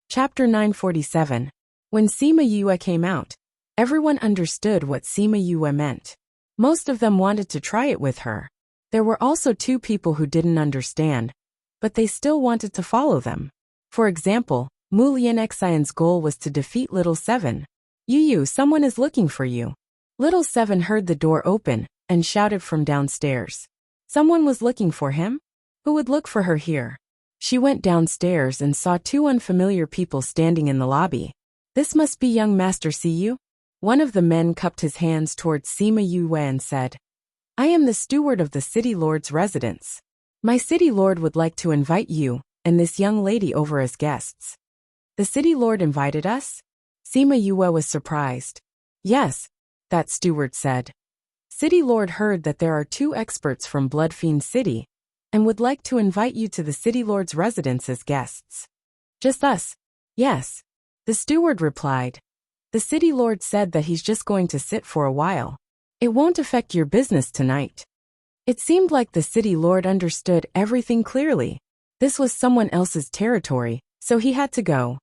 Chapter 947. When Sima Yue came out, everyone understood what Sima Yue meant. Most of them wanted to try it with her. There were also two people who didn't understand, but they still wanted to follow them. For example, Mu Lianxian's goal was to defeat Little Seven. Yu, someone is looking for you. Little Seven heard the door open and shouted from downstairs. Someone was looking for him? Who would look for her here? She went downstairs and saw two unfamiliar people standing in the lobby. This must be young Master Siyu? One of the men cupped his hands towards Sima Yue and said, I am the steward of the city lord's residence. My city lord would like to invite you and this young lady over as guests. The city lord invited us? Sima Yue was surprised. Yes, that steward said. City lord heard that there are two experts from Bloodfiend City and would like to invite you to the city lord's residence as guests. Just us? Yes. The steward replied. The city lord said that he's just going to sit for a while. It won't affect your business tonight. It seemed like the city lord understood everything clearly. This was someone else's territory, so he had to go.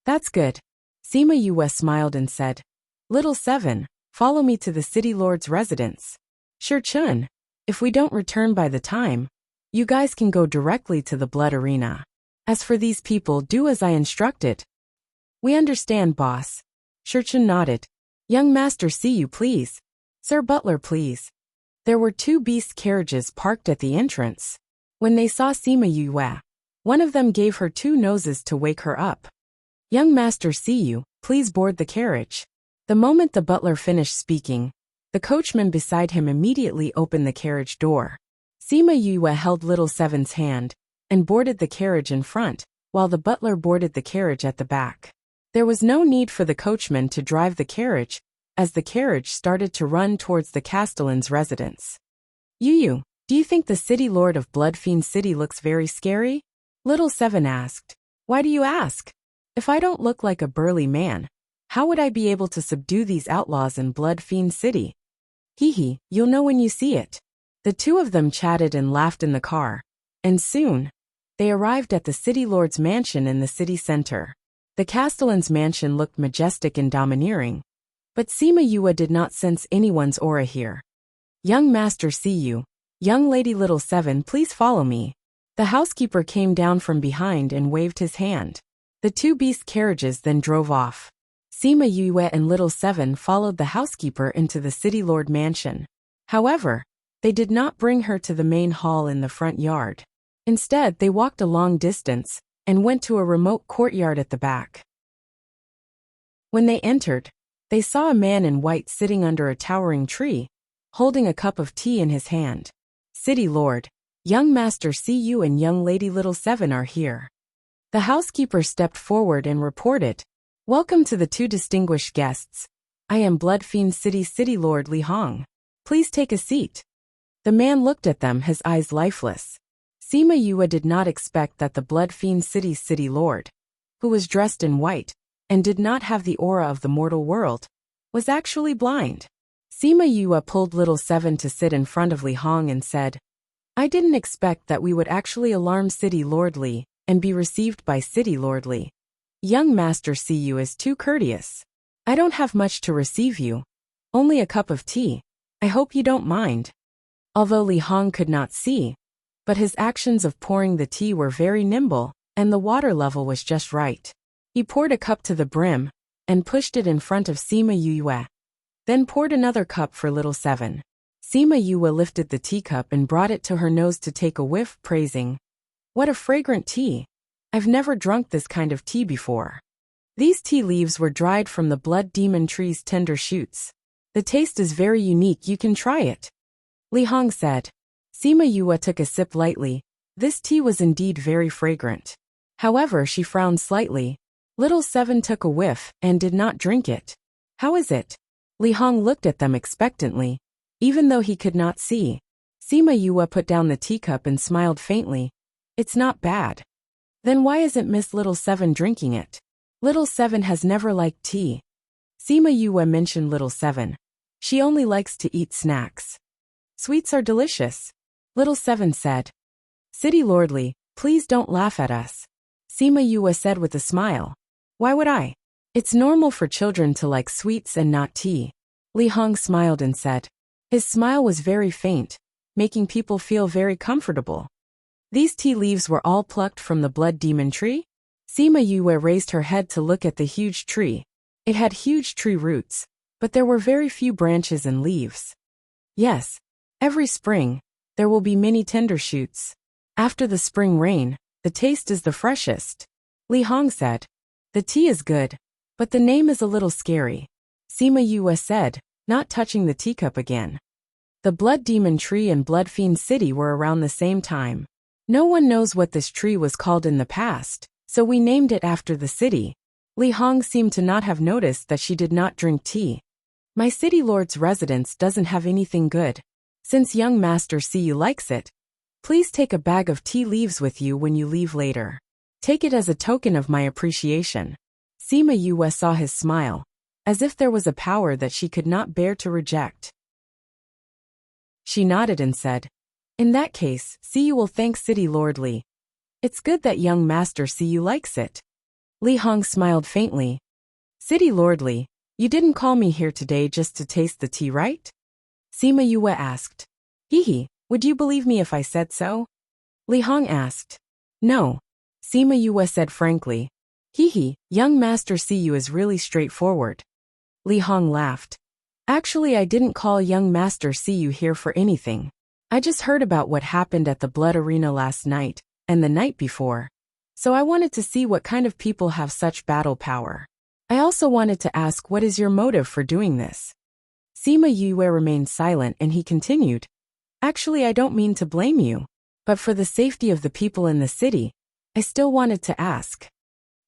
That's good. Sima Yue smiled and said, Little Seven, follow me to the city lord's residence. Sure Chun, if we don't return by the time, you guys can go directly to the blood arena. As for these people, do as I instructed. We understand, boss. Shurchen nodded. Young Master, see you, please. Sir Butler, please. There were two beast carriages parked at the entrance. When they saw Sima Yue, one of them gave her two noses to wake her up. Young Master, see you, please board the carriage. The moment the butler finished speaking, the coachman beside him immediately opened the carriage door. Sima Yue held Little Seven's hand and boarded the carriage in front, while the butler boarded the carriage at the back. There was no need for the coachman to drive the carriage, as the carriage started to run towards the castellan's residence. Yu, do you think the city lord of Bloodfiend City looks very scary? Little Seven asked. Why do you ask? If I don't look like a burly man, how would I be able to subdue these outlaws in Bloodfiend City? Hee, you'll know when you see it. The two of them chatted and laughed in the car, and soon, they arrived at the city lord's mansion in the city center. The castellan's mansion looked majestic and domineering, but Sima Yue did not sense anyone's aura here. Young Master Siyu, young lady Little Seven, please follow me. The housekeeper came down from behind and waved his hand. The two beast carriages then drove off. Sima Yue and Little Seven followed the housekeeper into the city lord mansion. However, they did not bring her to the main hall in the front yard. Instead, they walked a long distance and went to a remote courtyard at the back. When they entered, they saw a man in white sitting under a towering tree, holding a cup of tea in his hand. City Lord, young Master Siyu and young lady Little Seven are here. The housekeeper stepped forward and reported, Welcome to the two distinguished guests. I am Bloodfiend City City Lord Li Hong. Please take a seat. The man looked at them, his eyes lifeless. Sima Yue did not expect that the Bloodfiend City's city lord, who was dressed in white and did not have the aura of the mortal world, was actually blind. Sima Yue pulled Little Seven to sit in front of Li Hong and said, I didn't expect that we would actually alarm City Lord Li and be received by City Lord Li. Young Master Siyu is too courteous. I don't have much to receive you. Only a cup of tea. I hope you don't mind. Although Li Hong could not see, but his actions of pouring the tea were very nimble, and the water level was just right. He poured a cup to the brim and pushed it in front of Sima Yue, then poured another cup for Little Seven. Sima Yue lifted the teacup and brought it to her nose to take a whiff, praising, What a fragrant tea! I've never drunk this kind of tea before. These tea leaves were dried from the blood demon tree's tender shoots. The taste is very unique, you can try it. Li Hong said. Sima Yue took a sip lightly. This tea was indeed very fragrant. However, she frowned slightly. Little Seven took a whiff and did not drink it. How is it? Li Hong looked at them expectantly. Even though he could not see, Sima Yue put down the teacup and smiled faintly. It's not bad. Then why isn't Miss Little Seven drinking it? Little Seven has never liked tea. Sima Yue mentioned Little Seven. She only likes to eat snacks. Sweets are delicious. Little Seven said. City Lordly, please don't laugh at us. Sima Yue said with a smile. Why would I? It's normal for children to like sweets and not tea. Li Hong smiled and said. His smile was very faint, making people feel very comfortable. These tea leaves were all plucked from the blood demon tree? Sima Yue raised her head to look at the huge tree. It had huge tree roots, but there were very few branches and leaves. Yes, every spring, there will be many tender shoots. After the spring rain, the taste is the freshest. Li Hong said. The tea is good, but the name is a little scary. Sima Yue said, not touching the teacup again. The Blood Demon Tree and Blood Fiend City were around the same time. No one knows what this tree was called in the past, so we named it after the city. Li Hong seemed to not have noticed that she did not drink tea. My city lord's residence doesn't have anything good. Since young Master Siyu likes it, please take a bag of tea leaves with you when you leave later. Take it as a token of my appreciation. Sima Yue saw his smile, as if there was a power that she could not bear to reject. She nodded and said, in that case, Siyu will thank City Lord Li. It's good that young Master Siyu likes it. Li Hong smiled faintly. City Lord Li, you didn't call me here today just to taste the tea, right? Sima Yue asked. Hee, would you believe me if I said so? Li Hong asked. No. Sima Yue said frankly. Hee, young Master Siyu is really straightforward. Li Hong laughed. Actually, I didn't call young Master Siyu here for anything. I just heard about what happened at the Blood Arena last night, and the night before. So I wanted to see what kind of people have such battle power. I also wanted to ask what is your motive for doing this? Sima Yue remained silent and he continued. Actually, I don't mean to blame you. But for the safety of the people in the city, I still wanted to ask.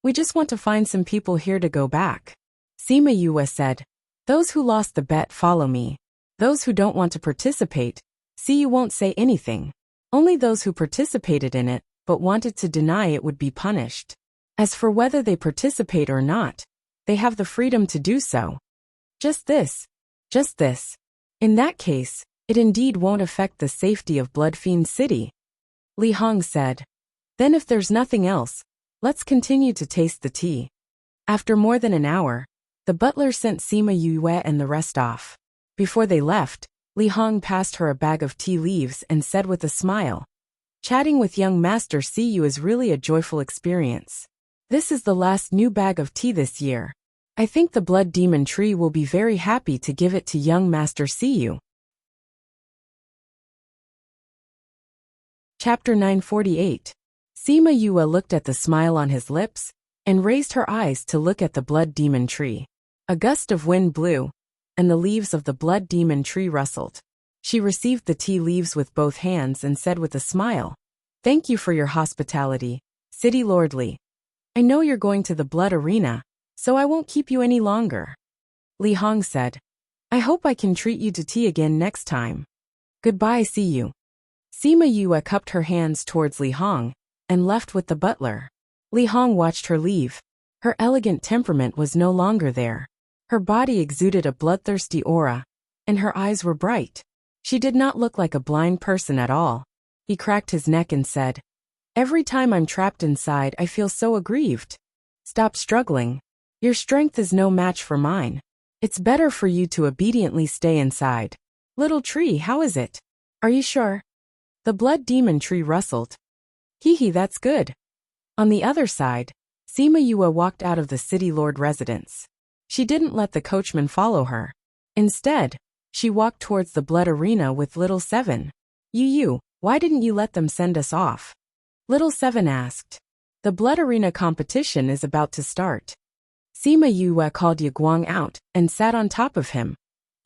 We just want to find some people here to go back. Sima Yue said. Those who lost the bet follow me. Those who don't want to participate, Siyu won't say anything. Only those who participated in it, but wanted to deny it would be punished. As for whether they participate or not, they have the freedom to do so. Just this. In that case, it indeed won't affect the safety of Blood Fiend City. Li Hong said. Then if there's nothing else, let's continue to taste the tea. After more than an hour, the butler sent Sima Yue and the rest off. Before they left, Li Hong passed her a bag of tea leaves and said with a smile, chatting with young Master Siyu is really a joyful experience. This is the last new bag of tea this year. I think the Blood Demon Tree will be very happy to give it to young Master Siyu. Chapter 948. Sima Yue looked at the smile on his lips and raised her eyes to look at the Blood Demon Tree. A gust of wind blew, and the leaves of the Blood Demon Tree rustled. She received the tea leaves with both hands and said with a smile, Thank you for your hospitality, City Lord Li. I know you're going to the Blood Arena, so I won't keep you any longer. Li Hong said, I hope I can treat you to tea again next time. Goodbye, see you. Sima Yue cupped her hands towards Li Hong and left with the butler. Li Hong watched her leave. Her elegant temperament was no longer there. Her body exuded a bloodthirsty aura, and her eyes were bright. She did not look like a blind person at all. He cracked his neck and said, Every time I'm trapped inside, I feel so aggrieved. Stop struggling. Your strength is no match for mine. It's better for you to obediently stay inside. Little tree, how is it? Are you sure? The Blood Demon Tree rustled. Hee, that's good. On the other side, Sima Yue walked out of the City Lord residence. She didn't let the coachman follow her. Instead, she walked towards the Blood Arena with Little Seven. Yu, why didn't you let them send us off? Little Seven asked. The Blood Arena competition is about to start. Sima Yue called Guang out and sat on top of him,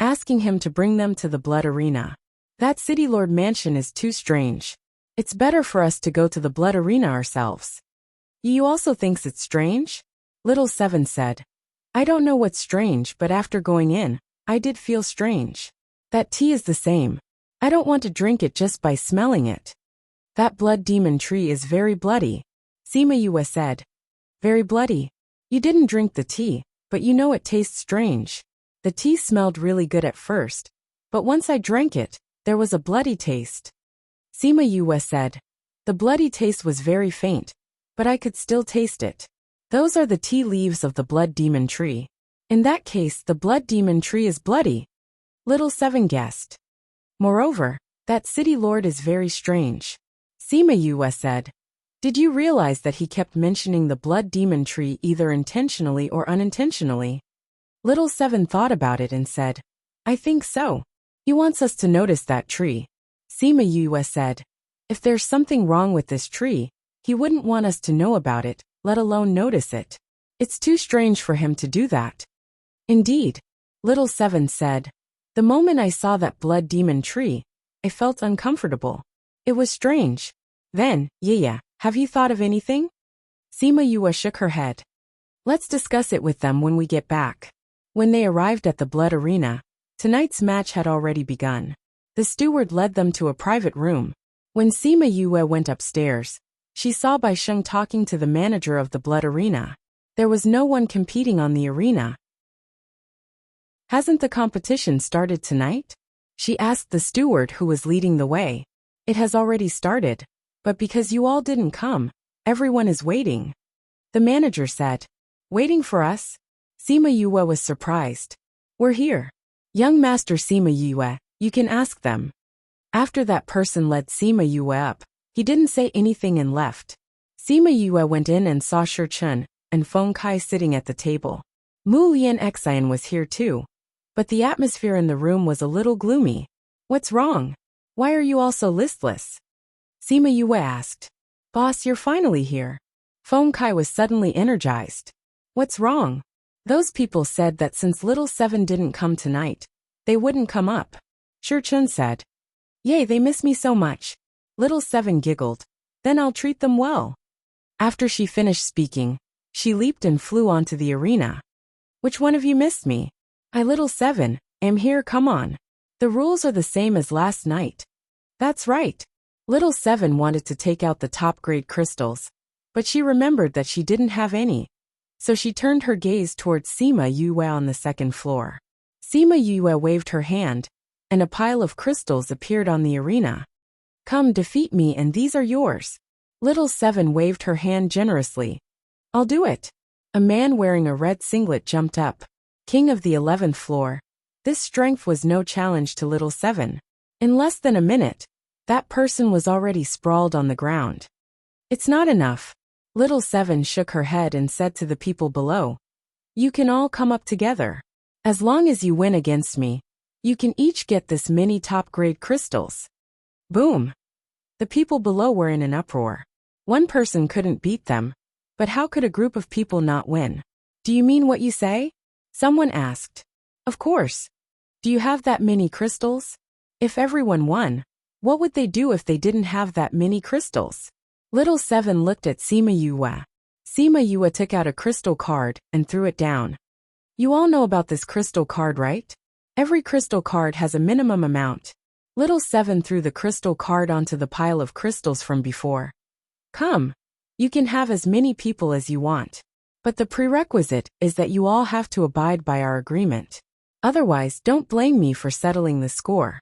asking him to bring them to the Blood Arena. That City Lord mansion is too strange. It's better for us to go to the Blood Arena ourselves. You also thinks it's strange? Little Seven said. I don't know what's strange, but after going in, I did feel strange. That tea is the same. I don't want to drink it just by smelling it. That Blood Demon Tree is very bloody, Sima Yue said. Very bloody. You didn't drink the tea, but you know it tastes strange. The tea smelled really good at first, but once I drank it, there was a bloody taste. Sima Yue said. The bloody taste was very faint, but I could still taste it. Those are the tea leaves of the blood demon tree. In that case, the blood demon tree is bloody, Little Seven guessed. Moreover, that city lord is very strange, Sima Yue said. Did you realize that he kept mentioning the blood demon tree either intentionally or unintentionally? Little Seven thought about it and said, I think so. He wants us to notice that tree, Sima Yue said. If there's something wrong with this tree, he wouldn't want us to know about it, let alone notice it. It's too strange for him to do that. Indeed, Little Seven said. The moment I saw that blood demon tree, I felt uncomfortable. It was strange. Then, yeah, have you thought of anything? Sima Yue shook her head. Let's discuss it with them when we get back. When they arrived at the blood arena, tonight's match had already begun. The steward led them to a private room. When Sima Yue went upstairs, she saw Bai Sheng talking to the manager of the blood arena. There was no one competing on the arena. Hasn't the competition started tonight? She asked the steward who was leading the way. It has already started, but because you all didn't come, everyone is waiting. The manager said. Waiting for us? Sima Yue was surprised. We're here. Young Master Sima Yue, you can ask them. After that person led Sima Yue up, he didn't say anything and left. Sima Yue went in and saw Shi Chun and Feng Kai sitting at the table. Mu Lian Xian was here too. But the atmosphere in the room was a little gloomy. What's wrong? Why are you all so listless? Sima Yue asked. Boss, you're finally here. Feng Kai was suddenly energized. What's wrong? Those people said that since Little Seven didn't come tonight, they wouldn't come up. Shi Chun said. Yay, they miss me so much. Little Seven giggled. Then I'll treat them well. After she finished speaking, she leaped and flew onto the arena. Which one of you missed me? I Little Seven, am here, come on. The rules are the same as last night. That's right. Little Seven wanted to take out the top-grade crystals, but she remembered that she didn't have any. So she turned her gaze towards Sima Yue on the second floor. Sima Yue waved her hand, and a pile of crystals appeared on the arena. Come defeat me and these are yours. Little Seven waved her hand generously. I'll do it. A man wearing a red singlet jumped up. King of the 11th floor. This strength was no challenge to Little Seven. In less than a minute, that person was already sprawled on the ground. It's not enough. Little Seven shook her head and said to the people below. You can all come up together. As long as you win against me, you can each get this many top-grade crystals. Boom! The people below were in an uproar. One person couldn't beat them, but how could a group of people not win? Do you mean what you say? Someone asked. Of course. Do you have that many crystals? If everyone won, what would they do if they didn't have that many crystals? Little Seven looked at Sima Yue. Sima Yue took out a crystal card and threw it down. You all know about this crystal card, right? Every crystal card has a minimum amount. Little Seven threw the crystal card onto the pile of crystals from before. Come. You can have as many people as you want. But the prerequisite is that you all have to abide by our agreement. Otherwise, don't blame me for settling the score.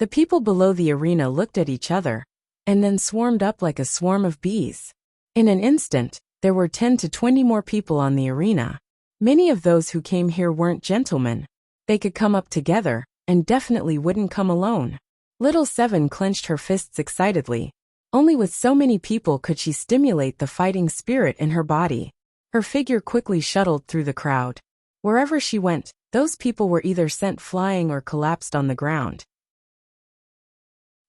The people below the arena looked at each other, and then swarmed up like a swarm of bees. In an instant, there were 10 to 20 more people on the arena. Many of those who came here weren't gentlemen. They could come up together, and definitely wouldn't come alone. Little Seven clenched her fists excitedly. Only with so many people could she stimulate the fighting spirit in her body. Her figure quickly shuttled through the crowd. Wherever she went, those people were either sent flying or collapsed on the ground.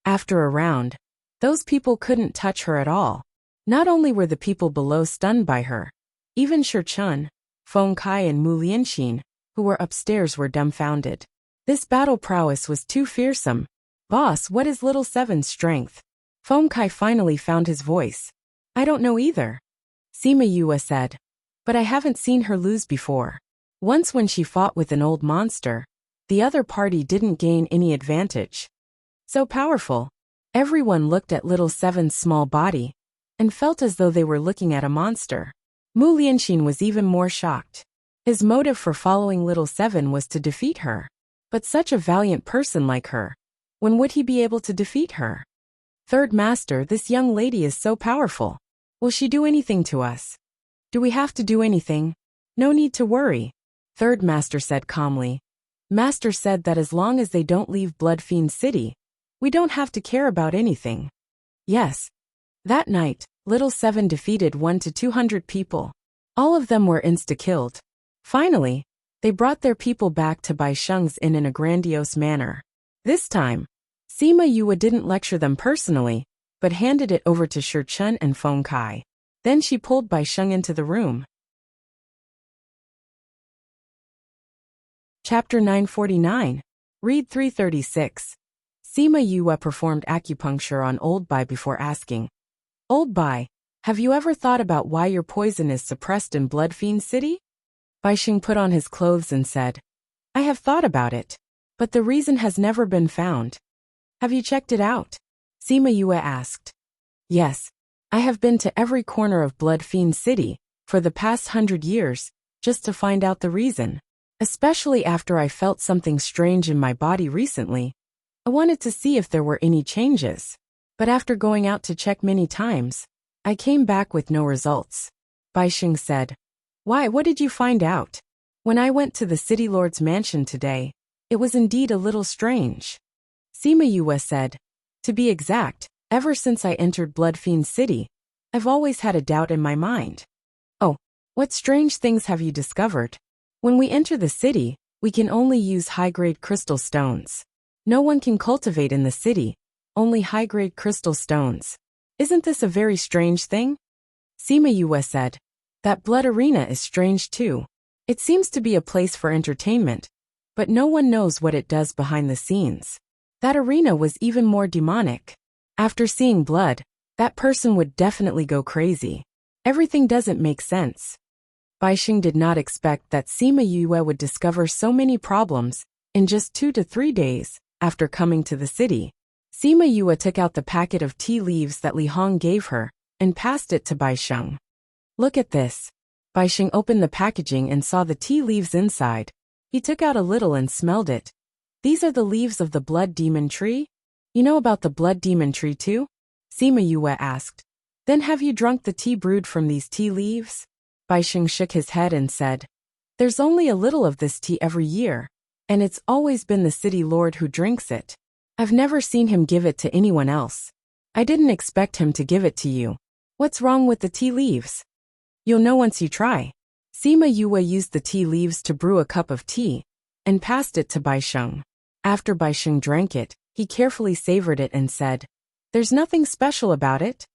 After a round, those people couldn't touch her at all. Not only were the people below stunned by her, even Shi Chun, Feng Kai and Mu Lianxin, who were upstairs, were dumbfounded. This battle prowess was too fearsome. Boss, what is Little Seven's strength? Feng Kai finally found his voice. I don't know either. Sima Yue said. But I haven't seen her lose before. Once when she fought with an old monster, the other party didn't gain any advantage. So powerful. Everyone looked at Little Seven's small body and felt as though they were looking at a monster. Mu Lianxin was even more shocked. His motive for following Little Seven was to defeat her. But such a valiant person like her, when would he be able to defeat her? Third Master, this young lady is so powerful. Will she do anything to us? Do we have to do anything? No need to worry. Third Master said calmly. Master said that as long as they don't leave Blood Fiend City, we don't have to care about anything. Yes. That night, Little Seven defeated 1 to 200 people. All of them were insta-killed. Finally, they brought their people back to Bai Sheng's inn in a grandiose manner. This time, Sima Yue didn't lecture them personally, but handed it over to Shi Chun and Feng Kai. Then she pulled Bai Sheng into the room. Chapter 949. Read 336. Sima Yue performed acupuncture on Old Bai before asking, Old Bai, have you ever thought about why your poison is suppressed in Blood Fiend City? Bai Sheng put on his clothes and said, I have thought about it, but the reason has never been found. Have you checked it out? Sima Yue asked. Yes, I have been to every corner of Blood Fiend City for the past 100 years, just to find out the reason. Especially after I felt something strange in my body recently. I wanted to see if there were any changes. But after going out to check many times, I came back with no results. Bai Sheng said, Why, what did you find out? When I went to the City Lord's mansion today, it was indeed a little strange. Sima Yue said, To be exact, ever since I entered Blood Fiend City, I've always had a doubt in my mind. Oh, what strange things have you discovered? When we enter the city, we can only use high-grade crystal stones. No one can cultivate in the city, only high-grade crystal stones. Isn't this a very strange thing? Sima Yue said, That blood arena is strange too. It seems to be a place for entertainment, but no one knows what it does behind the scenes. That arena was even more demonic. After seeing blood, that person would definitely go crazy. Everything doesn't make sense. Bai Sheng did not expect that Sima Yue would discover so many problems in just 2 to 3 days after coming to the city. Sima Yue took out the packet of tea leaves that Li Hong gave her and passed it to Bai Sheng. Look at this. Bai Sheng opened the packaging and saw the tea leaves inside. He took out a little and smelled it. These are the leaves of the blood demon tree? You know about the blood demon tree too? Sima Yue asked. Then have you drunk the tea brewed from these tea leaves? Bai Sheng shook his head and said, There's only a little of this tea every year, and it's always been the city lord who drinks it. I've never seen him give it to anyone else. I didn't expect him to give it to you. What's wrong with the tea leaves? You'll know once you try. Sima Yue used the tea leaves to brew a cup of tea, and passed it to Bai Sheng. After Bai Sheng drank it, he carefully savored it and said, There's nothing special about it.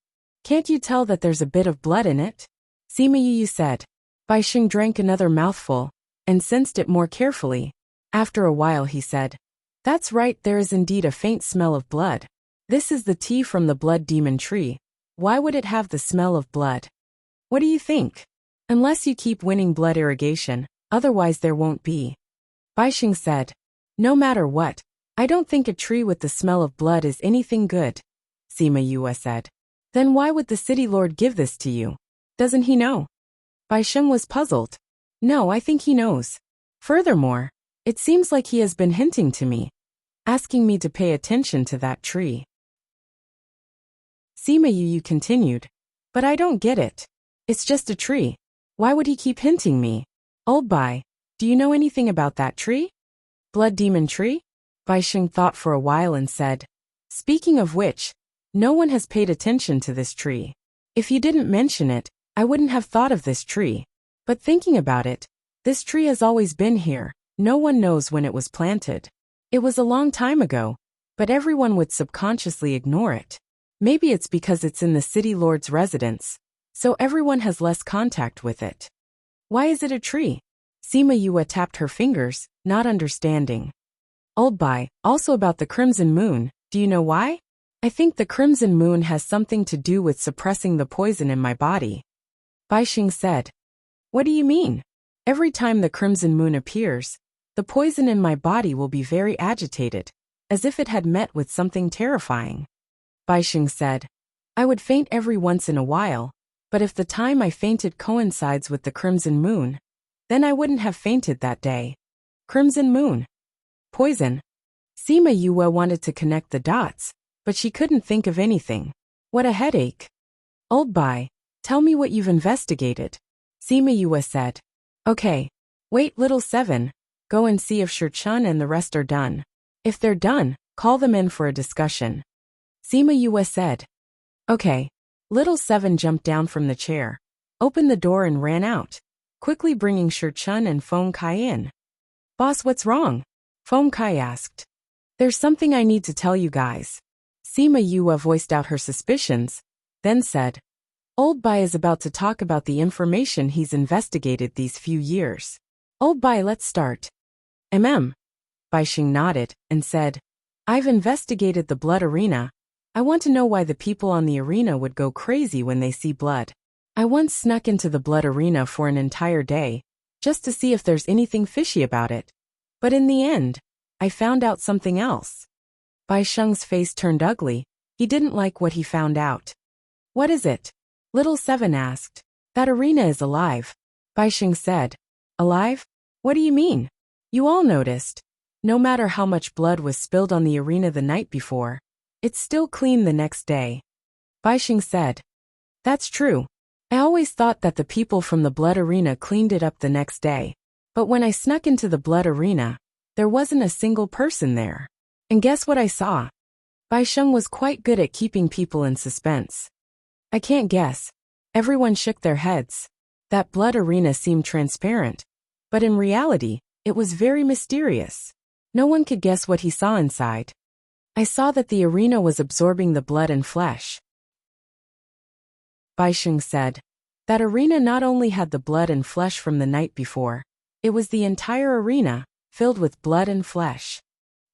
Can't you tell that there's a bit of blood in it? Sima Yue said. Bai Sheng drank another mouthful, and sensed it more carefully. After a while he said, That's right, there is indeed a faint smell of blood. This is the tea from the blood demon tree. Why would it have the smell of blood? What do you think? Unless you keep winning blood irrigation, otherwise there won't be. Bai Sheng said, No matter what, I don't think a tree with the smell of blood is anything good. Sima Yue said. Then why would the city lord give this to you? Doesn't he know? Bai Sheng was puzzled. No, I think he knows. Furthermore, it seems like he has been hinting to me, asking me to pay attention to that tree. Sima Yue continued. But I don't get it. It's just a tree. Why would he keep hinting me? Old Bai, do you know anything about that tree? Blood demon tree? Bai Sheng thought for a while and said, Speaking of which, no one has paid attention to this tree. If you didn't mention it, I wouldn't have thought of this tree. But thinking about it, this tree has always been here. No one knows when it was planted. It was a long time ago, but everyone would subconsciously ignore it. Maybe it's because it's in the city lord's residence, so everyone has less contact with it. Why is it a tree? Sima Yue tapped her fingers, not understanding. Old Bai, also about the crimson moon, do you know why? I think the crimson moon has something to do with suppressing the poison in my body. Bai Sheng said. What do you mean? Every time the crimson moon appears, the poison in my body will be very agitated, as if it had met with something terrifying. Bai Sheng said, I would faint every once in a while, but if the time I fainted coincides with the crimson moon, then I wouldn't have fainted that day. Crimson moon. Poison. Sima Yue wanted to connect the dots, but she couldn't think of anything. What a headache. Old Bai, tell me what you've investigated. Sima Yue said. Okay. Wait, little 7. Go and see if Shurchun and the rest are done. If they're done, call them in for a discussion. Sima Yue said. Okay. Little 7 jumped down from the chair, opened the door and ran out, quickly bringing Shurchun and Feng Kai in. Boss, what's wrong? Feng Kai asked. There's something I need to tell you guys. Sima Yue voiced out her suspicions, then said. Old Bai is about to talk about the information he's investigated these few years. Old Bai, let's start. Bai Xing nodded and said, I've investigated the blood arena. I want to know why the people on the arena would go crazy when they see blood. I once snuck into the blood arena for an entire day, just to see if there's anything fishy about it. But in the end, I found out something else. Bai Sheng's face turned ugly. He didn't like what he found out. What is it? Little 7 asked. That arena is alive. Bai Sheng said. Alive? What do you mean? You all noticed. No matter how much blood was spilled on the arena the night before, it's still clean the next day. Bai Sheng said. That's true. I always thought that the people from the blood arena cleaned it up the next day. But when I snuck into the blood arena, there wasn't a single person there. And guess what I saw? Bai Sheng was quite good at keeping people in suspense. I can't guess. Everyone shook their heads. That blood arena seemed transparent. But in reality, it was very mysterious. No one could guess what he saw inside. I saw that the arena was absorbing the blood and flesh. Bai Sheng said. That arena not only had the blood and flesh from the night before, it was the entire arena, filled with blood and flesh.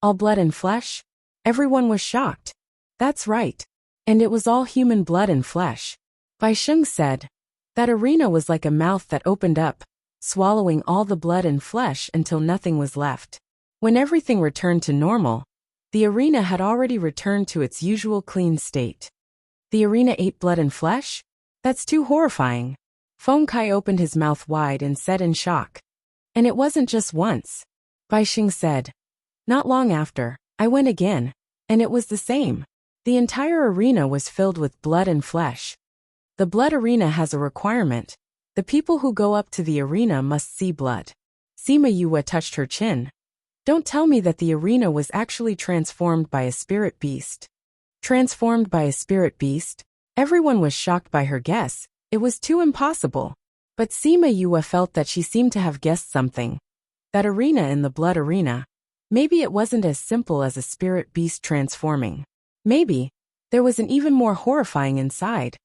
All blood and flesh? Everyone was shocked. That's right. And it was all human blood and flesh. Bai Sheng said. That arena was like a mouth that opened up, swallowing all the blood and flesh until nothing was left. When everything returned to normal, the arena had already returned to its usual clean state. The arena ate blood and flesh? That's too horrifying. Feng Kai opened his mouth wide and said in shock. And it wasn't just once. Bai Sheng said. Not long after, I went again, and it was the same. The entire arena was filled with blood and flesh. The blood arena has a requirement. The people who go up to the arena must see blood. Sima Yue touched her chin. Don't tell me that the arena was actually transformed by a spirit beast. Transformed by a spirit beast? Everyone was shocked by her guess. It was too impossible. But Sima Yue felt that she seemed to have guessed something. That arena in the blood arena. Maybe it wasn't as simple as a spirit beast transforming. Maybe there was an even more horrifying inside.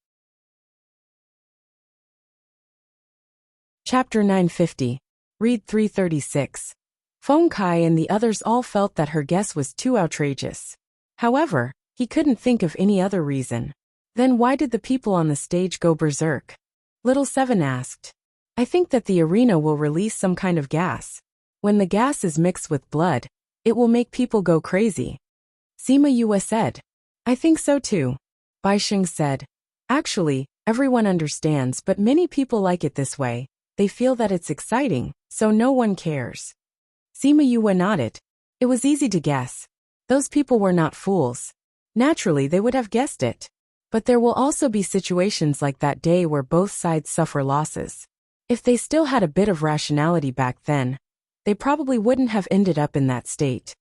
Chapter 950. Read 336. Feng Kai and the others all felt that her guess was too outrageous. However, he couldn't think of any other reason. Then why did the people on the stage go berserk? Little 7 asked. I think that the arena will release some kind of gas. When the gas is mixed with blood, it will make people go crazy. Sima Yue said. I think so too. Bai Sheng said. Actually, everyone understands, but many people like it this way. They feel that it's exciting, so no one cares. Sima Yue nodded. It was easy to guess. Those people were not fools. Naturally, they would have guessed it. But there will also be situations like that day where both sides suffer losses. If they still had a bit of rationality back then, they probably wouldn't have ended up in that state.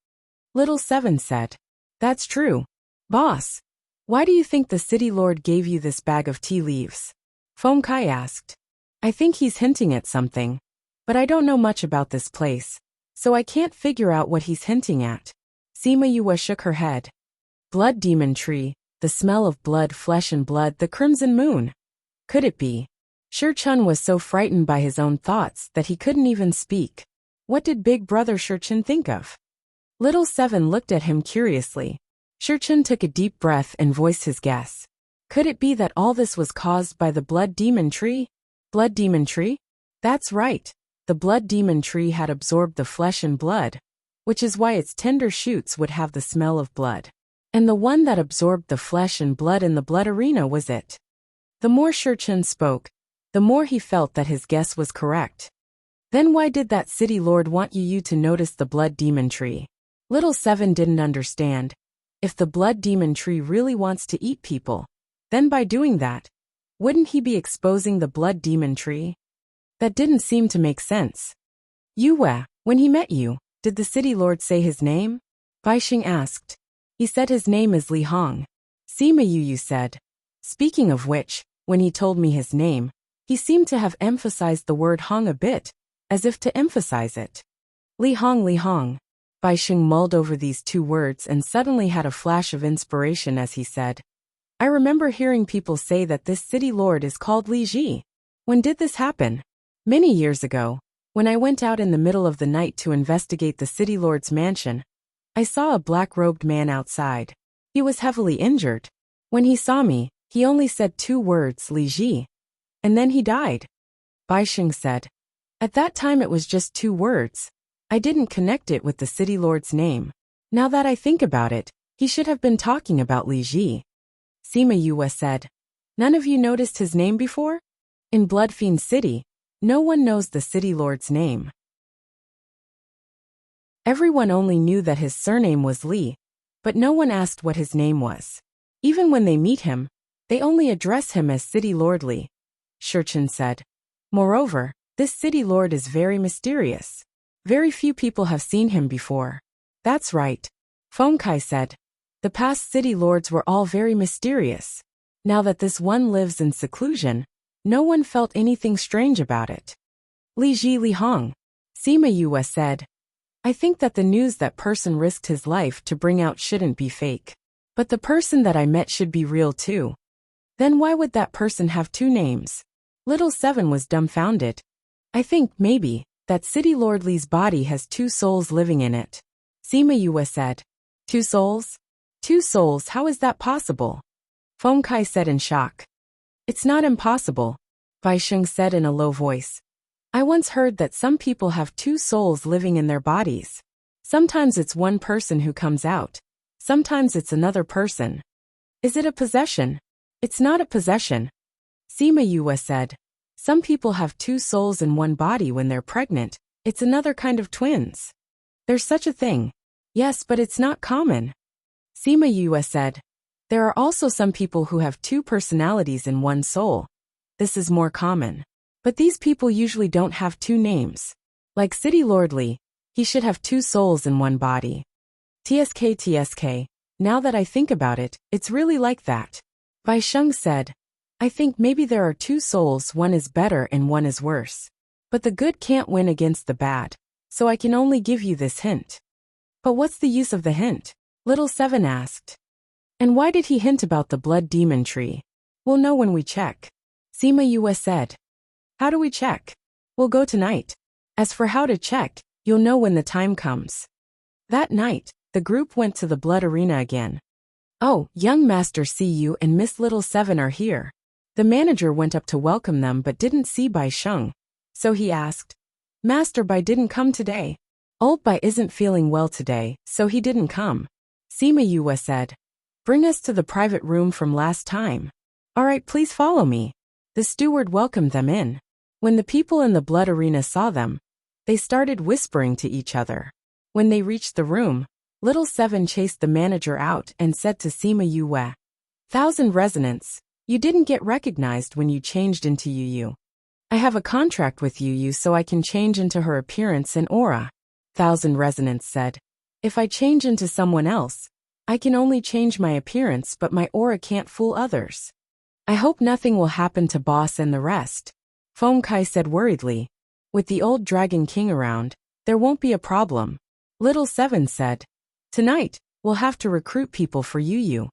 Little 7 said. That's true. Boss, why do you think the city lord gave you this bag of tea leaves? Feng Kai asked. I think he's hinting at something. But I don't know much about this place, so I can't figure out what he's hinting at. Sima Yue shook her head. Blood demon tree, the smell of blood, flesh and blood, the crimson moon. Could it be? Shurchun was so frightened by his own thoughts that he couldn't even speak. What did big brother Shurchun think of? Little 7 looked at him curiously. Shurchun took a deep breath and voiced his guess. Could it be that all this was caused by the blood demon tree? Blood demon tree? That's right. The blood demon tree had absorbed the flesh and blood, which is why its tender shoots would have the smell of blood. And the one that absorbed the flesh and blood in the blood arena was it. The more Shurchun spoke, the more he felt that his guess was correct. Then why did that city lord want you to notice the blood demon tree? Little 7 didn't understand. If the blood demon tree really wants to eat people, then by doing that, wouldn't he be exposing the blood demon tree? That didn't seem to make sense. Yue, when he met you, did the city lord say his name? Baixing asked. He said his name is Li Hong. Sima Yu said. Speaking of which, when he told me his name, he seemed to have emphasized the word Hong a bit, as if to emphasize it. Li Hong, Li Hong. Baixing mulled over these two words and suddenly had a flash of inspiration as he said, I remember hearing people say that this city lord is called Li Ji. When did this happen? Many years ago, when I went out in the middle of the night to investigate the city lord's mansion, I saw a black-robed man outside. He was heavily injured. When he saw me, he only said two words, Li Ji. And then he died. Baixing said. At that time it was just two words. I didn't connect it with the city lord's name. Now that I think about it, he should have been talking about Li Ji. Sima Yue said. None of you noticed his name before? In Bloodfiend City, no one knows the city lord's name. Everyone only knew that his surname was Li, but no one asked what his name was. Even when they meet him, they only address him as City Lord Li. Shurchen said. Moreover, this city lord is very mysterious. Very few people have seen him before. That's right. Fengkai said. The past city lords were all very mysterious. Now that this one lives in seclusion, no one felt anything strange about it. Li Ji Li Hong. Sima Yue said. I think that the news that person risked his life to bring out shouldn't be fake. But the person that I met should be real too. Then why would that person have two names? Little Seven was dumbfounded. I think, maybe, that City Lord Li's body has two souls living in it. Sima Yue said. Two souls? Two souls, how is that possible? Fengkai said in shock. It's not impossible, Baixing said in a low voice. I once heard that some people have two souls living in their bodies. Sometimes it's one person who comes out. Sometimes it's another person. Is it a possession? It's not a possession. Sima Yue said. Some people have two souls in one body when they're pregnant. It's another kind of twins. There's such a thing. Yes, but it's not common. Sima Yue said. There are also some people who have two personalities in one soul. This is more common. But these people usually don't have two names. Like City Lord Li, he should have two souls in one body. TSK. Now that I think about it, it's really like that. Baisheng said. I think maybe there are two souls, one is better and one is worse. But the good can't win against the bad, so I can only give you this hint. But what's the use of the hint? Little Seven asked. And why did he hint about the blood demon tree? We'll know when we check. Sima Yue said. How do we check? We'll go tonight. As for how to check, you'll know when the time comes. That night, the group went to the blood arena again. Oh, young Master Cu and Miss Little Seven are here. The manager went up to welcome them but didn't see Bai Sheng. So he asked, Master Bai didn't come today. Old Bai isn't feeling well today, so he didn't come. Sima Yue said, bring us to the private room from last time. Alright, please follow me. The steward welcomed them in. When the people in the blood arena saw them, they started whispering to each other. When they reached the room, Little Seven chased the manager out and said to Sima Yue, 1,000 resonance, you didn't get recognized when you changed into Yu. I have a contract with Yu so I can change into her appearance and aura. 1,000 resonance said, if I change into someone else, I can only change my appearance but my aura can't fool others. I hope nothing will happen to Boss and the rest. Fengkai said worriedly. With the old Dragon King around, there won't be a problem. Little Seven said. Tonight, we'll have to recruit people for Yu.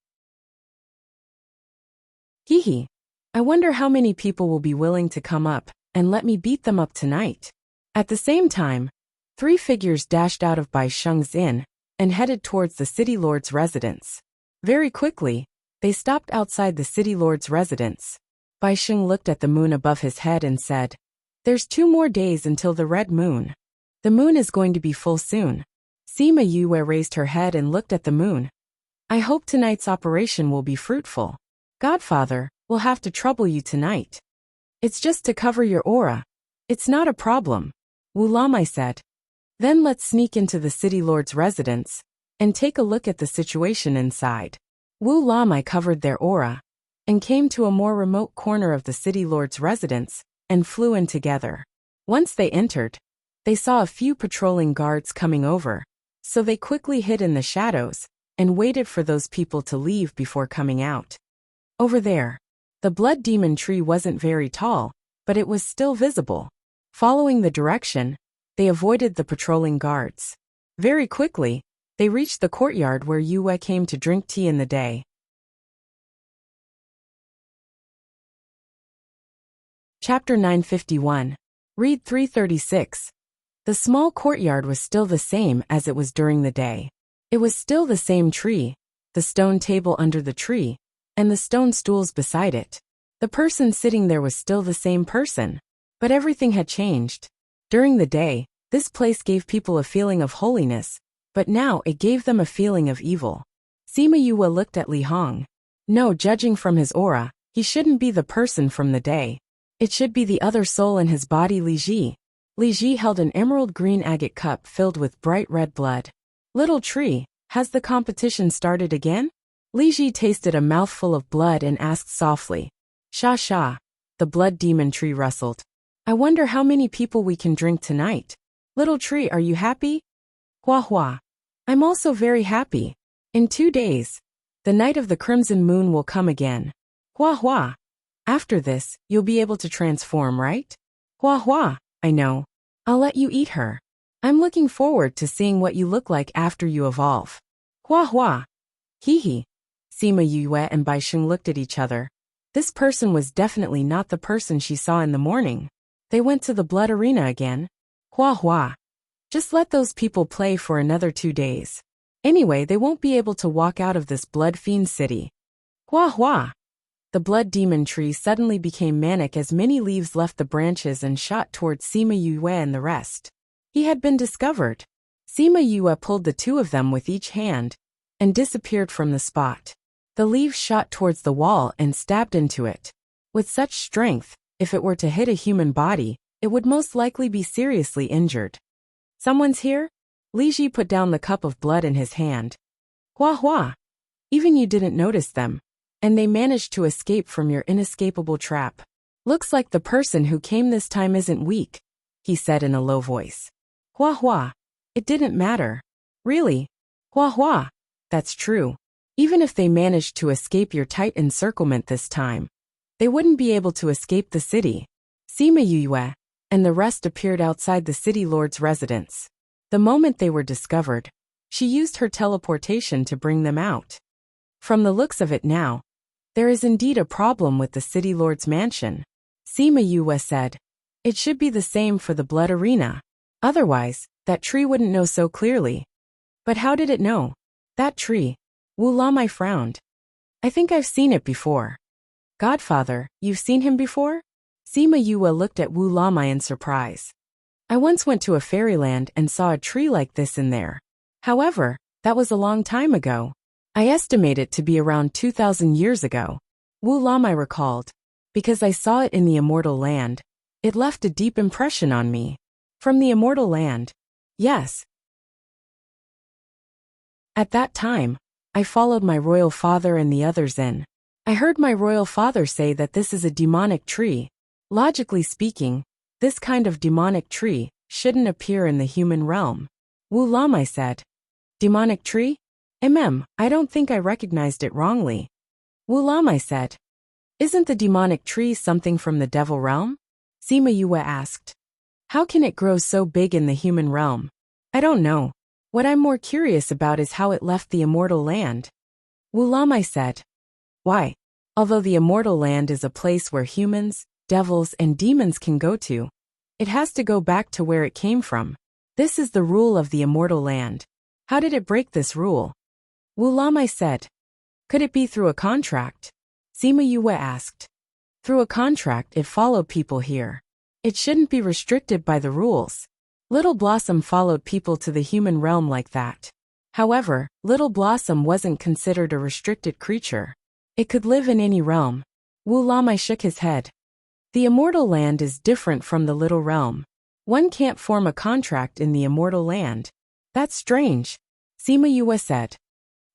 Hehe. I wonder how many people will be willing to come up and let me beat them up tonight. At the same time, 3 figures dashed out of Bai Sheng's inn and headed towards the city lord's residence. Very quickly, they stopped outside the city lord's residence. Bai Sheng looked at the moon above his head and said, there's 2 more days until the red moon. The moon is going to be full soon. Sima Yue raised her head and looked at the moon. I hope tonight's operation will be fruitful. Godfather, we'll have to trouble you tonight. It's just to cover your aura. It's not a problem. Wu Lamai said. Then let's sneak into the city lord's residence and take a look at the situation inside. Wu Lamai covered their aura and came to a more remote corner of the city lord's residence and flew in together. Once they entered, they saw a few patrolling guards coming over, so they quickly hid in the shadows and waited for those people to leave before coming out. Over there, the blood demon tree wasn't very tall, but it was still visible. Following the direction, they avoided the patrolling guards. Very quickly, they reached the courtyard where Yue came to drink tea in the day. Chapter 951. Read 336. The small courtyard was still the same as it was during the day. It was still the same tree, the stone table under the tree, and the stone stools beside it. The person sitting there was still the same person, but everything had changed. During the day, this place gave people a feeling of holiness, but now it gave them a feeling of evil. Sima Yue looked at Li Hong. No, judging from his aura, he shouldn't be the person from the day. It should be the other soul in his body, Li Ji. Li Ji held an emerald green agate cup filled with bright red blood. Little tree, has the competition started again? Li Ji tasted a mouthful of blood and asked softly. Sha sha. The blood demon tree rustled. I wonder how many people we can drink tonight. Little tree, are you happy? Hua hua. I'm also very happy. In 2 days, the night of the crimson moon will come again. Hua hua. After this, you'll be able to transform, right? Hua hua. I know. I'll let you eat her. I'm looking forward to seeing what you look like after you evolve. Hua hua. Hee hee. Sima Yue and Bai Sheng looked at each other. This person was definitely not the person she saw in the morning. They went to the blood arena again. Hua hua. Just let those people play for another 2 days. Anyway, they won't be able to walk out of this blood fiend city. Hua hua. The blood demon tree suddenly became manic as many leaves left the branches and shot towards Sima Yue and the rest. He had been discovered. Sima Yue pulled the 2 of them with each hand and disappeared from the spot. The leaves shot towards the wall and stabbed into it. With such strength, if it were to hit a human body, it would most likely be seriously injured. Someone's here? Li Ji put down the cup of blood in his hand. Hua hua. Even you didn't notice them, and they managed to escape from your inescapable trap. Looks like the person who came this time isn't weak, he said in a low voice. Hua hua. It didn't matter. Really? Hua hua. That's true. Even if they managed to escape your tight encirclement this time, they wouldn't be able to escape the city. Sima Yue and the rest appeared outside the city lord's residence. The moment they were discovered, she used her teleportation to bring them out. From the looks of it now, there is indeed a problem with the city lord's mansion. Sima Yue said. It should be the same for the blood arena. Otherwise, that tree wouldn't know so clearly. But how did it know? That tree. Wu Lamai frowned. I think I've seen it before. Godfather, you've seen him before? Sima Yue looked at Wu Lamai in surprise. I once went to a fairyland and saw a tree like this in there. However, that was a long time ago. I estimate it to be around 2,000 years ago. Wu Lamai recalled. Because I saw it in the immortal land, it left a deep impression on me. From the immortal land? Yes. At that time, I followed my royal father and the others in. I heard my royal father say that this is a demonic tree. Logically speaking, this kind of demonic tree shouldn't appear in the human realm. Wu Lamai said. Demonic tree? I don't think I recognized it wrongly. Wu Lamai said. Isn't the demonic tree something from the devil realm? Sima Yue asked. How can it grow so big in the human realm? I don't know. What I'm more curious about is how it left the immortal land. Wu Lamai said. Why? Although the immortal land is a place where humans, devils, and demons can go to, it has to go back to where it came from. This is the rule of the immortal land. How did it break this rule? Wu Lamai said. Could it be through a contract? Sima Yue asked. Through a contract, it followed people here. It shouldn't be restricted by the rules. Little Blossom followed people to the human realm like that. However, Little Blossom wasn't considered a restricted creature. It could live in any realm. Wu Lamai shook his head. The immortal land is different from the little realm. One can't form a contract in the immortal land. That's strange. Sima Yue said.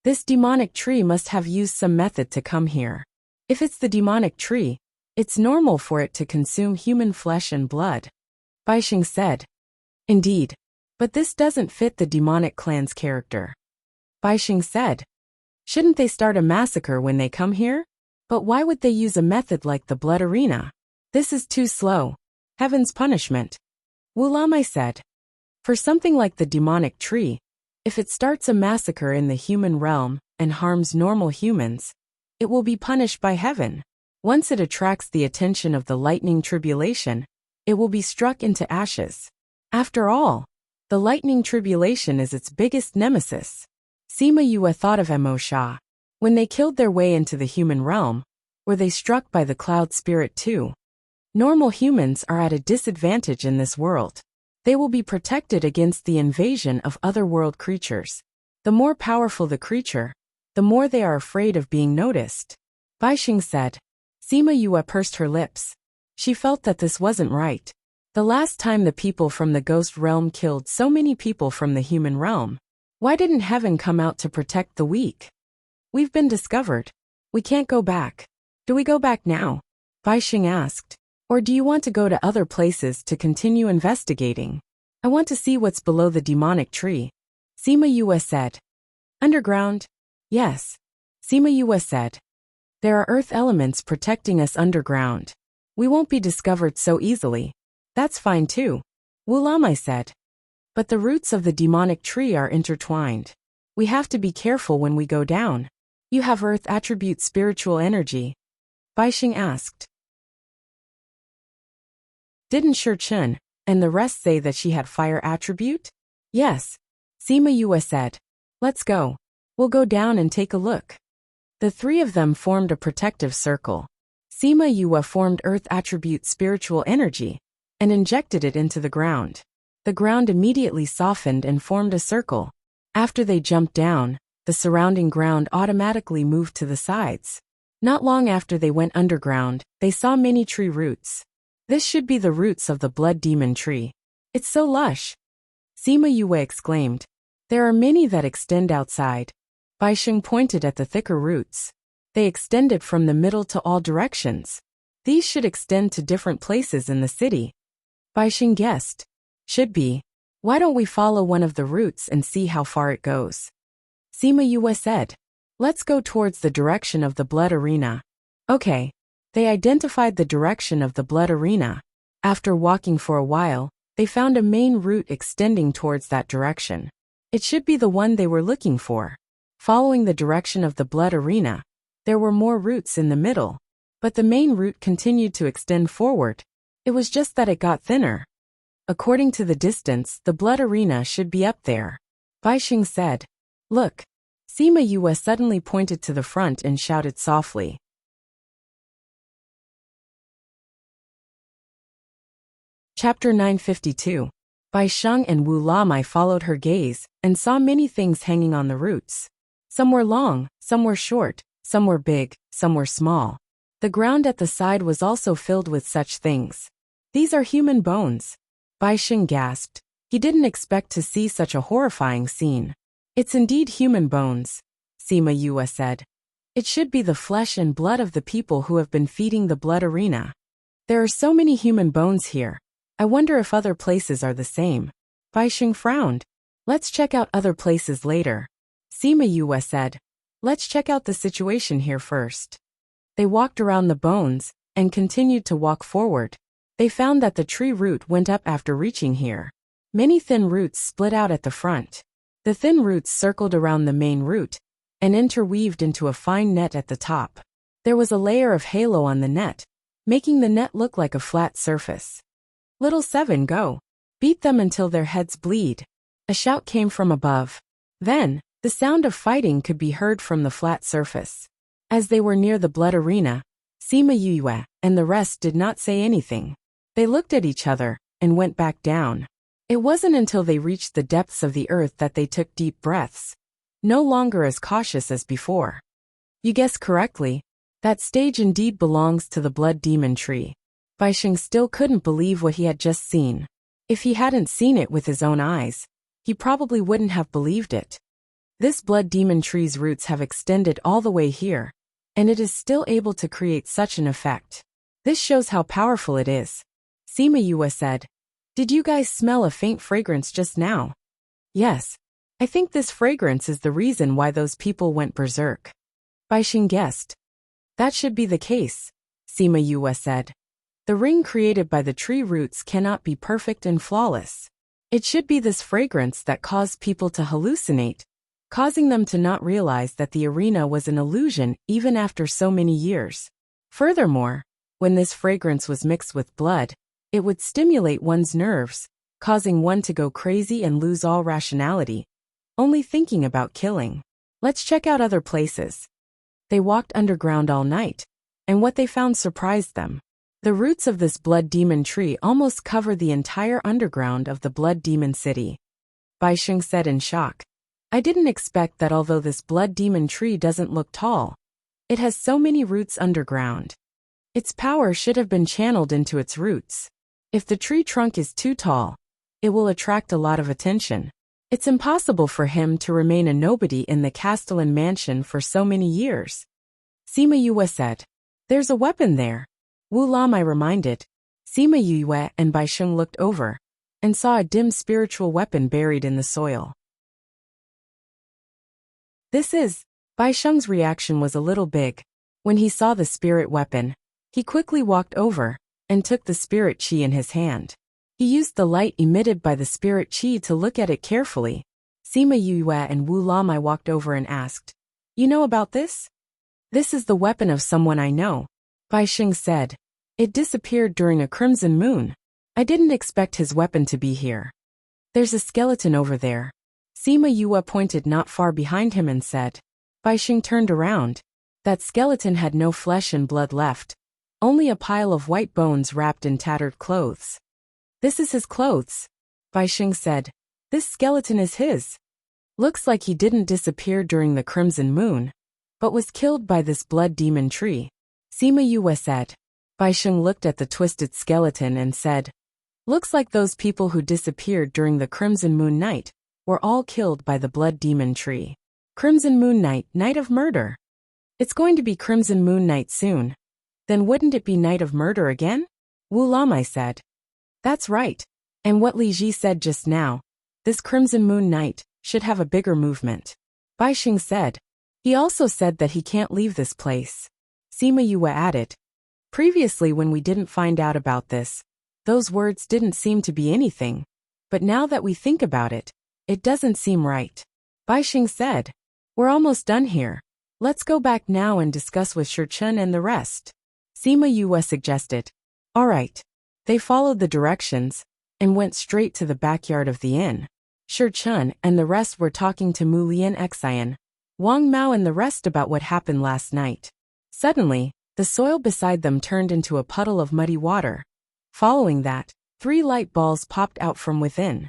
This demonic tree must have used some method to come here. If it's the demonic tree, it's normal for it to consume human flesh and blood. Baixing said. Indeed. But this doesn't fit the demonic clan's character. Baixing said. Shouldn't they start a massacre when they come here? But why would they use a method like the blood arena? This is too slow. Heaven's punishment. Wu Lamai said. For something like the demonic tree, if it starts a massacre in the human realm and harms normal humans, it will be punished by heaven. Once it attracts the attention of the lightning tribulation, it will be struck into ashes. After all, the lightning tribulation is its biggest nemesis. Sima Yue thought of Mo Sha. When they killed their way into the human realm, were they struck by the cloud spirit too? Normal humans are at a disadvantage in this world. They will be protected against the invasion of other world creatures. The more powerful the creature, the more they are afraid of being noticed. Baixing said. Sima Yue pursed her lips. She felt that this wasn't right. The last time the people from the ghost realm killed so many people from the human realm, why didn't heaven come out to protect the weak? We've been discovered. We can't go back. Do we go back now? Baixing asked. Or do you want to go to other places to continue investigating? I want to see what's below the demonic tree. Sima Yue said. Underground? Yes. Sima Yue said. There are earth elements protecting us underground. We won't be discovered so easily. That's fine too. Wu Lamai said. But the roots of the demonic tree are intertwined. We have to be careful when we go down. You have earth attribute spiritual energy. Baixing asked. Didn't Shi Chen and the rest say that she had fire attribute? Yes. Sima Yue said. Let's go. We'll go down and take a look. The three of them formed a protective circle. Sima Yue formed earth attribute spiritual energy and injected it into the ground. The ground immediately softened and formed a circle. After they jumped down, the surrounding ground automatically moved to the sides. Not long after they went underground, they saw many tree roots. This should be the roots of the blood demon tree. It's so lush. Sima Yue exclaimed. There are many that extend outside. Baixing pointed at the thicker roots. They extended from the middle to all directions. These should extend to different places in the city. Baixing guessed. Should be. Why don't we follow one of the roots and see how far it goes? Sima Yue said. Let's go towards the direction of the blood arena. Okay. They identified the direction of the blood arena. After walking for a while, they found a main route extending towards that direction. It should be the one they were looking for. Following the direction of the blood arena, there were more routes in the middle, but the main route continued to extend forward. It was just that it got thinner. According to the distance, the blood arena should be up there. Baixing said. Look. Sima Yue suddenly pointed to the front and shouted softly. Chapter 952. Baixing and Wu Lamai followed her gaze and saw many things hanging on the roots. Some were long, some were short, some were big, some were small. The ground at the side was also filled with such things. These are human bones. Baixing gasped. He didn't expect to see such a horrifying scene. It's indeed human bones, Sima Yue said. It should be the flesh and blood of the people who have been feeding the blood arena. There are so many human bones here. I wonder if other places are the same. Baixing frowned. Let's check out other places later. Sima Yue said. Let's check out the situation here first. They walked around the bones and continued to walk forward. They found that the tree root went up after reaching here. Many thin roots split out at the front. The thin roots circled around the main root and interweaved into a fine net at the top. There was a layer of halo on the net, making the net look like a flat surface. Little seven, go. Beat them until their heads bleed. A shout came from above. Then, the sound of fighting could be heard from the flat surface. As they were near the blood arena, Sima Yue and the rest did not say anything. They looked at each other and went back down. It wasn't until they reached the depths of the earth that they took deep breaths, no longer as cautious as before. You guessed correctly. That stage indeed belongs to the blood demon tree. Baixing still couldn't believe what he had just seen. If he hadn't seen it with his own eyes, he probably wouldn't have believed it. This blood demon tree's roots have extended all the way here, and it is still able to create such an effect. This shows how powerful it is. Sima Yue said. Did you guys smell a faint fragrance just now? Yes. I think this fragrance is the reason why those people went berserk. Baixing guessed. That should be the case, Sima Yue said. The ring created by the tree roots cannot be perfect and flawless. It should be this fragrance that caused people to hallucinate, causing them to not realize that the arena was an illusion even after so many years. Furthermore, when this fragrance was mixed with blood, it would stimulate one's nerves, causing one to go crazy and lose all rationality, only thinking about killing. Let's check out other places. They walked underground all night, and what they found surprised them. The roots of this blood demon tree almost cover the entire underground of the blood demon city. Baixing said in shock. I didn't expect that although this blood demon tree doesn't look tall, it has so many roots underground. Its power should have been channeled into its roots. If the tree trunk is too tall, it will attract a lot of attention. It's impossible for him to remain a nobody in the Castellan mansion for so many years. Sima Yue said. There's a weapon there. Wu Lamai reminded. Sima Yue and Baixing looked over and saw a dim spiritual weapon buried in the soil. This is. Baixing's reaction was a little big. When he saw the spirit weapon, he quickly walked over and took the spirit chi in his hand. He used the light emitted by the spirit chi to look at it carefully. Sima Yue and Wu Lamai walked over and asked, You know about this? This is the weapon of someone I know. Baixing said. It disappeared during a crimson moon. I didn't expect his weapon to be here. There's a skeleton over there. Sima Yue pointed not far behind him and said. Baixing turned around. That skeleton had no flesh and blood left, only a pile of white bones wrapped in tattered clothes. This is his clothes, Baixing said. This skeleton is his. Looks like he didn't disappear during the crimson moon, but was killed by this blood demon tree. Sima Yue said. Baixing looked at the twisted skeleton and said, Looks like those people who disappeared during the crimson moon night were all killed by the blood demon tree. Crimson moon night, night of murder. It's going to be crimson moon night soon. Then wouldn't it be night of murder again? Wu Lamai said. That's right. And what Li Ji said just now, this crimson moon night should have a bigger movement. Baixing said. He also said that he can't leave this place. Sima Yue added. Previously when we didn't find out about this, those words didn't seem to be anything. But now that we think about it, it doesn't seem right. Baixing said. We're almost done here. Let's go back now and discuss with Shurchun and the rest. Sima Yue suggested. All right. They followed the directions and went straight to the backyard of the inn. Shurchun and the rest were talking to Mu Lian Xian, Wang Mao and the rest about what happened last night. Suddenly, the soil beside them turned into a puddle of muddy water. Following that, 3 light balls popped out from within.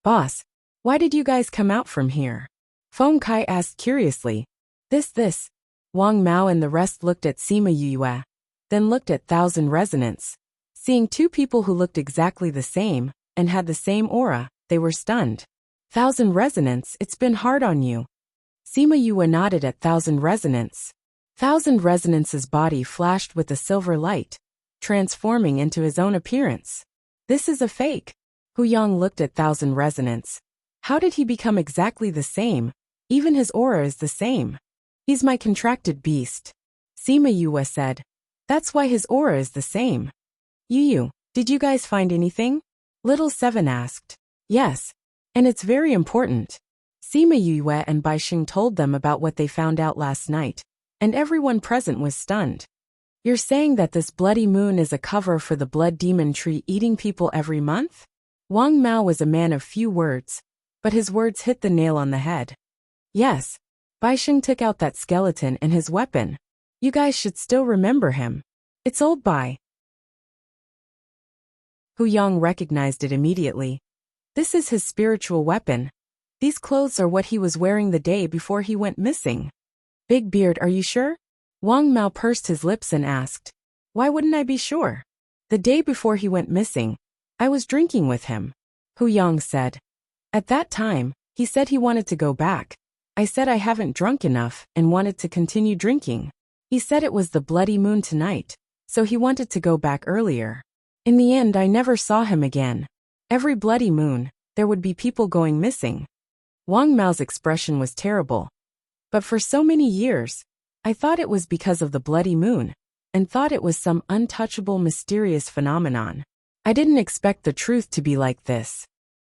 Boss, why did you guys come out from here? Feng Kai asked curiously. This. Wang Mao and the rest looked at Sima Yue, then looked at Thousand Resonance. Seeing 2 people who looked exactly the same and had the same aura, they were stunned. Thousand Resonance, it's been hard on you. Sima Yue nodded at Thousand Resonance. Thousand Resonance's body flashed with a silver light, transforming into his own appearance. This is a fake. Hu Yang looked at Thousand Resonance. How did he become exactly the same? Even his aura is the same. He's my contracted beast. Sima Yue said. That's why his aura is the same. Yu, did you guys find anything? Little Seven asked. Yes. And it's very important. Sima Yue and Baixing told them about what they found out last night, and everyone present was stunned. You're saying that this bloody moon is a cover for the blood demon tree eating people every month? Wang Mao was a man of few words, but his words hit the nail on the head. Yes. Baixing took out that skeleton and his weapon. You guys should still remember him. It's old Bai. Hu Yang recognized it immediately. This is his spiritual weapon. These clothes are what he was wearing the day before he went missing. Big Beard, are you sure? Wang Mao pursed his lips and asked. Why wouldn't I be sure? The day before he went missing, I was drinking with him. Hu Yang said. At that time, he said he wanted to go back. I said I haven't drunk enough and wanted to continue drinking. He said it was the bloody moon tonight, so he wanted to go back earlier. In the end, I never saw him again. Every bloody moon, there would be people going missing. Wang Mao's expression was terrible. But for so many years, I thought it was because of the bloody moon, and thought it was some untouchable mysterious phenomenon. I didn't expect the truth to be like this.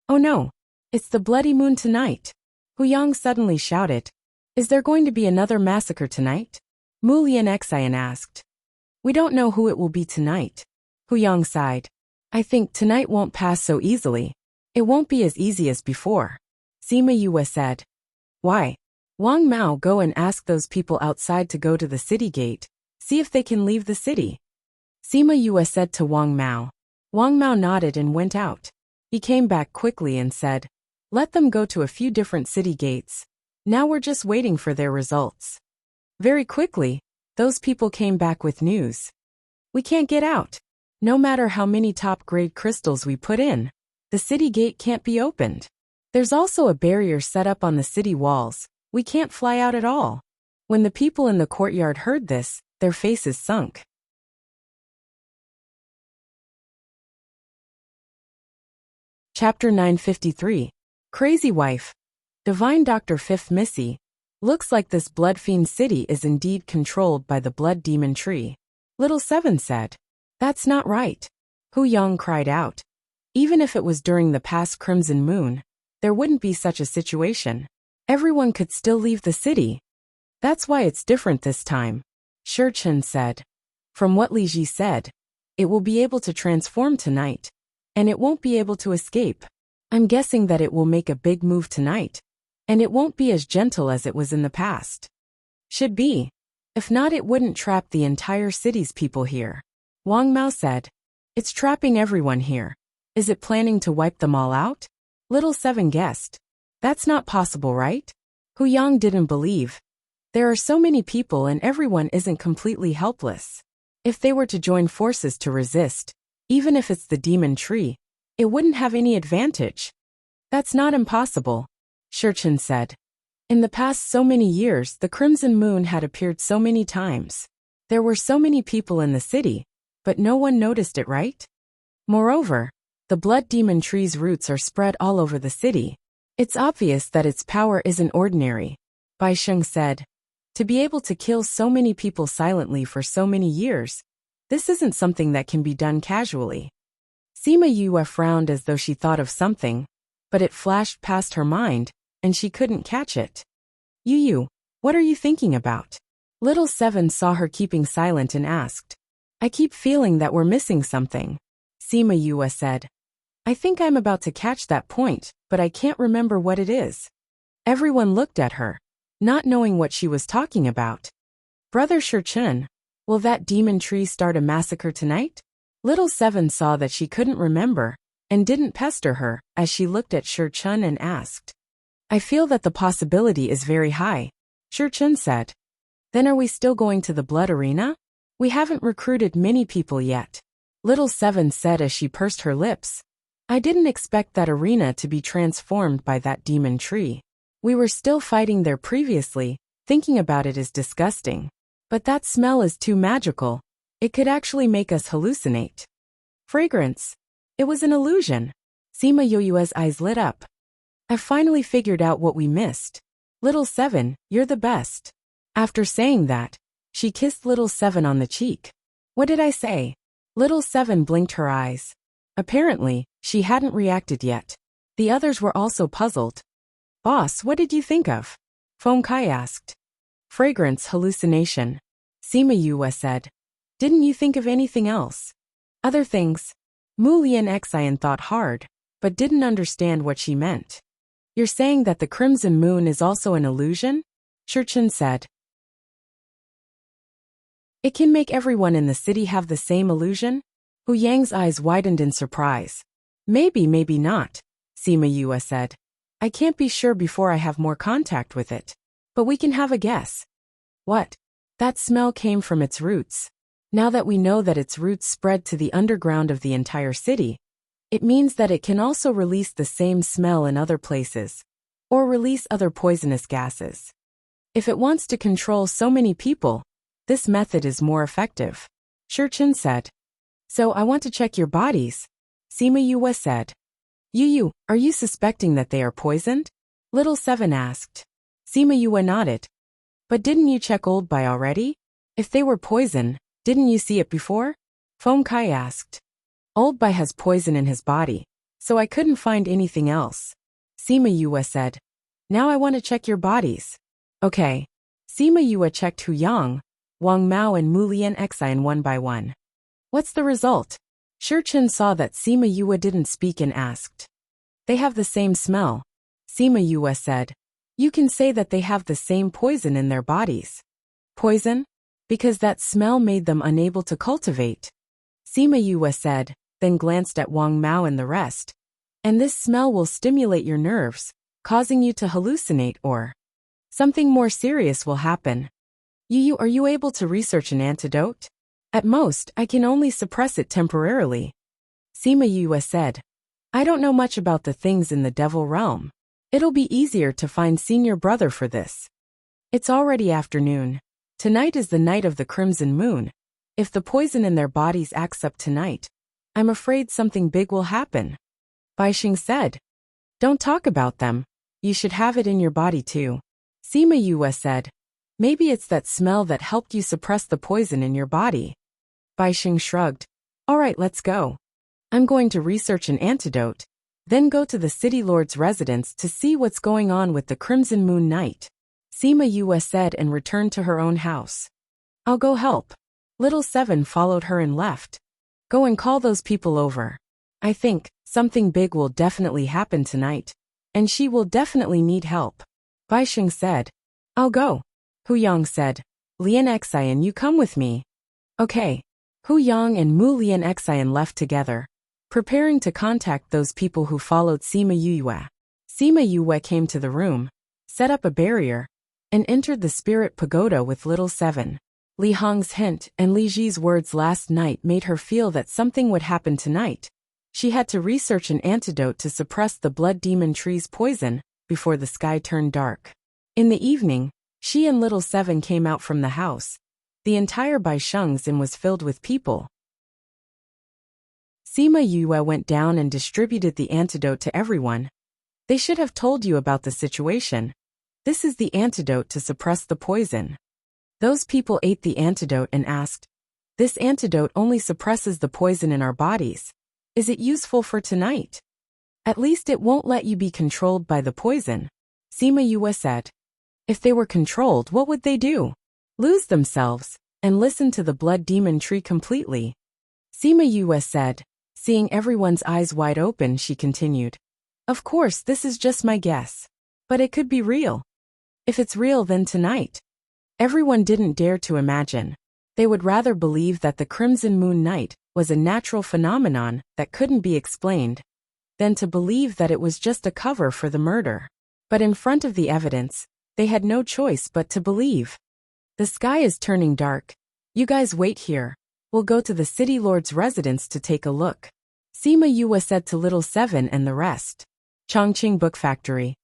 Oh no, it's the bloody moon tonight. Hu Yang suddenly shouted. Is there going to be another massacre tonight? Mu Lianxian asked. We don't know who it will be tonight. Hu Yang sighed. I think tonight won't pass so easily. It won't be as easy as before. Sima Yue said. Why? Wang Mao, go and ask those people outside to go to the city gate. See if they can leave the city. Sima Yue said to Wang Mao. Wang Mao nodded and went out. He came back quickly and said, let them go to a few different city gates. Now we're just waiting for their results. Very quickly, those people came back with news. We can't get out. No matter how many top-grade crystals we put in, the city gate can't be opened. There's also a barrier set up on the city walls. We can't fly out at all. When the people in the courtyard heard this, their faces sunk. Chapter 953. Crazy Wife. Divine Dr. Fifth Missy. Looks like this blood fiend city is indeed controlled by the blood demon tree. Little Seven said. That's not right. Hu Yang cried out. Even if it was during the past crimson moon, there wouldn't be such a situation. Everyone could still leave the city. That's why it's different this time. Shi Chen said. From what Li Ji said, it will be able to transform tonight, and it won't be able to escape. I'm guessing that it will make a big move tonight, and it won't be as gentle as it was in the past. Should be. If not, it wouldn't trap the entire city's people here. Wang Mao said. It's trapping everyone here. Is it planning to wipe them all out? Little Seven guessed. That's not possible, right? Hu Yang didn't believe. There are so many people and everyone isn't completely helpless. If they were to join forces to resist, even if it's the demon tree, it wouldn't have any advantage. That's not impossible, Shi Chen said. In the past so many years, the crimson moon had appeared so many times. There were so many people in the city, but no one noticed it, right? Moreover, the blood demon tree's roots are spread all over the city. It's obvious that its power isn't ordinary. Bai Sheng said. To be able to kill so many people silently for so many years, this isn't something that can be done casually. Sima Yue frowned as though she thought of something, but it flashed past her mind, and she couldn't catch it. Yu, what are you thinking about? Little Seven saw her keeping silent and asked. I keep feeling that we're missing something. Sima Yue said. I think I'm about to catch that point, but I can't remember what it is. Everyone looked at her, not knowing what she was talking about. Brother Shi Chen, will that demon tree start a massacre tonight? Little Seven saw that she couldn't remember, and didn't pester her, as she looked at Shi Chen and asked. I feel that the possibility is very high, Shi Chen said. Then are we still going to the blood arena? We haven't recruited many people yet. Little Seven said as she pursed her lips. I didn't expect that arena to be transformed by that demon tree. We were still fighting there previously, thinking about it is disgusting. But that smell is too magical. It could actually make us hallucinate. Fragrance. It was an illusion. Sima Yue's eyes lit up. I finally figured out what we missed. Little Seven, you're the best. After saying that, she kissed Little Seven on the cheek. What did I say? Little Seven blinked her eyes. Apparently, she hadn't reacted yet. The others were also puzzled. Boss, what did you think of? Feng Kai asked. Fragrance hallucination. Sima Yue said. Didn't you think of anything else? Other things. Mu Lianxian thought hard, but didn't understand what she meant. You're saying that the crimson moon is also an illusion? Shi Chen said. It can make everyone in the city have the same illusion? Hu Yang's eyes widened in surprise. Maybe, maybe not, Sima Yue said. I can't be sure before I have more contact with it. But we can have a guess. What? That smell came from its roots. Now that we know that its roots spread to the underground of the entire city, it means that it can also release the same smell in other places, or release other poisonous gases. If it wants to control so many people, this method is more effective, Shi Chen said. So I want to check your bodies, Sima Yue said. Yu, are you suspecting that they are poisoned? Little Seven asked. Sima Yue nodded. But didn't you check Old Bai already? If they were poison, didn't you see it before? Feng Kai asked. Old Bai has poison in his body, so I couldn't find anything else. Sima Yue said. Now I want to check your bodies. Okay. Sima Yue checked Hu Yang, Wang Mao and Mu Lian Xin one by one. What's the result? Shi Chen saw that Sima Yue didn't speak and asked. They have the same smell. Sima Yue said. You can say that they have the same poison in their bodies. Poison? Because that smell made them unable to cultivate. Sima Yue said, then glanced at Wang Mao and the rest. And this smell will stimulate your nerves, causing you to hallucinate or something more serious will happen. Yu, are you able to research an antidote? At most, I can only suppress it temporarily. Sima Yue said. I don't know much about the things in the devil realm. It'll be easier to find senior brother for this. It's already afternoon. Tonight is the night of the crimson moon. If the poison in their bodies acts up tonight, I'm afraid something big will happen. Baixing said. Don't talk about them. You should have it in your body too. Sima Yue said. Maybe it's that smell that helped you suppress the poison in your body. Baixing shrugged. Alright, let's go. I'm going to research an antidote, then go to the city lord's residence to see what's going on with the Crimson Moon Night. Sima Yue said and returned to her own house. I'll go help. Little Seven followed her and left. Go and call those people over. I think something big will definitely happen tonight, and she will definitely need help. Baixing said. I'll go. Hu Yang said. Lian Xian, you come with me. Okay. Hu Yang and Mu Lian Xian left together, preparing to contact those people who followed Sima Yue. Sima Yue came to the room, set up a barrier, and entered the spirit pagoda with Little Seven. Li Hong's hint and Li Ji's words last night made her feel that something would happen tonight. She had to research an antidote to suppress the blood demon tree's poison before the sky turned dark. In the evening, she and Little Seven came out from the house. The entire Baishengzin was filled with people. Sima Yue went down and distributed the antidote to everyone. They should have told you about the situation. This is the antidote to suppress the poison. Those people ate the antidote and asked, this antidote only suppresses the poison in our bodies. Is it useful for tonight? At least it won't let you be controlled by the poison. Sima Yue said. If they were controlled, what would they do? Lose themselves, and listen to the blood demon tree completely. Sima Yue said. Seeing everyone's eyes wide open, she continued. Of course, this is just my guess. But it could be real. If it's real, then tonight. Everyone didn't dare to imagine. They would rather believe that the Crimson Moon Night was a natural phenomenon that couldn't be explained, than to believe that it was just a cover for the murder. But in front of the evidence, they had no choice but to believe. The sky is turning dark. You guys wait here. We'll go to the city lord's residence to take a look. Sima Yue said to Little Seven and the rest. Chongqing Book Factory.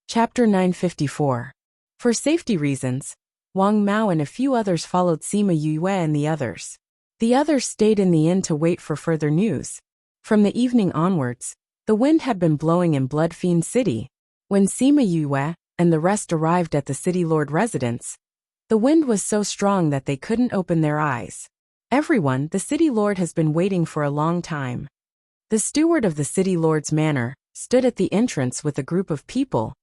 Chapter 954. For safety reasons, Wang Mao and a few others followed Sima Yue and the others. The others stayed in the inn to wait for further news. From the evening onwards, the wind had been blowing in Blood Fiend City. When Sima Yue and the rest arrived at the city lord residence, the wind was so strong that they couldn't open their eyes. Everyone, the city lord has been waiting for a long time. The steward of the city lord's manor stood at the entrance with a group of people,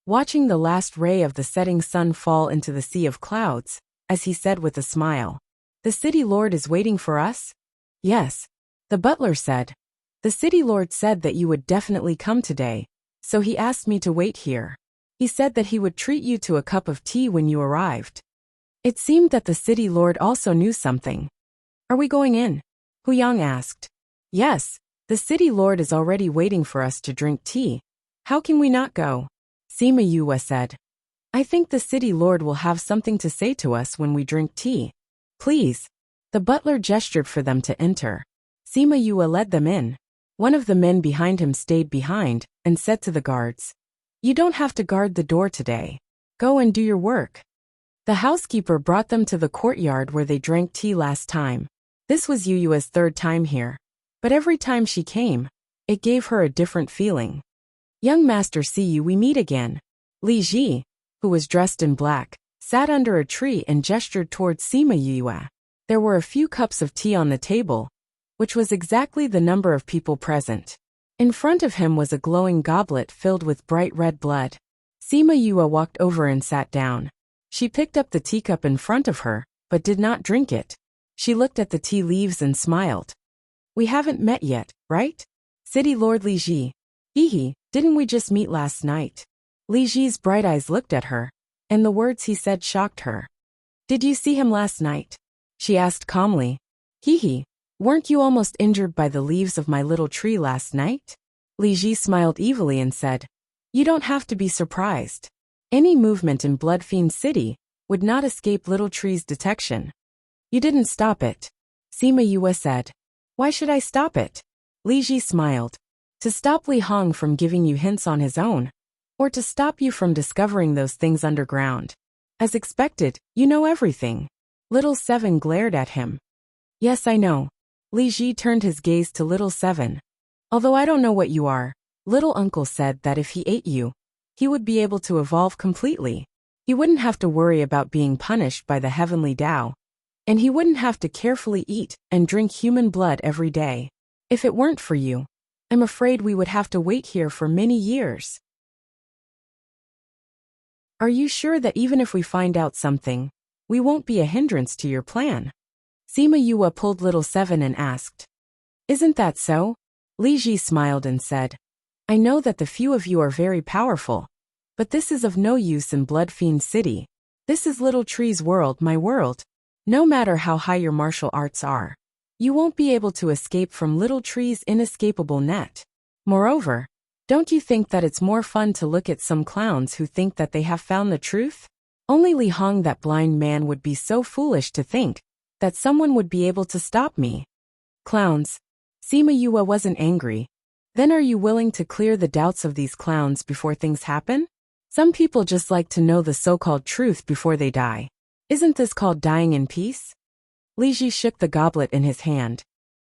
watching the last ray of the setting sun fall into the sea of clouds, as he said with a smile. The city lord is waiting for us? Yes. The butler said. The city lord said that you would definitely come today, so he asked me to wait here. He said that he would treat you to a cup of tea when you arrived. It seemed that the city lord also knew something. Are we going in? Hu Yang asked. Yes, the city lord is already waiting for us to drink tea. How can we not go? Sima Yue said. I think the city lord will have something to say to us when we drink tea. Please. The butler gestured for them to enter. Sima Yue led them in. One of the men behind him stayed behind and said to the guards, You don't have to guard the door today. Go and do your work. The housekeeper brought them to the courtyard where they drank tea last time. This was Yu's third time here. But every time she came, it gave her a different feeling. Young master, see you, we meet again. Li Ji, who was dressed in black, sat under a tree and gestured towards Sima Yue. There were a few cups of tea on the table, which was exactly the number of people present. In front of him was a glowing goblet filled with bright red blood. Sima Yue walked over and sat down. She picked up the teacup in front of her, but did not drink it. She looked at the tea leaves and smiled. We haven't met yet, right? City Lord Li Ji. Hee, didn't we just meet last night? Li Ji's bright eyes looked at her, and the words he said shocked her. Did you see him last night? She asked calmly. Hee, weren't you almost injured by the leaves of my little tree last night? Li Ji smiled evilly and said, You don't have to be surprised. Any movement in Blood Fiend City would not escape Little Tree's detection. You didn't stop it. Sima Yue said. Why should I stop it? Li Ji smiled. To stop Li Hong from giving you hints on his own, or to stop you from discovering those things underground. As expected, you know everything. Little Seven glared at him. Yes, I know. Li Ji turned his gaze to Little Seven. Although I don't know what you are, Little Uncle said that if he ate you, he would be able to evolve completely. He wouldn't have to worry about being punished by the heavenly Tao, and he wouldn't have to carefully eat and drink human blood every day. If it weren't for you, I'm afraid we would have to wait here for many years. Are you sure that even if we find out something, we won't be a hindrance to your plan? Sima Yue pulled Little Seven and asked. Isn't that so? Li Ji smiled and said, I know that the few of you are very powerful, but this is of no use in Blood Fiend City. This is Little Tree's world, my world. No matter how high your martial arts are, you won't be able to escape from Little Tree's inescapable net. Moreover, don't you think that it's more fun to look at some clowns who think that they have found the truth? Only Li Hong, that blind man, would be so foolish to think that someone would be able to stop me. Clowns. Sima Yue wasn't angry. Then are you willing to clear the doubts of these clowns before things happen? Some people just like to know the so-called truth before they die. Isn't this called dying in peace? Li Ji shook the goblet in his hand.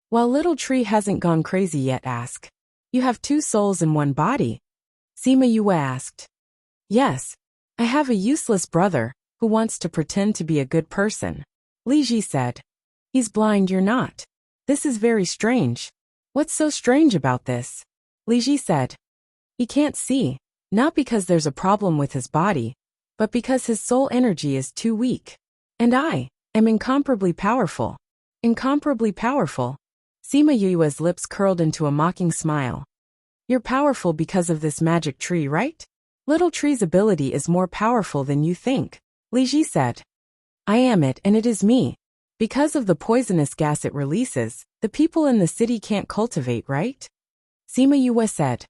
While Little Tree hasn't gone crazy yet, ask. You have 2 souls in one body? Sima Yue asked. Yes. I have a useless brother who wants to pretend to be a good person. Li Ji said. He's blind, you're not. This is very strange. What's so strange about this? Li Ji said. He can't see, not because there's a problem with his body, but because his soul energy is too weak. And I am incomparably powerful. Incomparably powerful. Sima Yue's lips curled into a mocking smile. You're powerful because of this magic tree, right? Little Tree's ability is more powerful than you think, Li Ji said. I am it, and it is me. Because of the poisonous gas it releases, the people in the city can't cultivate, right? Sima Yue said.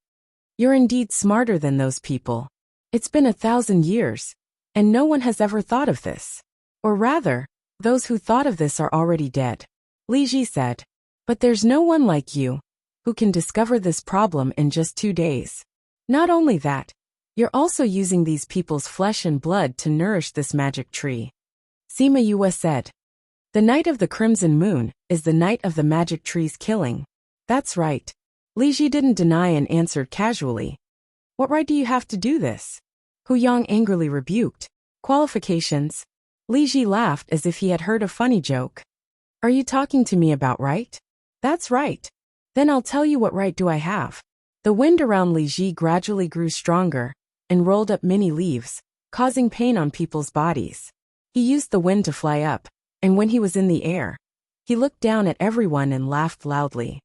You're indeed smarter than those people. It's been 1,000 years, and no one has ever thought of this. Or rather, those who thought of this are already dead, Li Ji said. But there's no one like you who can discover this problem in just 2 days. Not only that, you're also using these people's flesh and blood to nourish this magic tree. Sima Yue said. The night of the crimson moon is the night of the magic tree's killing. That's right. Li Ji didn't deny and answered casually. What right do you have to do this? Hu Yang angrily rebuked. Qualifications? Li Ji laughed as if he had heard a funny joke. Are you talking to me about right? That's right. Then I'll tell you what right do I have. The wind around Li Ji gradually grew stronger and rolled up many leaves, causing pain on people's bodies. He used the wind to fly up, and when he was in the air, he looked down at everyone and laughed loudly.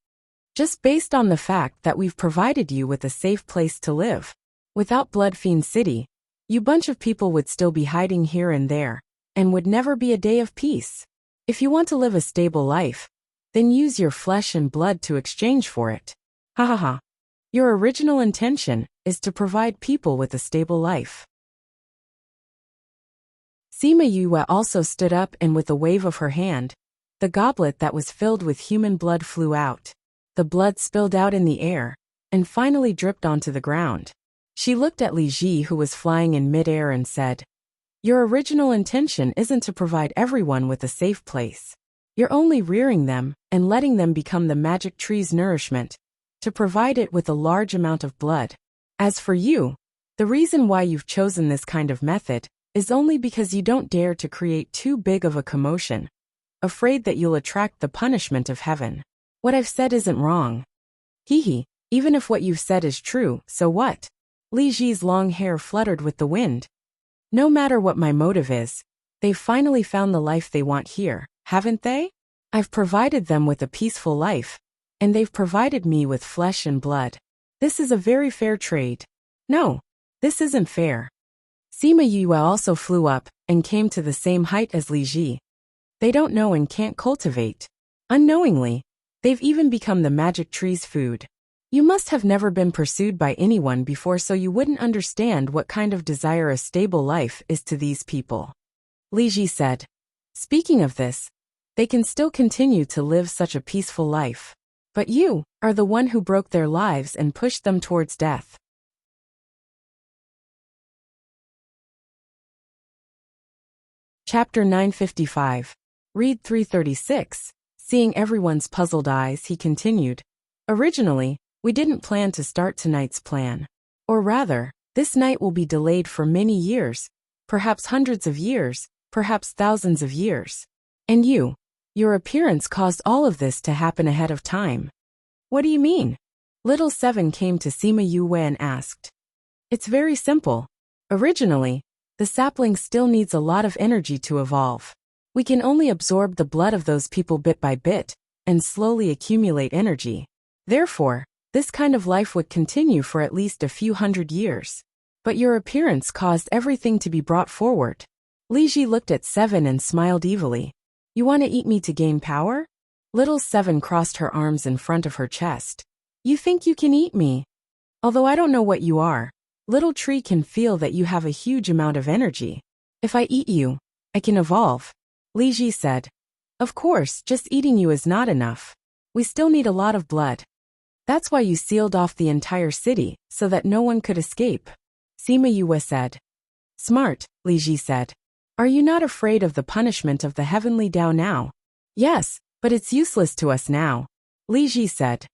Just based on the fact that we've provided you with a safe place to live. Without Blood Fiend City, you bunch of people would still be hiding here and there, and would never be a day of peace. If you want to live a stable life, then use your flesh and blood to exchange for it. Ha ha ha. Your original intention is to provide people with a stable life. Sima Yue also stood up, and with a wave of her hand, the goblet that was filled with human blood flew out. The blood spilled out in the air, and finally dripped onto the ground. She looked at Li Ji, who was flying in midair, and said, Your original intention isn't to provide everyone with a safe place. You're only rearing them and letting them become the magic tree's nourishment, to provide it with a large amount of blood. As for you, the reason why you've chosen this kind of method is only because you don't dare to create too big of a commotion, afraid that you'll attract the punishment of heaven. What I've said isn't wrong. Hee, even if what you've said is true, so what? Li Ji's long hair fluttered with the wind. No matter what my motive is, they've finally found the life they want here, haven't they? I've provided them with a peaceful life, and they've provided me with flesh and blood. This is a very fair trade. No, this isn't fair. Sima Yue also flew up and came to the same height as Li Ji. They don't know and can't cultivate. Unknowingly, they've even become the magic tree's food. You must have never been pursued by anyone before, so you wouldn't understand what kind of desire a stable life is to these people. Li Ji said. Speaking of this, they can still continue to live such a peaceful life. But you are the one who broke their lives and pushed them towards death. Chapter 955. Read 336. Seeing everyone's puzzled eyes, he continued. Originally, we didn't plan to start tonight's plan. Or rather, this night will be delayed for many years, perhaps hundreds of years, perhaps thousands of years. And your appearance caused all of this to happen ahead of time. What do you mean? Little Seven came to Sima Yue and asked. It's very simple. Originally, the sapling still needs a lot of energy to evolve. We can only absorb the blood of those people bit by bit, and slowly accumulate energy. Therefore, this kind of life would continue for at least a few hundred years. But your appearance caused everything to be brought forward. Li Ji looked at Seven and smiled evilly. You want to eat me to gain power? Little Seven crossed her arms in front of her chest. You think you can eat me? Although I don't know what you are, Little Tree can feel that you have a huge amount of energy. If I eat you, I can evolve. Li Ji said. Of course, just eating you is not enough. We still need a lot of blood. That's why you sealed off the entire city, so that no one could escape. Sima Yue said. Smart, Li Ji said. Are you not afraid of the punishment of the heavenly Dao now? Yes, but it's useless to us now. Li Ji said.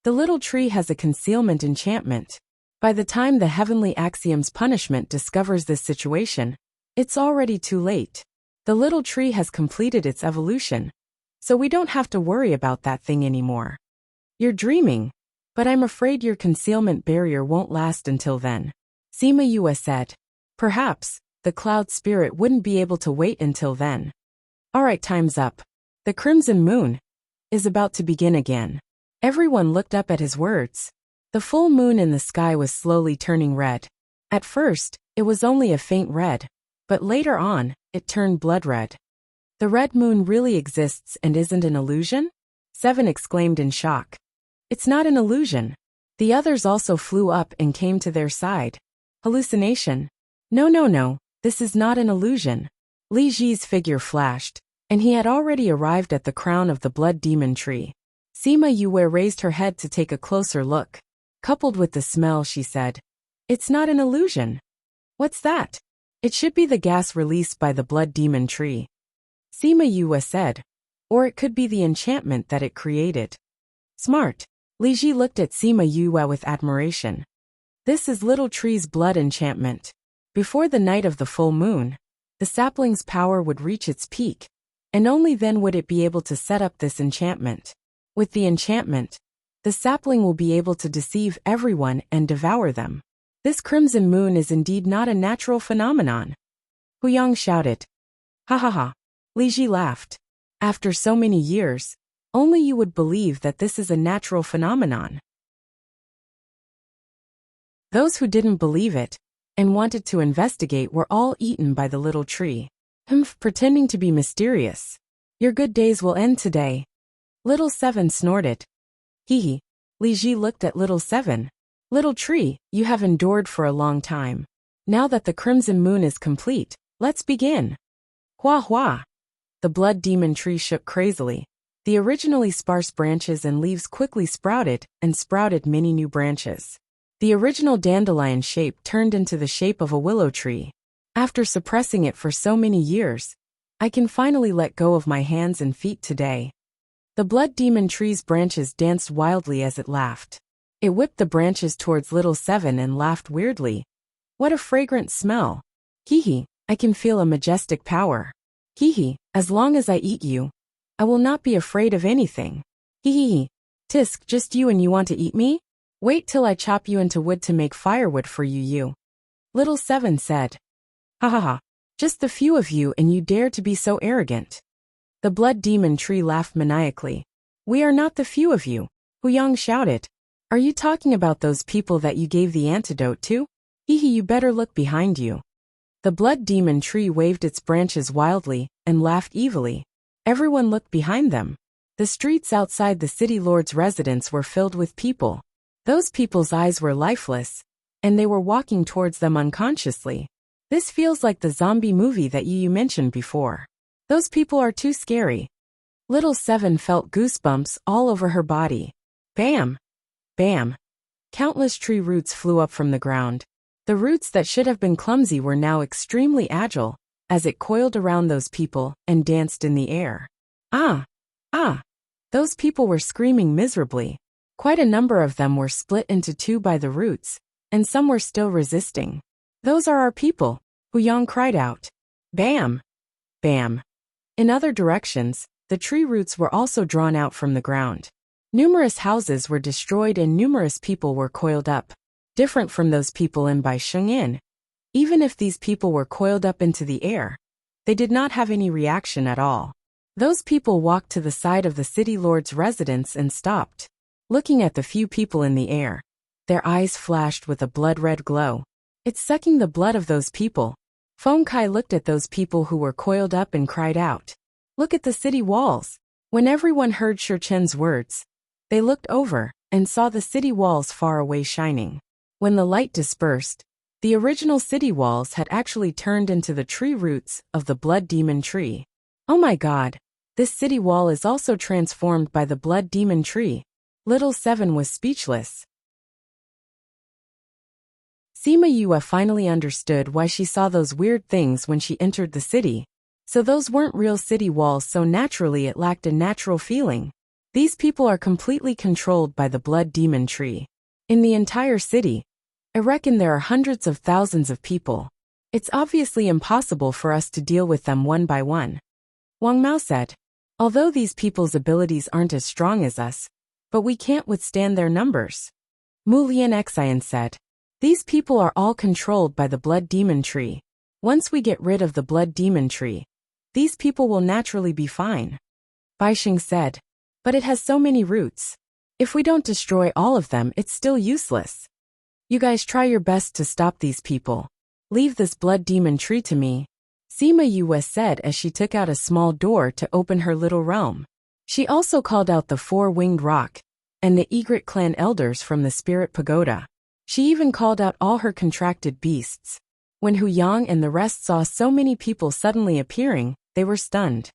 The little tree has a concealment enchantment. By the time the heavenly axiom's punishment discovers this situation, it's already too late. The little tree has completed its evolution, so we don't have to worry about that thing anymore. You're dreaming, but I'm afraid your concealment barrier won't last until then. Sima Yue said. Perhaps the cloud spirit wouldn't be able to wait until then. Alright, time's up. The crimson moon is about to begin again. Everyone looked up at his words. The full moon in the sky was slowly turning red. At first, it was only a faint red, but later on, it turned blood red. The red moon really exists and isn't an illusion? Seven exclaimed in shock. It's not an illusion. The others also flew up and came to their side. Hallucination? No, this is not an illusion. Li Ji's figure flashed, and he had already arrived at the crown of the blood demon tree. Sima Yue raised her head to take a closer look. Coupled with the smell, she said, It's not an illusion. What's that? It should be the gas released by the blood demon tree. Sima Yue said. Or it could be the enchantment that it created. Smart. Li Ji looked at Sima Yue with admiration. This is Little Tree's blood enchantment. Before the night of the full moon, the sapling's power would reach its peak, and only then would it be able to set up this enchantment. With the enchantment, the sapling will be able to deceive everyone and devour them. This crimson moon is indeed not a natural phenomenon. Huyang shouted. Ha ha ha. Li Ji laughed. After so many years, only you would believe that this is a natural phenomenon. Those who didn't believe it and wanted to investigate were all eaten by the little tree. Pretending to be mysterious. Your good days will end today. Little Seven snorted. Hee. Li Ji looked at Little Seven. Little tree, you have endured for a long time. Now that the crimson moon is complete, let's begin. Hua hua. The blood demon tree shook crazily. The originally sparse branches and leaves quickly sprouted and sprouted many new branches. The original dandelion shape turned into the shape of a willow tree. After suppressing it for so many years, I can finally let go of my hands and feet today. The blood demon tree's branches danced wildly as it laughed. It whipped the branches towards little Seven and laughed weirdly. What a fragrant smell. Hee, I can feel a majestic power. Hee, as long as I eat you, I will not be afraid of anything. Hee. Tisk, just you and you want to eat me? Wait till I chop you into wood to make firewood for you. Little Seven said. Ha ha ha. Just the few of you and you dare to be so arrogant. The blood demon tree laughed maniacally. We are not the few of you, Hu Yang shouted. Are you talking about those people that you gave the antidote to? Hee, you better look behind you. The blood demon tree waved its branches wildly and laughed evilly. Everyone looked behind them. The streets outside the city lord's residence were filled with people. Those people's eyes were lifeless, and they were walking towards them unconsciously. This feels like the zombie movie that you mentioned before. Those people are too scary. Little Seven felt goosebumps all over her body. Bam! Bam! Countless tree roots flew up from the ground. The roots that should have been clumsy were now extremely agile, as it coiled around those people and danced in the air. Ah! Those people were screaming miserably. Quite a number of them were split into two by the roots, and some were still resisting. Those are our people, Hu Yang cried out. Bam! Bam! In other directions, the tree roots were also drawn out from the ground. Numerous houses were destroyed and numerous people were coiled up, different from those people in Bai Shengyin. Even if these people were coiled up into the air, they did not have any reaction at all. Those people walked to the side of the city lord's residence and stopped, looking at the few people in the air. Their eyes flashed with a blood-red glow. It's sucking the blood of those people. Feng Kai looked at those people who were coiled up and cried out. Look at the city walls. When everyone heard Shi Chen's words, they looked over and saw the city walls far away shining. When the light dispersed, the original city walls had actually turned into the tree roots of the blood demon tree. Oh my god, this city wall is also transformed by the blood demon tree. Little Seven was speechless. Sima Yue finally understood why she saw those weird things when she entered the city. So those weren't real city walls, so naturally it lacked a natural feeling. These people are completely controlled by the blood demon tree. In the entire city, I reckon there are hundreds of thousands of people. It's obviously impossible for us to deal with them one by one. Wang Mao said. Although these people's abilities aren't as strong as us, but we can't withstand their numbers. Mu Lian Xian said. These people are all controlled by the blood demon tree. Once we get rid of the blood demon tree, these people will naturally be fine. Baixing said. But it has so many roots. If we don't destroy all of them, it's still useless. You guys try your best to stop these people. Leave this blood demon tree to me. Sima Yue said as she took out a small door to open her little realm. She also called out the four-winged roc and the Egret clan elders from the spirit pagoda. She even called out all her contracted beasts. When Hu Yang and the rest saw so many people suddenly appearing, they were stunned.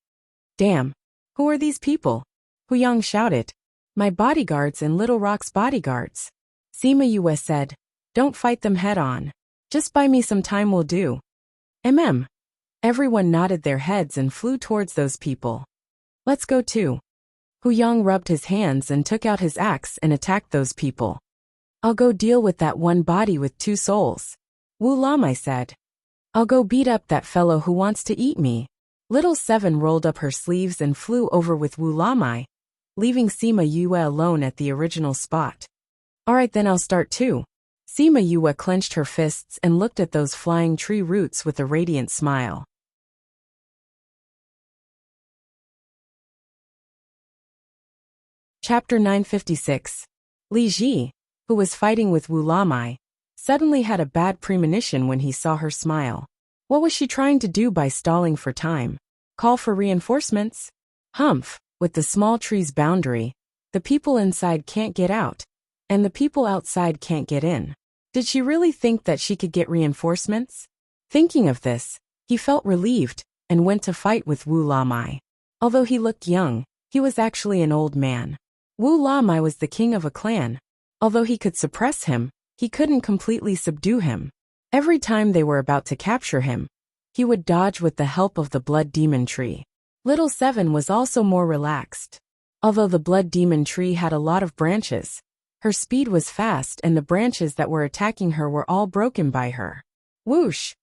Damn! Who are these people? Hu Yang shouted. My bodyguards and Little Rock's bodyguards. Sima Yue said. Don't fight them head-on. Just buy me some time will do. Everyone nodded their heads and flew towards those people. Let's go too. Hu Yang rubbed his hands and took out his axe and attacked those people. I'll go deal with that one body with two souls. Wu Lamai said. I'll go beat up that fellow who wants to eat me. Little Seven rolled up her sleeves and flew over with Wu Lamai, leaving Sima Yue alone at the original spot. Alright then, I'll start too. Sima Yue clenched her fists and looked at those flying tree roots with a radiant smile. Chapter 956. Li Ji, who was fighting with Wu Lamai, suddenly had a bad premonition when he saw her smile. What was she trying to do by stalling for time? Call for reinforcements? Humph, with the small tree's boundary, the people inside can't get out, and the people outside can't get in. Did she really think that she could get reinforcements? Thinking of this, he felt relieved and went to fight with Wu Lamai. Although he looked young, he was actually an old man. Wu Lamai was the king of a clan. Although he could suppress him, he couldn't completely subdue him. Every time they were about to capture him, He would dodge with the help of the blood demon tree. Little Seven was also more relaxed. Although the blood demon tree had a lot of branches, her speed was fast and the branches that were attacking her were all broken by her. Whoosh!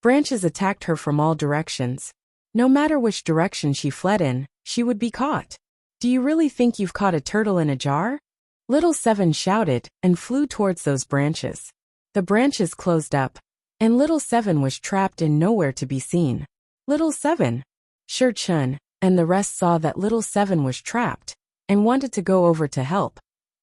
Branches attacked her from all directions. No matter which direction she fled in, she would be caught. Do you really think you've caught a turtle in a jar? Little Seven shouted and flew towards those branches. The branches closed up, and Little Seven was trapped and nowhere to be seen. Little Seven, Sher Chun, and the rest saw that Little Seven was trapped and wanted to go over to help,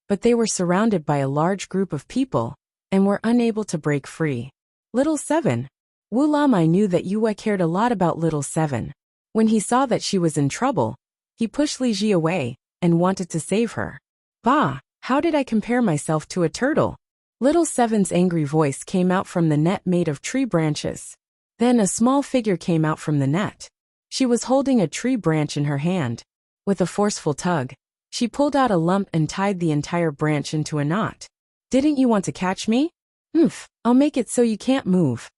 but they were surrounded by a large group of people and were unable to break free. Little Seven, Wu Lamai knew that Yue cared a lot about Little Seven. When he saw that she was in trouble, he pushed Li Ji away and wanted to save her. Bah! How did I compare myself to a turtle? Little Seven's angry voice came out from the net made of tree branches. Then a small figure came out from the net. She was holding a tree branch in her hand. With a forceful tug, she pulled out a lump and tied the entire branch into a knot. Didn't you want to catch me? I'll make it so you can't move.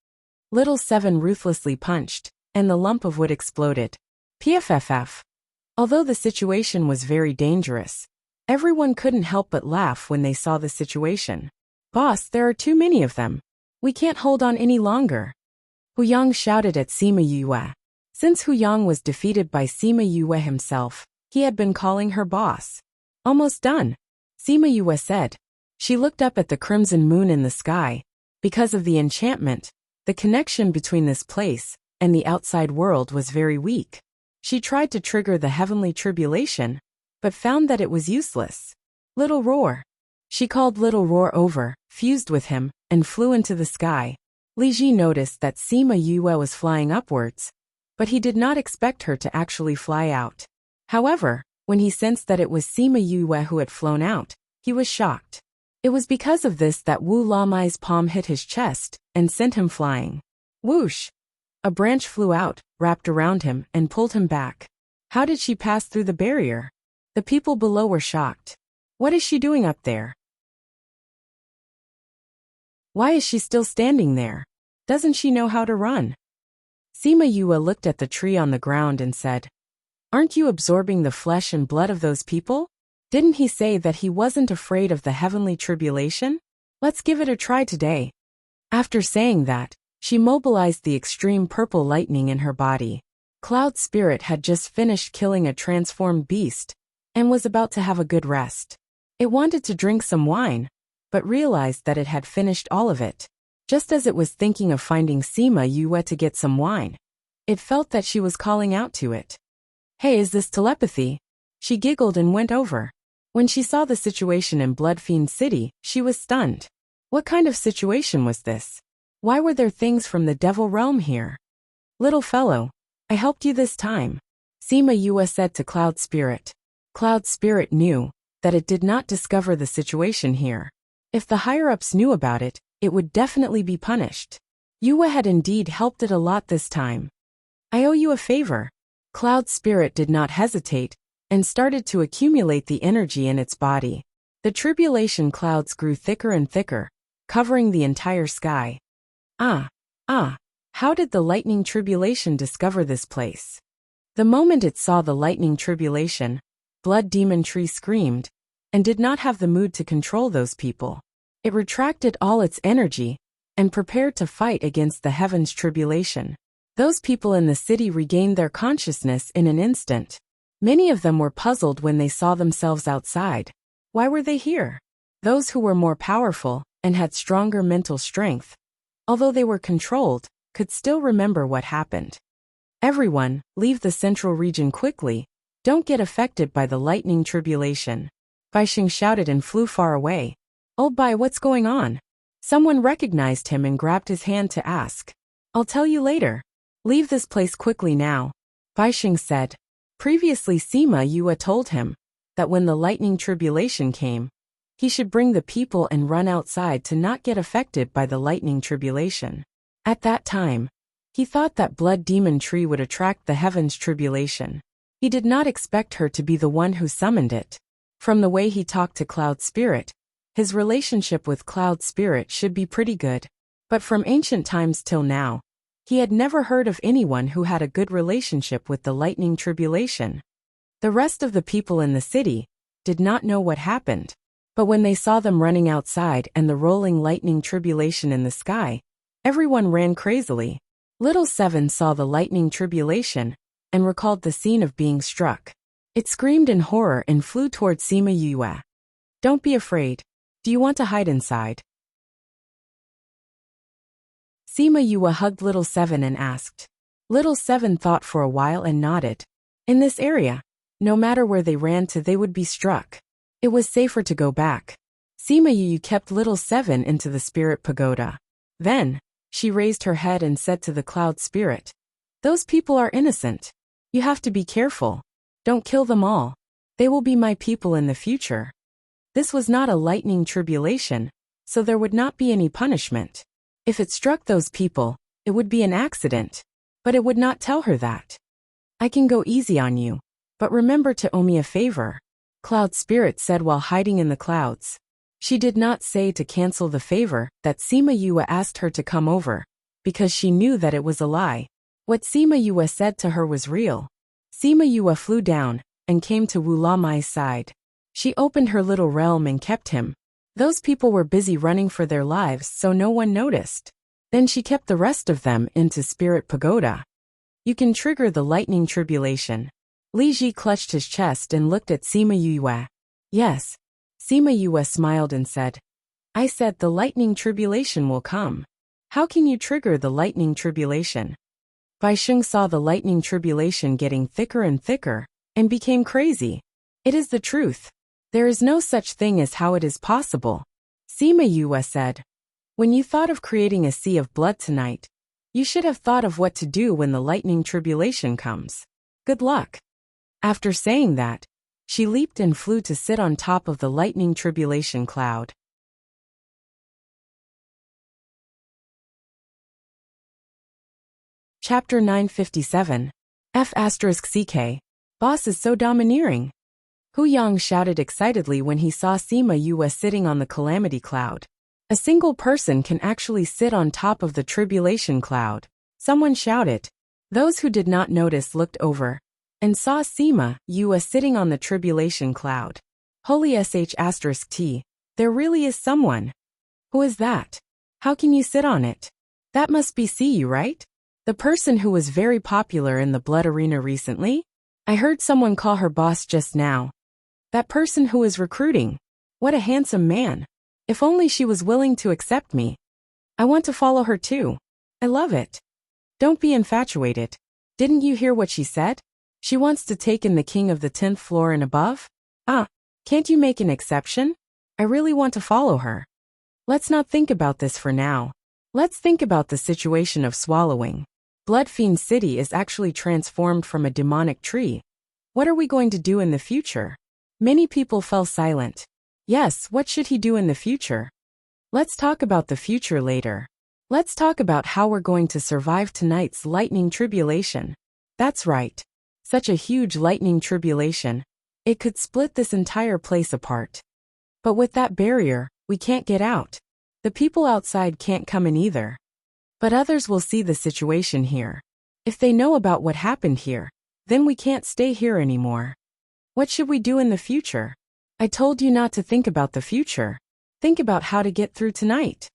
Little Seven ruthlessly punched, and the lump of wood exploded. PFFF. Although the situation was very dangerous, everyone couldn't help but laugh when they saw the situation. Boss, there are too many of them. We can't hold on any longer. Hu Yang shouted at Sima Yue. Since Hu Yang was defeated by Sima Yue himself, he had been calling her boss. Almost done, Sima Yue said. She looked up at the crimson moon in the sky. Because of the enchantment, the connection between this place and the outside world was very weak. She tried to trigger the heavenly tribulation, but found that it was useless. Little Roar. She called Little Roar over, fused with him, and flew into the sky. Li Ji noticed that Sima Yue was flying upwards, but he did not expect her to actually fly out. However, when he sensed that it was Sima Yue who had flown out, he was shocked. It was because of this that Wu Lamai's palm hit his chest and sent him flying. Whoosh! A branch flew out, wrapped around him, and pulled him back. How did she pass through the barrier? The people below were shocked. What is she doing up there? Why is she still standing there? Doesn't she know how to run? Sima Yue looked at the tree on the ground and said, Aren't you absorbing the flesh and blood of those people? Didn't he say that he wasn't afraid of the heavenly tribulation? Let's give it a try today. After saying that, she mobilized the extreme purple lightning in her body. Cloud Spirit had just finished killing a transformed beast and was about to have a good rest. It wanted to drink some wine, but realized that it had finished all of it. Just as it was thinking of finding Sima Yue to get some wine, it felt that she was calling out to it. Hey, is this telepathy? She giggled and went over. When she saw the situation in Bloodfiend City, she was stunned. What kind of situation was this? Why were there things from the devil realm here? Little fellow, I helped you this time, Sima Yue said to Cloud Spirit. Cloud Spirit knew that it did not discover the situation here. If the higher-ups knew about it, it would definitely be punished. Yue had indeed helped it a lot this time. I owe you a favor. Cloud Spirit did not hesitate and started to accumulate the energy in its body. The tribulation clouds grew thicker and thicker, covering the entire sky. How did the lightning tribulation discover this place? The moment it saw the lightning tribulation, Blood Demon Tree screamed, and did not have the mood to control those people. It retracted all its energy and prepared to fight against the heavens tribulation. Those people in the city regained their consciousness in an instant. Many of them were puzzled when they saw themselves outside. Why were they here? Those who were more powerful and had stronger mental strength, although they were controlled, could still remember what happened. Everyone, leave the central region quickly. Don't get affected by the lightning tribulation. Baixing shouted and flew far away. Oh, Bai, what's going on? Someone recognized him and grabbed his hand to ask. I'll tell you later. Leave this place quickly now, Baixing said. Previously Sima Yue told him that when the lightning tribulation came, he should bring the people and run outside to not get affected by the lightning tribulation. At that time, he thought that Blood Demon Tree would attract the heavens tribulation. He did not expect her to be the one who summoned it. From the way he talked to Cloud Spirit, his relationship with Cloud Spirit should be pretty good. But from ancient times till now, He had never heard of anyone who had a good relationship with the lightning tribulation. The rest of the people in the city did not know what happened, but when they saw them running outside and the rolling lightning tribulation in the sky, everyone ran crazily. Little Seven saw the lightning tribulation and recalled the scene of being struck. It screamed in horror and flew toward Sima Yue. Don't be afraid. Do you want to hide inside? Sima Yue hugged Little Seven and asked. Little Seven thought for a while and nodded. In this area, no matter where they ran to, they would be struck. It was safer to go back. Sima Yue kept Little Seven into the spirit pagoda. Then, she raised her head and said to the cloud spirit, "Those people are innocent. You have to be careful. Don't kill them all. They will be my people in the future." This was not a lightning tribulation, so there would not be any punishment. If it struck those people, it would be an accident, but it would not tell her that. "I can go easy on you, but remember to owe me a favor," Cloud Spirit said while hiding in the clouds. She did not say to cancel the favor that Sima Yue asked her to come over, because she knew that it was a lie. What Sima Yue said to her was real. Sima Yue flew down and came to Wu La Mai's side. She opened her little realm and kept him. Those people were busy running for their lives, so no one noticed. Then she kept the rest of them into Spirit Pagoda. You can trigger the lightning tribulation. Li Ji clutched his chest and looked at Sima Yue. Yes. Sima Yue smiled and said, "I said the lightning tribulation will come. How can you trigger the lightning tribulation?" Bai Sheng saw the lightning tribulation getting thicker and thicker, and became crazy. "It is the truth. There is no such thing as how it is possible." Sima Yue said, "When you thought of creating a sea of blood tonight, you should have thought of what to do when the lightning tribulation comes. Good luck." After saying that, she leaped and flew to sit on top of the lightning tribulation cloud. Chapter 957. F***CK. Boss is so domineering. Hu Yang shouted excitedly when he saw Sima Yue sitting on the calamity cloud. A single person can actually sit on top of the tribulation cloud. Someone shouted. Those who did not notice looked over and saw Sima Yue sitting on the tribulation cloud. Holy sh**t, there really is someone. Who is that? How can you sit on it? That must be Siyu, right? The person who was very popular in the blood arena recently? I heard someone call her boss just now. That person who is recruiting. What a handsome man. If only she was willing to accept me. I want to follow her too. I love it. Don't be infatuated. Didn't you hear what she said? She wants to take in the king of the 10th floor and above? Can't you make an exception? I really want to follow her. Let's not think about this for now. Let's think about the situation of swallowing. Bloodfiend City is actually transformed from a demonic tree. What are we going to do in the future? Many people fell silent. Yes, what should he do in the future? Let's talk about the future later. Let's talk about how we're going to survive tonight's lightning tribulation. That's right. Such a huge lightning tribulation. It could split this entire place apart. But with that barrier, we can't get out. The people outside can't come in either. But others will see the situation here. If they know about what happened here, then we can't stay here anymore. What should we do in the future? I told you not to think about the future. Think about how to get through tonight.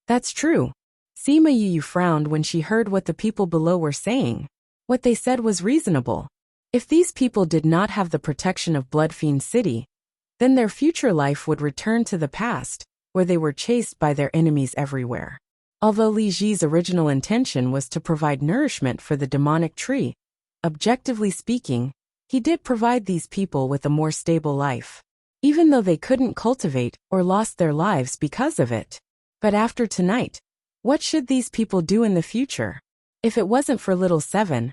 That's true. Sima Yue frowned when she heard what the people below were saying. What they said was reasonable. If these people did not have the protection of Bloodfiend City, then their future life would return to the past, where they were chased by their enemies everywhere. Although Li Ji's original intention was to provide nourishment for the demonic tree, objectively speaking, he did provide these people with a more stable life, even though they couldn't cultivate or lost their lives because of it. But after tonight, what should these people do in the future? If it wasn't for Little Seven,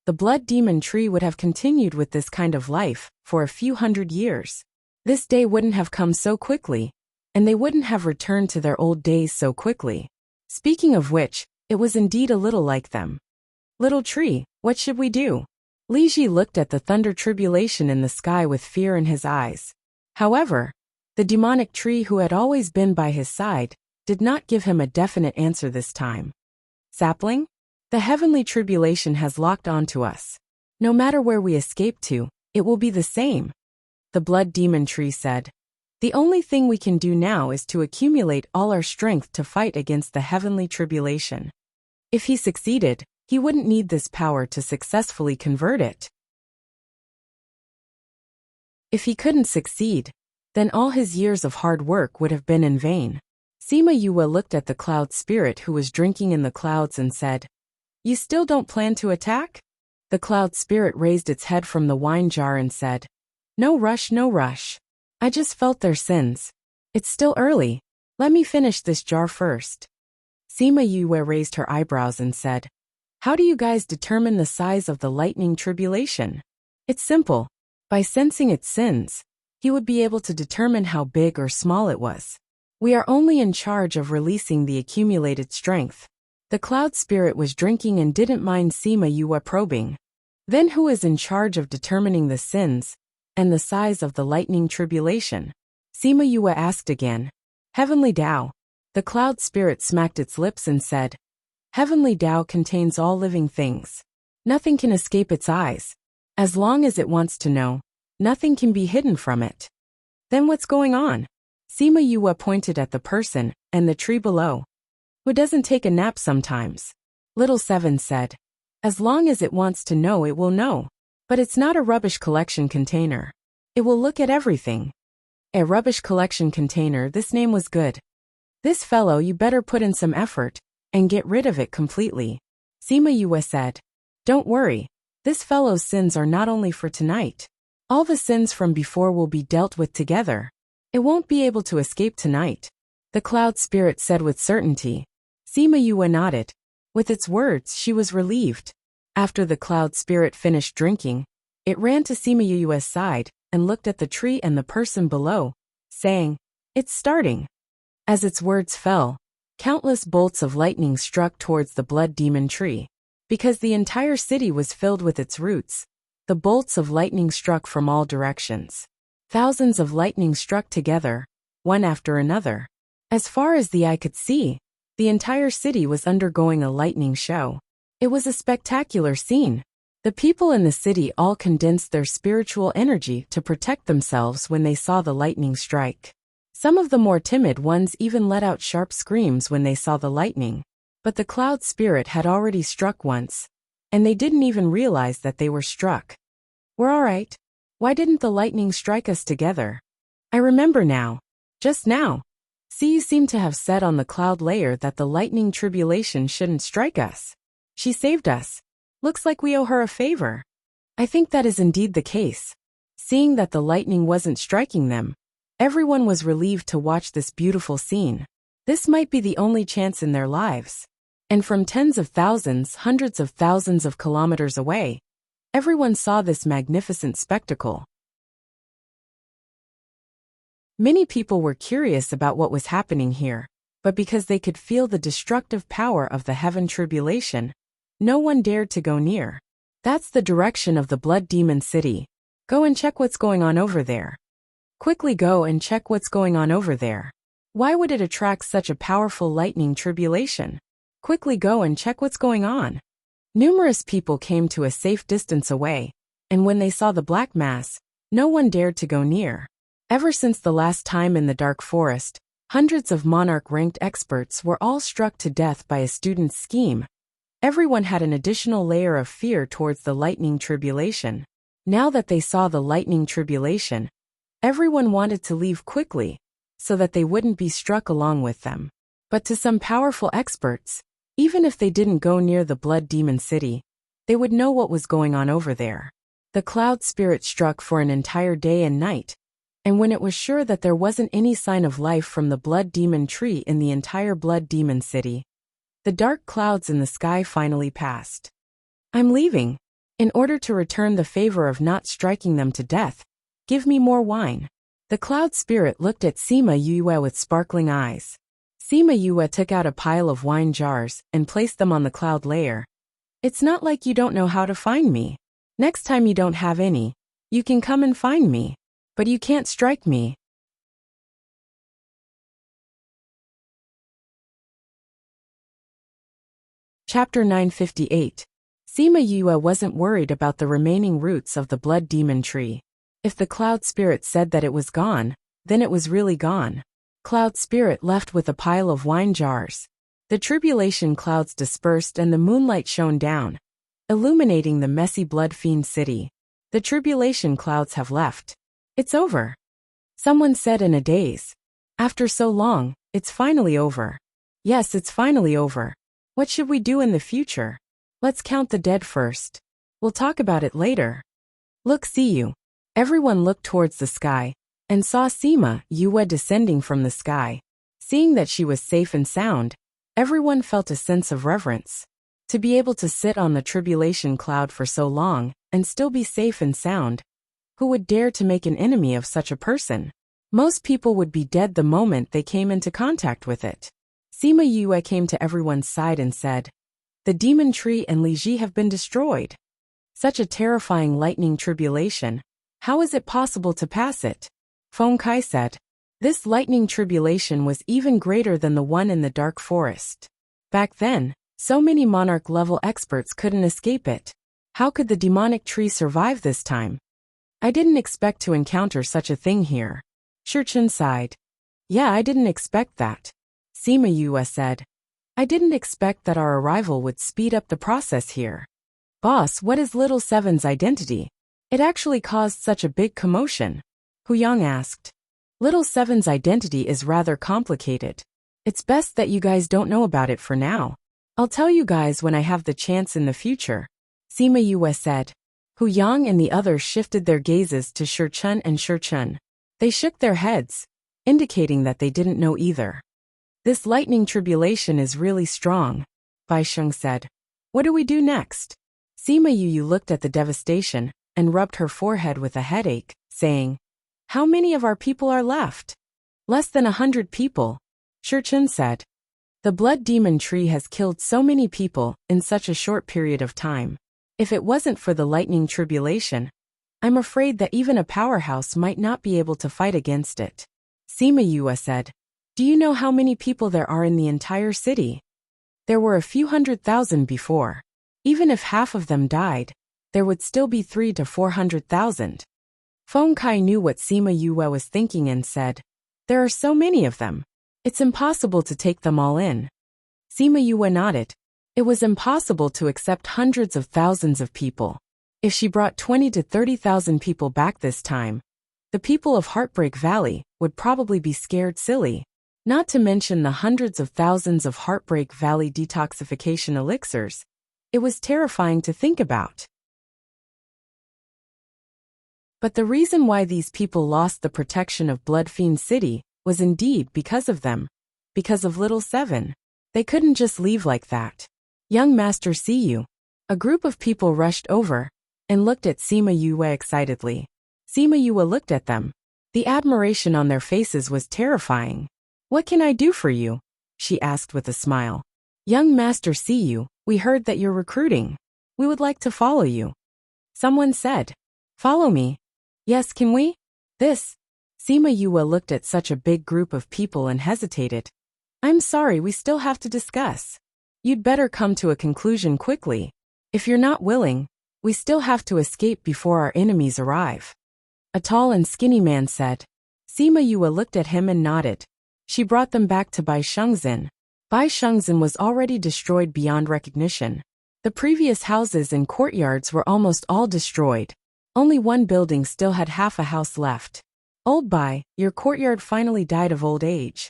the blood demon tree would have continued with this kind of life for a few hundred years. This day wouldn't have come so quickly, and they wouldn't have returned to their old days so quickly. Speaking of which, it was indeed a little like them. Little tree, what should we do? Li Ji looked at the thunder tribulation in the sky with fear in his eyes. However, the demonic tree who had always been by his side did not give him a definite answer this time. Sapling? The heavenly tribulation has locked onto us. No matter where we escape to, it will be the same. The blood demon tree said. The only thing we can do now is to accumulate all our strength to fight against the heavenly tribulation. If he succeeded, he wouldn't need this power to successfully convert it. If he couldn't succeed, then all his years of hard work would have been in vain. Sima Yue looked at the cloud spirit who was drinking in the clouds and said, "You still don't plan to attack?" The cloud spirit raised its head from the wine jar and said, "No rush, no rush. I just felt their sins. It's still early. Let me finish this jar first." Sima Yue raised her eyebrows and said, "How do you guys determine the size of the lightning tribulation?" "It's simple. By sensing its sins, he would be able to determine how big or small it was. We are only in charge of releasing the accumulated strength." The cloud spirit was drinking and didn't mind Sima Yue probing. "Then who is in charge of determining the sins and the size of the lightning tribulation?" Sima Yue asked again. "Heavenly Tao." The cloud spirit smacked its lips and said, "Heavenly Tao contains all living things. Nothing can escape its eyes. As long as it wants to know, nothing can be hidden from it." "Then what's going on?" Sima Yue pointed at the person and the tree below. "Who doesn't take a nap sometimes?" Little Seven said. "As long as it wants to know, it will know. But it's not a rubbish collection container. It will look at everything." A rubbish collection container, this name was good. "This fellow, you better put in some effort and get rid of it completely," Sima Yue said. "Don't worry, this fellow's sins are not only for tonight. All the sins from before will be dealt with together. It won't be able to escape tonight," the cloud spirit said with certainty. Sima Yue nodded. With its words, she was relieved. After the cloud spirit finished drinking, it ran to Sima Yue's side and looked at the tree and the person below, saying, "It's starting." As its words fell, countless bolts of lightning struck towards the blood demon tree. Because the entire city was filled with its roots, the bolts of lightning struck from all directions. Thousands of lightning struck together, one after another. As far as the eye could see, the entire city was undergoing a lightning show. It was a spectacular scene. The people in the city all condensed their spiritual energy to protect themselves when they saw the lightning strike. Some of the more timid ones even let out sharp screams when they saw the lightning. But the cloud spirit had already struck once, and they didn't even realize that they were struck. "We're all right. Why didn't the lightning strike us together? I remember now. Just now. See, you seem to have said on the cloud layer that the lightning tribulation shouldn't strike us. She saved us. Looks like we owe her a favor." I think that is indeed the case. Seeing that the lightning wasn't striking them, everyone was relieved to watch this beautiful scene. This might be the only chance in their lives. And from tens of thousands, hundreds of thousands of kilometers away, everyone saw this magnificent spectacle. Many people were curious about what was happening here, but because they could feel the destructive power of the heaven tribulation, no one dared to go near. "That's the direction of the blood demon city. Go and check what's going on over there. Quickly go and check what's going on over there. Why would it attract such a powerful lightning tribulation? Quickly go and check what's going on." Numerous people came to a safe distance away, and when they saw the black mass, no one dared to go near. Ever since the last time in the dark forest, hundreds of monarch-ranked experts were all struck to death by a student's scheme. Everyone had an additional layer of fear towards the lightning tribulation. Now that they saw the lightning tribulation, everyone wanted to leave quickly, so that they wouldn't be struck along with them. But to some powerful experts, even if they didn't go near the blood demon city, they would know what was going on over there. The cloud spirit struck for an entire day and night, and when it was sure that there wasn't any sign of life from the blood demon tree in the entire blood demon city, the dark clouds in the sky finally passed. "I'm leaving. In order to return the favor of not striking them to death, give me more wine." The cloud spirit looked at Sima Yue with sparkling eyes. Sima Yue took out a pile of wine jars and placed them on the cloud layer. "It's not like you don't know how to find me. Next time you don't have any, you can come and find me. But you can't strike me." Chapter 958. Sima Yue wasn't worried about the remaining roots of the blood demon tree. If the cloud spirit said that it was gone, then it was really gone. Cloud spirit left with a pile of wine jars. The tribulation clouds dispersed and the moonlight shone down, illuminating the messy blood fiend city. The tribulation clouds have left. It's over. Someone said in a daze. After so long, it's finally over. Yes, it's finally over. What should we do in the future? Let's count the dead first. We'll talk about it later. Look, see you. Everyone looked towards the sky and saw Sima Yue descending from the sky. Seeing that she was safe and sound, everyone felt a sense of reverence. To be able to sit on the tribulation cloud for so long and still be safe and sound, who would dare to make an enemy of such a person? Most people would be dead the moment they came into contact with it. Sima Yue came to everyone's side and said, "The demon tree and Li Ji have been destroyed. Such a terrifying lightning tribulation. How is it possible to pass it?" Feng Kai said, "This lightning tribulation was even greater than the one in the dark forest. Back then, so many monarch-level experts couldn't escape it. How could the demonic tree survive this time? I didn't expect to encounter such a thing here." Shurchen sighed. "Yeah, I didn't expect that." Sima Yue said, "I didn't expect that our arrival would speed up the process here." "Boss, what is Little Seven's identity? It actually caused such a big commotion." Hu Yang asked. "Little Seven's identity is rather complicated. It's best that you guys don't know about it for now. I'll tell you guys when I have the chance in the future," Sima Yue said. Hu Yang and the others shifted their gazes to Shurchen and Shurchen. They shook their heads, indicating that they didn't know either. "This lightning tribulation is really strong," Bai Sheng said. "What do we do next?" Sima Yue looked at the devastation and rubbed her forehead with a headache, saying, "How many of our people are left?" "Less than 100 people," Shurchen said. "The blood demon tree has killed so many people in such a short period of time. If it wasn't for the lightning tribulation, I'm afraid that even a powerhouse might not be able to fight against it." Sima Yue said, "Do you know how many people there are in the entire city? There were a few 100,000 before. Even if half of them died, there would still be 300,000 to 400,000. Feng Kai knew what Sima Yue was thinking and said, "There are so many of them. It's impossible to take them all in." Sima Yue nodded. It was impossible to accept hundreds of thousands of people. If she brought 20,000 to 30,000 people back this time, the people of Heartbreak Valley would probably be scared silly. Not to mention the hundreds of thousands of Heartbreak Valley detoxification elixirs. It was terrifying to think about. But the reason why these people lost the protection of Blood Fiend City was indeed because of them. Because of Little Seven. They couldn't just leave like that. "Young Master, see you." A group of people rushed over and looked at Sima Yue excitedly. Sima Yue looked at them. The admiration on their faces was terrifying. "What can I do for you?" she asked with a smile. "Young Master, see you. We heard that you're recruiting. We would like to follow you." Someone said, "Follow me?" "Yes, can we?" Sima Yue looked at such a big group of people and hesitated. "I'm sorry, we still have to discuss. You'd better come to a conclusion quickly. If you're not willing, we still have to escape before our enemies arrive." A tall and skinny man said. Sima Yue looked at him and nodded. She brought them back to Bai Shengzhen. Bai Shengzhen was already destroyed beyond recognition. The previous houses and courtyards were almost all destroyed. Only one building still had half a house left. "Old Bai, your courtyard finally died of old age."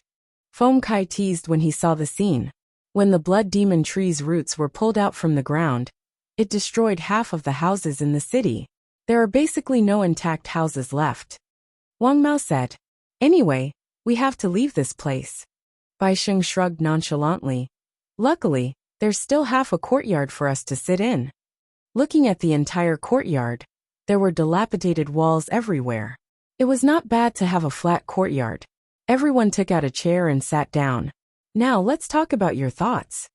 Feng Kai teased when he saw the scene. When the blood demon tree's roots were pulled out from the ground, it destroyed half of the houses in the city. There are basically no intact houses left. Wang Mao said, "Anyway, we have to leave this place." Bai Sheng shrugged nonchalantly. "Luckily, there's still half a courtyard for us to sit in." Looking at the entire courtyard, there were dilapidated walls everywhere. It was not bad to have a flat courtyard. Everyone took out a chair and sat down. "Now let's talk about your thoughts,"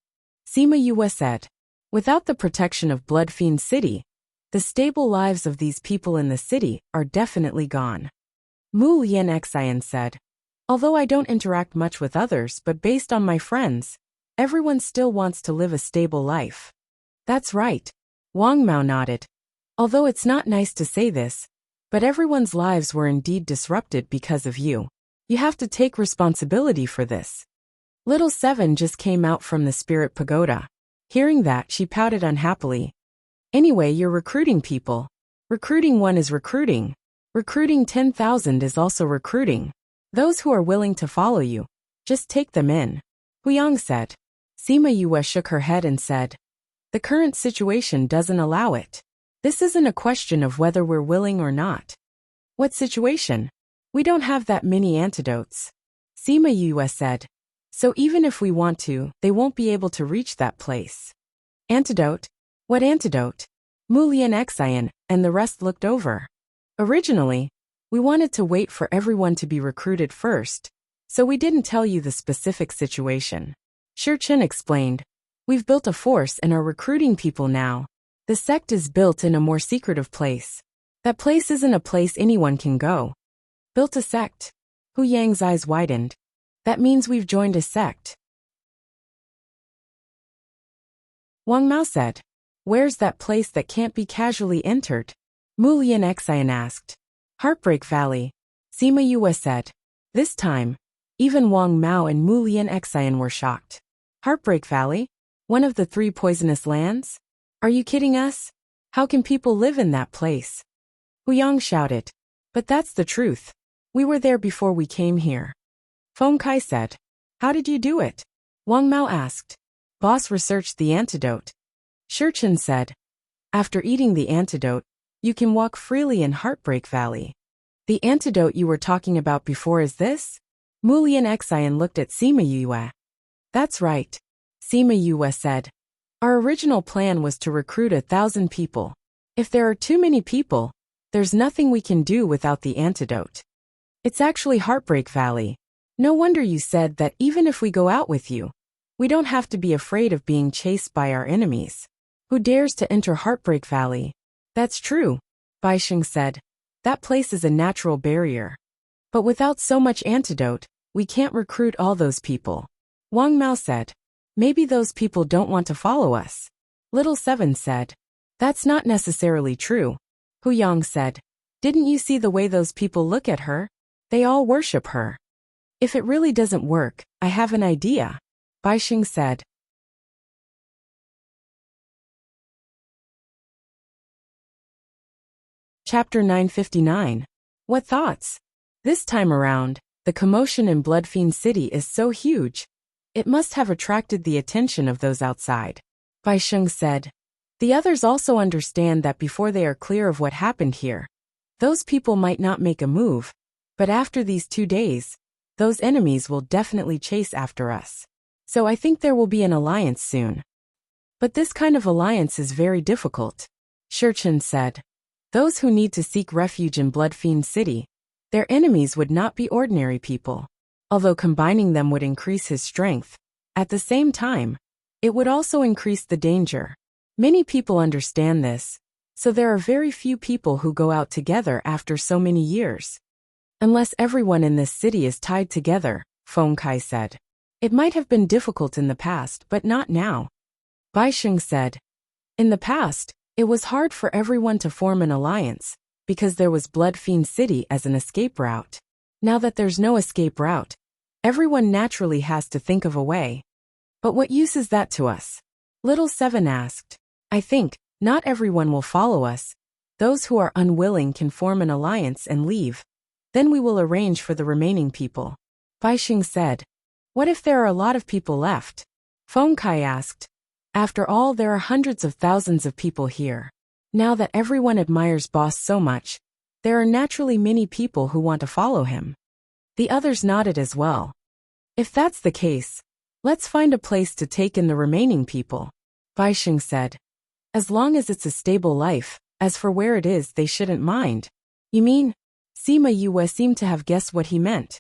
Sima Yue said. "Without the protection of Blood Fiend City, the stable lives of these people in the city are definitely gone." Mu Lian Xian said, "Although I don't interact much with others, but based on my friends, everyone still wants to live a stable life. That's right. Wang Mao nodded. Although it's not nice to say this, but everyone's lives were indeed disrupted because of you. You have to take responsibility for this. Little Seven just came out from the spirit pagoda. Hearing that, she pouted unhappily. Anyway, you're recruiting people. Recruiting one is recruiting. Recruiting 10,000 is also recruiting. Those who are willing to follow you, just take them in. Huyang said. Sima Yue shook her head and said, the current situation doesn't allow it. This isn't a question of whether we're willing or not. What situation? We don't have that many antidotes. Sima Yue said. So even if we want to, they won't be able to reach that place. Antidote? What antidote? Mu Lian Xian and the rest looked over. Originally, we wanted to wait for everyone to be recruited first, so we didn't tell you the specific situation. Shi Chen explained. We've built a force and are recruiting people now. The sect is built in a more secretive place. That place isn't a place anyone can go. Built a sect. Hu Yang's eyes widened. That means we've joined a sect. Wang Mao said. Where's that place that can't be casually entered? Mu Lian Xian asked. Heartbreak Valley. Sima Yue said. This time, even Wang Mao and Mu Lian Xian were shocked. Heartbreak Valley? One of the 3 poisonous lands? Are you kidding us? How can people live in that place? Huyang shouted. But that's the truth. We were there before we came here. Feng Kai said. How did you do it? Wang Mao asked. Boss researched the antidote. Shi Chen said. After eating the antidote, you can walk freely in Heartbreak Valley. The antidote you were talking about before is this? Mu Lian Xian looked at Sima Yue. That's right. Sima Yue said. Our original plan was to recruit 1,000 people. If there are too many people, there's nothing we can do without the antidote. It's actually Heartbreak Valley. No wonder you said that even if we go out with you, we don't have to be afraid of being chased by our enemies. Who dares to enter Heartbreak Valley? That's true, Baixing said. That place is a natural barrier. But without so much antidote, we can't recruit all those people. Wang Mao said. Maybe those people don't want to follow us. Little Seven said. That's not necessarily true. Huyang said. Didn't you see the way those people look at her? They all worship her. If it really doesn't work, I have an idea, Baixing said. Chapter 959. What thoughts? This time around, the commotion in Bloodfiend City is so huge. It must have attracted the attention of those outside. Baixing said. The others also understand that before they are clear of what happened here, those people might not make a move, but after these 2 days, those enemies will definitely chase after us. So I think there will be an alliance soon. But this kind of alliance is very difficult, Shi Chen said. Those who need to seek refuge in Bloodfiend City, their enemies would not be ordinary people. Although combining them would increase his strength, at the same time, it would also increase the danger. Many people understand this, so there are very few people who go out together after so many years. Unless everyone in this city is tied together, Feng Kai said. It might have been difficult in the past, but not now. Baixing said. In the past, it was hard for everyone to form an alliance, because there was Bloodfiend City as an escape route. Now that there's no escape route, everyone naturally has to think of a way. But what use is that to us? Little Seven asked. I think, not everyone will follow us. Those who are unwilling can form an alliance and leave. Then we will arrange for the remaining people. Baixing said. What if there are a lot of people left? Feng Kai asked. After all, there are hundreds of thousands of people here. Now that everyone admires Boss so much, there are naturally many people who want to follow him. The others nodded as well. If that's the case, let's find a place to take in the remaining people, Baixing said. As long as it's a stable life, as for where it is, they shouldn't mind. You mean? Sima Yue seemed to have guessed what he meant.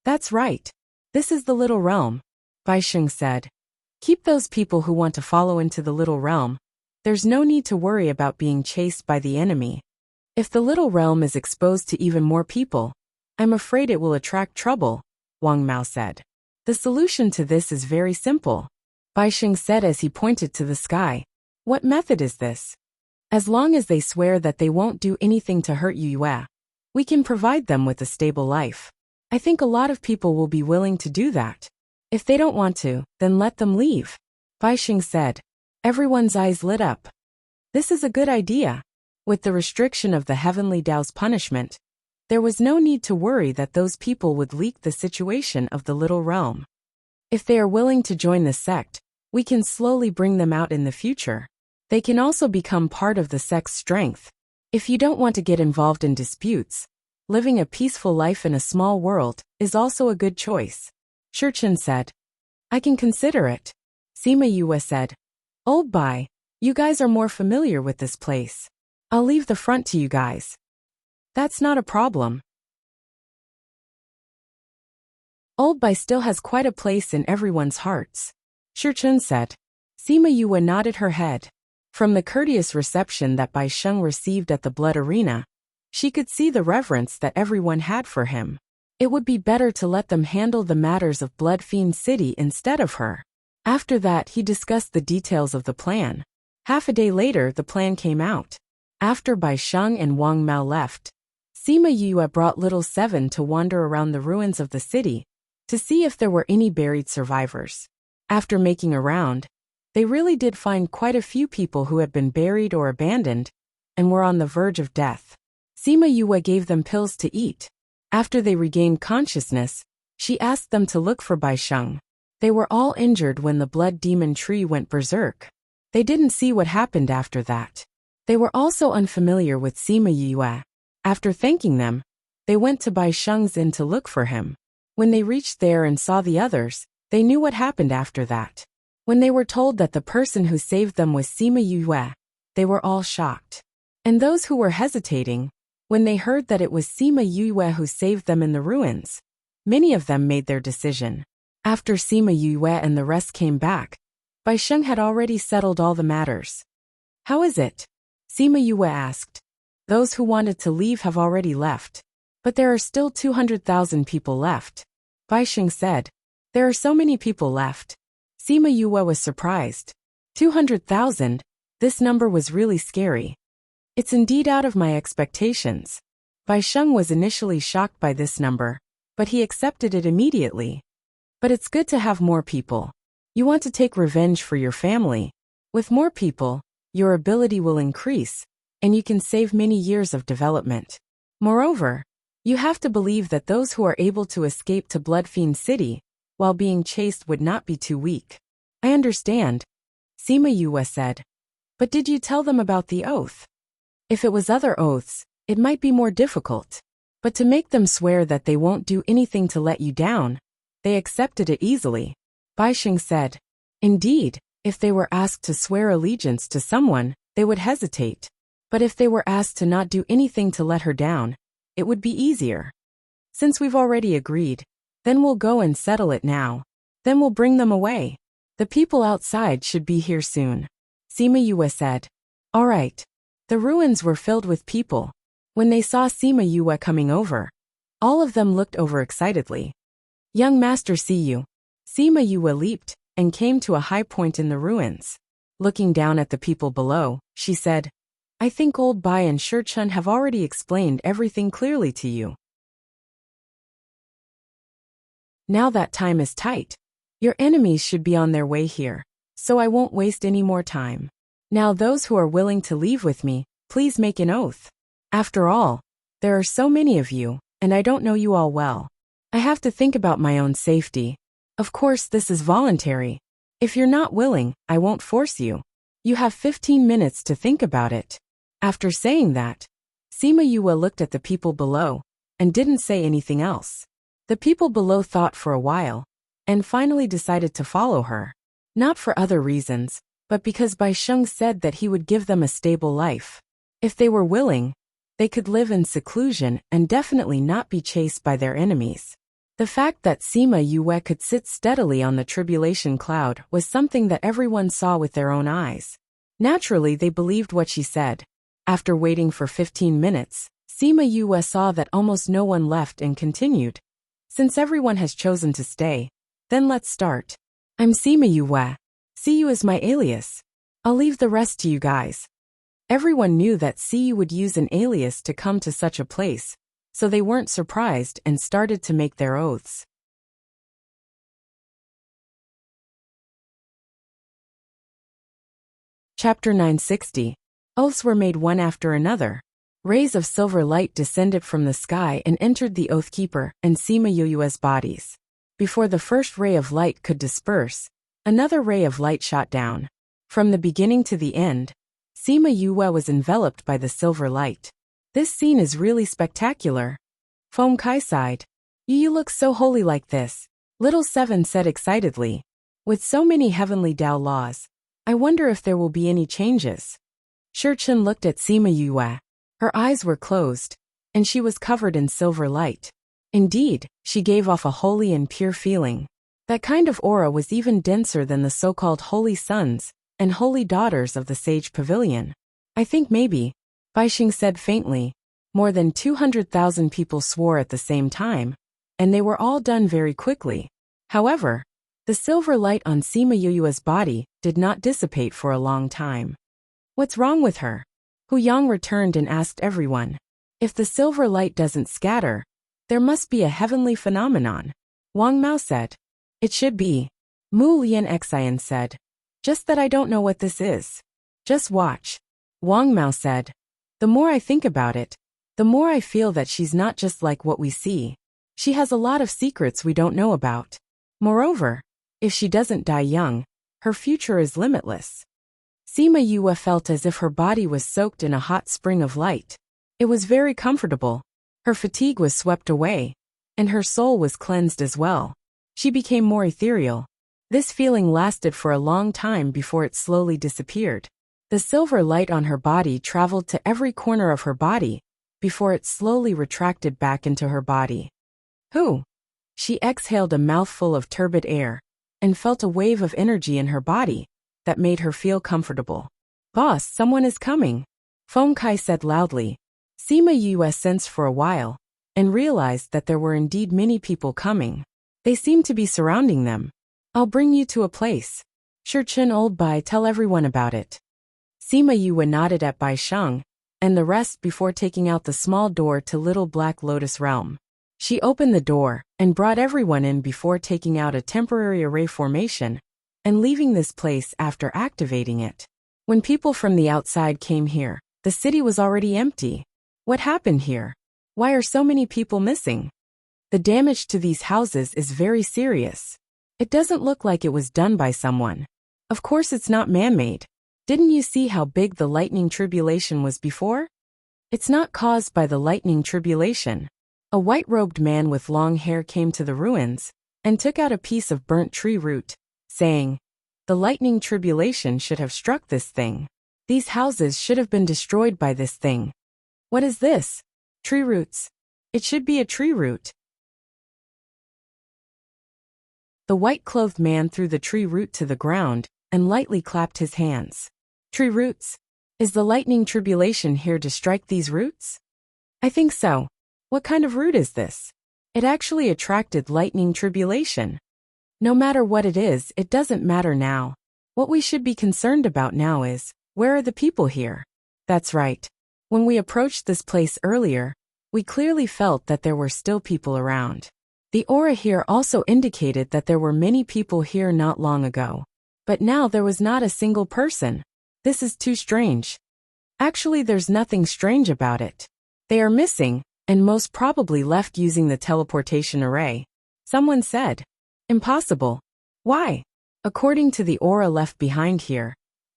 That's right. This is the Little Realm, Baixing said. Keep those people who want to follow into the Little Realm. There's no need to worry about being chased by the enemy. If the Little Realm is exposed to even more people, I'm afraid it will attract trouble, Wang Mao said. The solution to this is very simple. Baisheng said as he pointed to the sky. What method is this? As long as they swear that they won't do anything to hurt Yue, we can provide them with a stable life. I think a lot of people will be willing to do that. If they don't want to, then let them leave. Baisheng said. Everyone's eyes lit up. This is a good idea. With the restriction of the Heavenly Tao's punishment, there was no need to worry that those people would leak the situation of the little realm. If they are willing to join the sect, we can slowly bring them out in the future. They can also become part of the sect's strength. If you don't want to get involved in disputes, living a peaceful life in a small world is also a good choice. Shurchen said. I can consider it. Sima Yue said. Old Bai, you guys are more familiar with this place. I'll leave the front to you guys. That's not a problem. Old Bai still has quite a place in everyone's hearts. Shurchen said. Sima Yue nodded her head. From the courteous reception that Bai Sheng received at the blood arena, she could see the reverence that everyone had for him. It would be better to let them handle the matters of Blood Fiend City instead of her. After that, he discussed the details of the plan. Half a day later, the plan came out. After Bai Sheng and Wang Mao left, Sima Yue brought Little Seven to wander around the ruins of the city to see if there were any buried survivors. After making a round, they really did find quite a few people who had been buried or abandoned and were on the verge of death. Sima Yue gave them pills to eat. After they regained consciousness, she asked them to look for Bai Sheng. They were all injured when the blood demon tree went berserk. They didn't see what happened after that. They were also unfamiliar with Sima Yue. After thanking them, they went to Bai Sheng's inn to look for him. When they reached there and saw the others, they knew what happened after that. When they were told that the person who saved them was Sima Yue, they were all shocked. And those who were hesitating, when they heard that it was Sima Yue who saved them in the ruins, many of them made their decision. After Sima Yue and the rest came back, Bai Sheng had already settled all the matters. How is it? Sima Yue asked. Those who wanted to leave have already left. But there are still 200,000 people left. Bai Sheng said. There are so many people left. Sima Yue was surprised. 200,000? This number was really scary. It's indeed out of my expectations. Bai Sheng was initially shocked by this number, but he accepted it immediately. But it's good to have more people. You want to take revenge for your family. With more people, your ability will increase, and you can save many years of development. Moreover, you have to believe that those who are able to escape to Blood Fiend City while being chased would not be too weak. I understand, Sima Yue said. But did you tell them about the oath? If it was other oaths, it might be more difficult. But to make them swear that they won't do anything to let you down, they accepted it easily. Bai Sheng said. Indeed, if they were asked to swear allegiance to someone, they would hesitate. But if they were asked to not do anything to let her down, it would be easier. Since we've already agreed, then we'll go and settle it now. Then we'll bring them away. The people outside should be here soon. Sima Yue said. All right. The ruins were filled with people. When they saw Sima Yue coming over, all of them looked over excitedly. Young master, see you. Sima Yue leaped and came to a high point in the ruins. Looking down at the people below, she said, I think Old Bai and Shurchen have already explained everything clearly to you. Now that time is tight. Your enemies should be on their way here, so I won't waste any more time. Now those who are willing to leave with me, please make an oath. After all, there are so many of you, and I don't know you all well. I have to think about my own safety. Of course, this is voluntary. If you're not willing, I won't force you. You have 15 minutes to think about it. After saying that, Sima Yue looked at the people below and didn't say anything else. The people below thought for a while and finally decided to follow her. Not for other reasons, but because Bai Sheng said that he would give them a stable life. If they were willing, they could live in seclusion and definitely not be chased by their enemies. The fact that Sima Yue could sit steadily on the tribulation cloud was something that everyone saw with their own eyes. Naturally, they believed what she said. After waiting for 15 minutes, Sima Yue saw that almost no one left and continued. Since everyone has chosen to stay, then let's start. I'm Sima Yue. CU is my alias. I'll leave the rest to you guys. Everyone knew that CU would use an alias to come to such a place, so they weren't surprised and started to make their oaths. Chapter 960. Oaths were made one after another. Rays of silver light descended from the sky and entered the Oathkeeper and Sima Yu's bodies. Before the first ray of light could disperse, another ray of light shot down. From the beginning to the end, Sima Yue was enveloped by the silver light. This scene is really spectacular. Feng Kai sighed. You look so holy like this, Little Seven said excitedly. With so many heavenly Tao laws, I wonder if there will be any changes. Shurchen looked at Sima Yue. Her eyes were closed, and she was covered in silver light. Indeed, she gave off a holy and pure feeling. That kind of aura was even denser than the so-called holy sons and holy daughters of the Sage Pavilion. I think maybe, Baixing said faintly. More than 200,000 people swore at the same time, and they were all done very quickly. However, the silver light on Sima Yu's body did not dissipate for a long time. What's wrong with her? Hu Yang returned and asked everyone. If the silver light doesn't scatter, there must be a heavenly phenomenon. Wang Mao said. It should be. Mu Lian Xian said. Just that I don't know what this is. Just watch. Wang Mao said. The more I think about it, the more I feel that she's not just like what we see. She has a lot of secrets we don't know about. Moreover, if she doesn't die young, her future is limitless. Sima Yue felt as if her body was soaked in a hot spring of light. It was very comfortable. Her fatigue was swept away, and her soul was cleansed as well. She became more ethereal. This feeling lasted for a long time before it slowly disappeared. The silver light on her body traveled to every corner of her body, before it slowly retracted back into her body. Who? She exhaled a mouthful of turbid air, and felt a wave of energy in her body that made her feel comfortable. Boss, someone is coming, Feng Kai said loudly. Sima Yue sensed for a while, and realized that there were indeed many people coming. They seemed to be surrounding them. I'll bring you to a place. Shurchen old Bai, tell everyone about it. Sima Yue nodded at Bai Sheng, and the rest before taking out the small door to Little Black Lotus Realm. She opened the door, and brought everyone in before taking out a temporary array formation, and leaving this place after activating it. When people from the outside came here, the city was already empty. What happened here? Why are so many people missing? The damage to these houses is very serious. It doesn't look like it was done by someone. Of course it's not man-made. Didn't you see how big the lightning tribulation was before? It's not caused by the lightning tribulation. A white-robed man with long hair came to the ruins, and took out a piece of burnt tree root, saying, the lightning tribulation should have struck this thing. These houses should have been destroyed by this thing. What is this? Tree roots. It should be a tree root. The white-clothed man threw the tree root to the ground, and lightly clapped his hands. Tree roots. Is the lightning tribulation here to strike these roots? I think so. What kind of root is this? It actually attracted lightning tribulation. No matter what it is, it doesn't matter now. What we should be concerned about now is, where are the people here? That's right. When we approached this place earlier, we clearly felt that there were still people around. The aura here also indicated that there were many people here not long ago. But now there was not a single person. This is too strange. Actually, there's nothing strange about it. They are missing, and most probably left using the teleportation array. Someone said. Impossible. Why? According to the aura left behind here,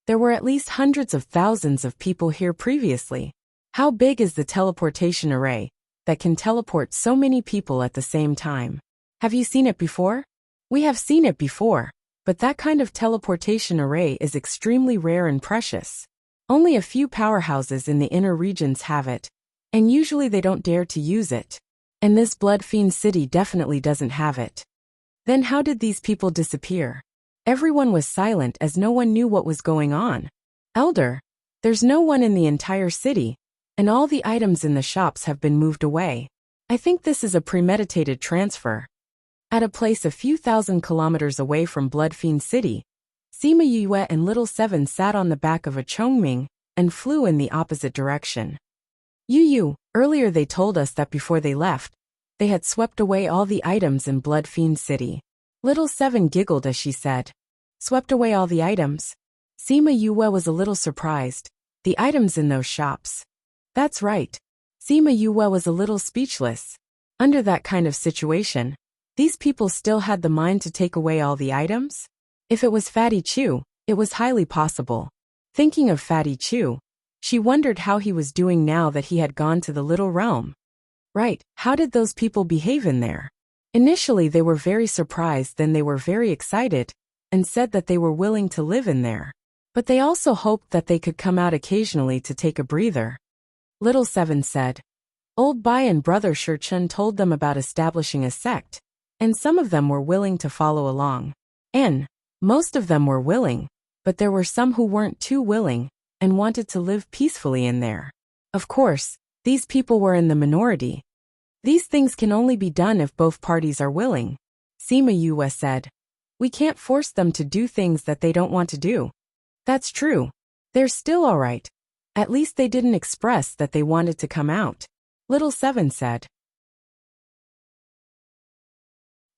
there were at least hundreds of thousands of people here previously. How big is the teleportation array that can teleport so many people at the same time? Have you seen it before? We have seen it before, but that kind of teleportation array is extremely rare and precious. Only a few powerhouses in the inner regions have it, and usually they don't dare to use it. And this Blood Fiend city definitely doesn't have it. Then how did these people disappear? Everyone was silent as no one knew what was going on. Elder, there's no one in the entire city, and all the items in the shops have been moved away. I think this is a premeditated transfer. At a place a few thousand kilometers away from Blood Fiend City, Sima Yue and Little Seven sat on the back of a Chongming and flew in the opposite direction. Yu, earlier they told us that before they left, they had swept away all the items in Blood Fiend City. Little Seven giggled as she said, "Swept away all the items?" Sima Yue was a little surprised. The items in those shops. That's right. Sima Yue was a little speechless. Under that kind of situation, these people still had the mind to take away all the items? If it was Fatty Chu, it was highly possible. Thinking of Fatty Chu, she wondered how he was doing now that he had gone to the little realm. Right, how did those people behave in there? Initially they were very surprised, then they were very excited, and said that they were willing to live in there. But they also hoped that they could come out occasionally to take a breather. Little Seven said. Old Bai and Brother Shurchun told them about establishing a sect, and some of them were willing to follow along. And most of them were willing, but there were some who weren't too willing and wanted to live peacefully in there. Of course, these people were in the minority. These things can only be done if both parties are willing. Sima Yue said. We can't force them to do things that they don't want to do. That's true. They're still all right. At least they didn't express that they wanted to come out. Little Seven said.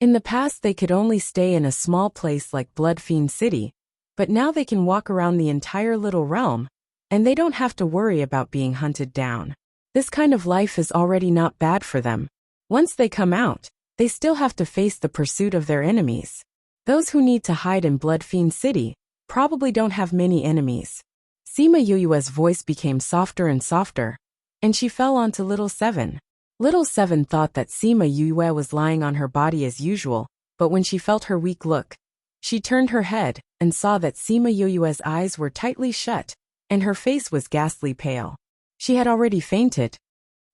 In the past they could only stay in a small place like Blood Fiend City, but now they can walk around the entire little realm, and they don't have to worry about being hunted down. This kind of life is already not bad for them. Once they come out, they still have to face the pursuit of their enemies. Those who need to hide in Blood Fiend City probably don't have many enemies. Sima Yue's voice became softer and softer, and she fell onto Little Seven. Little Seven thought that Sima Yue was lying on her body as usual, but when she felt her weak look, she turned her head and saw that Sima Yue's eyes were tightly shut, and her face was ghastly pale. She had already fainted.